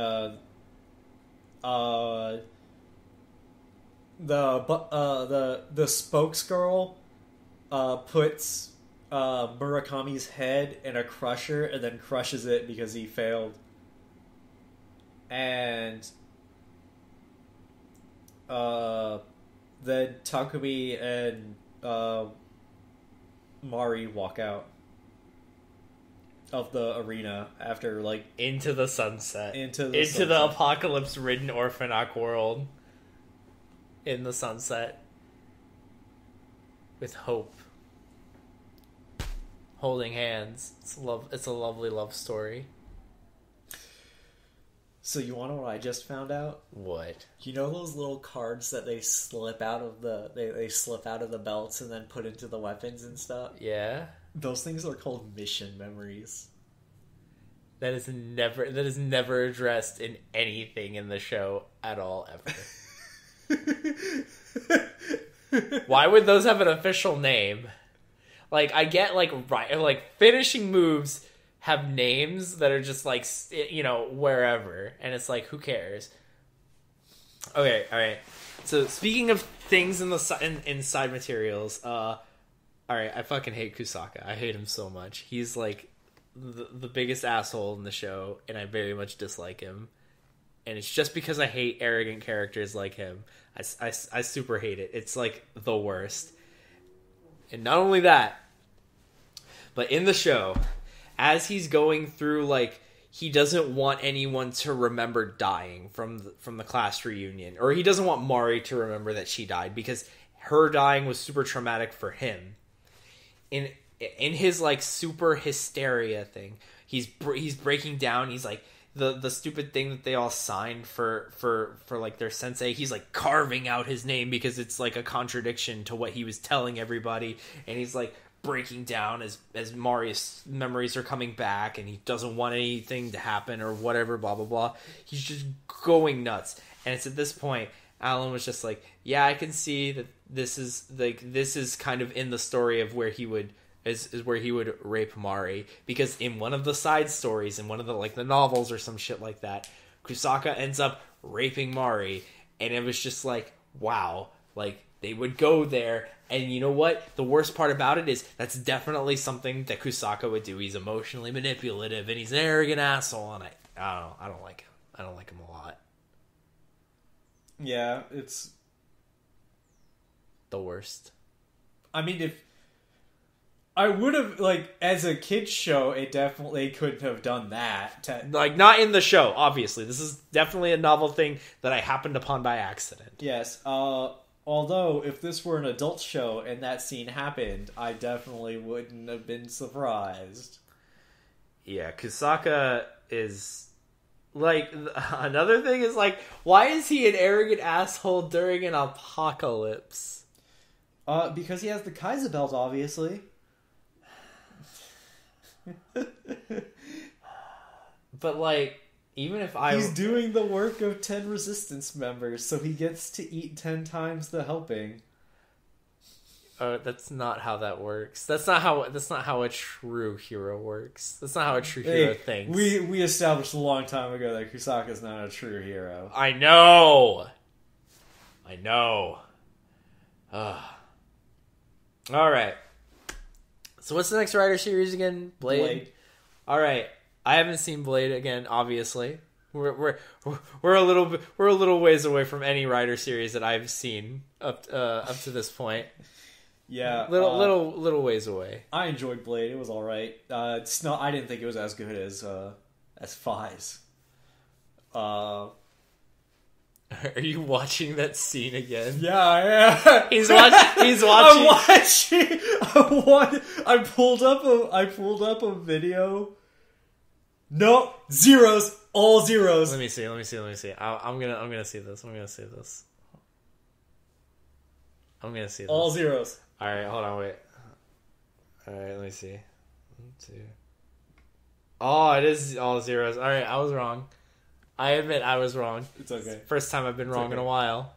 the spokesgirl puts Murakami's head in a crusher and then crushes it because he failed. And then Takumi and Mari walk out of the arena after into the sunset, into the apocalypse-ridden Orphanok world, in the sunset with hope, holding hands. It's a lovely love story. So you want to know what I just found out? What? You know those little cards that they slip out of they slip out of the belts and then put into the weapons and stuff? Yeah. Those things are called mission memories. That is never addressed in anything in the show at all, ever. Why would those have an official name? I get finishing moves have names that are just wherever, and it's who cares? Okay, all right. So speaking of things in the in side materials, all right, I fucking hate Kusaka. I hate him so much. He's the biggest asshole in the show, and I very much dislike him. And it's just because I hate arrogant characters like him. I super hate it. It's the worst. And not only that, but in the show, as he's going through, he doesn't want anyone to remember dying from the class reunion. Or he doesn't want Mari to remember that she died, because her dying was super traumatic for him. In his, super hysteria thing, he's breaking down. He's the stupid thing that they all signed for their sensei. He's carving out his name because it's a contradiction to what he was telling everybody. And he's breaking down as Mari's memories are coming back, and he doesn't want anything to happen or whatever, blah blah blah. He's just going nuts. And it's at this point Alan was just yeah, I can see that this is kind of in the story of where he would is where he would rape Mari, because in one of the side stories, in one of the novels or some shit like that, Kusaka ends up raping Mari, and it was just wow, they would go there. And you know what? The worst part about it is that's definitely something that Kusaka would do. He's emotionally manipulative, and he's an arrogant asshole, and I don't like him. I don't like him a lot. Yeah, it's the worst. I mean, if I would have, as a kid's show, it definitely couldn't have done that. Not in the show, obviously. This is definitely a novel thing that I happened upon by accident. Yes, Although, if this were an adult show and that scene happened, I definitely wouldn't have been surprised. Yeah, Kusaka is... Like, another thing is, like, why is he an arrogant asshole during an apocalypse? Because he has the Kaiser belt, obviously. But, like, even if He's doing the work of 10 resistance members, so he gets to eat 10 times the helping. That's not how that works. That's not how a true hero works. That's not how a true hero thinks. We established a long time ago that Kusaka's not a true hero. I know. Alright. So what's the next Rider series again? Blade? Alright. I haven't seen Blade again, obviously. We're a little ways away from any Rider series that I've seen up to this point. Yeah, little ways away. I enjoyed Blade. It was all right. It's not. I didn't think it was as good as Faiz. Are you watching that scene again? Yeah. He's watching. I'm watching. I pulled up a video. No zeros. All zeros. Let me see. I'm gonna see this. I'm gonna see this. All zeros. All right, hold on, wait. All right, let me see. 1, 2. Oh, it is all zeros. All right, I was wrong. I admit I was wrong. It's okay. First time I've been wrong in a while.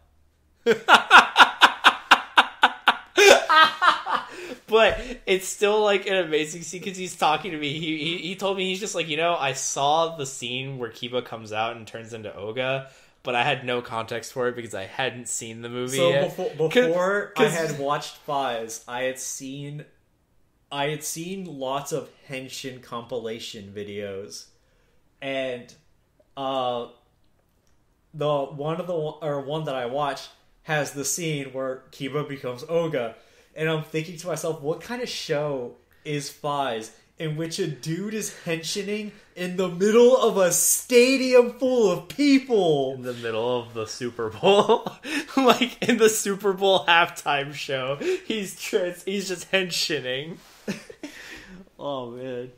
But it's still like an amazing scene because he's talking to me. He told me, he's just like, I saw the scene where Kiba comes out and turns into Oga, but I had no context for it because I hadn't seen the movie yet. Before I had watched Faiz, I had seen lots of Henshin compilation videos, and one that I watched has the scene where Kiba becomes Oga, and I'm thinking to myself, what kind of show is Faiz in which a dude is henshining in the middle of a stadium full of people? In the middle of the Super Bowl. Like in the Super Bowl halftime show. He's just henshining. Oh, man.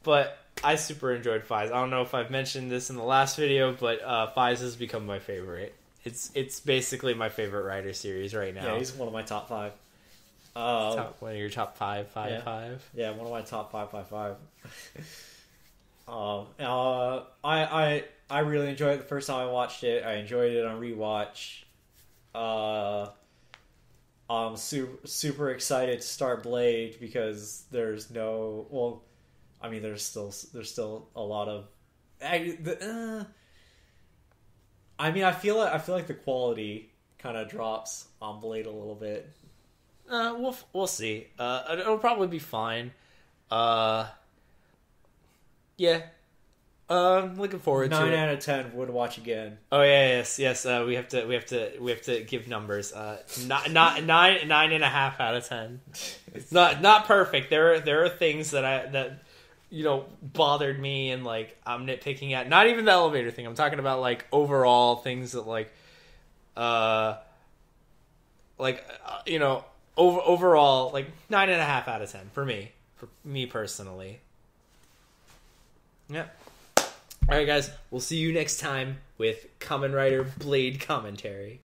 But I super enjoyed Faiz. I don't know if I've mentioned this in the last video, but Faiz has become my favorite. It's basically my favorite Rider series right now. Yeah, he's one of my top 5. One of your top five. Yeah, one of my top 5. I really enjoyed it the first time I watched it. I enjoyed it on rewatch. I'm super excited to start Blade because there's still a lot of. I feel like the quality kind of drops on Blade a little bit. We'll see. It'll probably be fine. Yeah. Looking forward to it. 9 out of 10 would watch again. Oh yeah, yes. We have to give numbers. Not 9.5 out of 10. It's not perfect. There are things that bothered me and like I'm nitpicking at. Not even the elevator thing. I'm talking about like overall things that overall like 9.5 out of 10 for me personally. Yeah. All right, guys. We'll see you next time with Kamen Rider Blade commentary.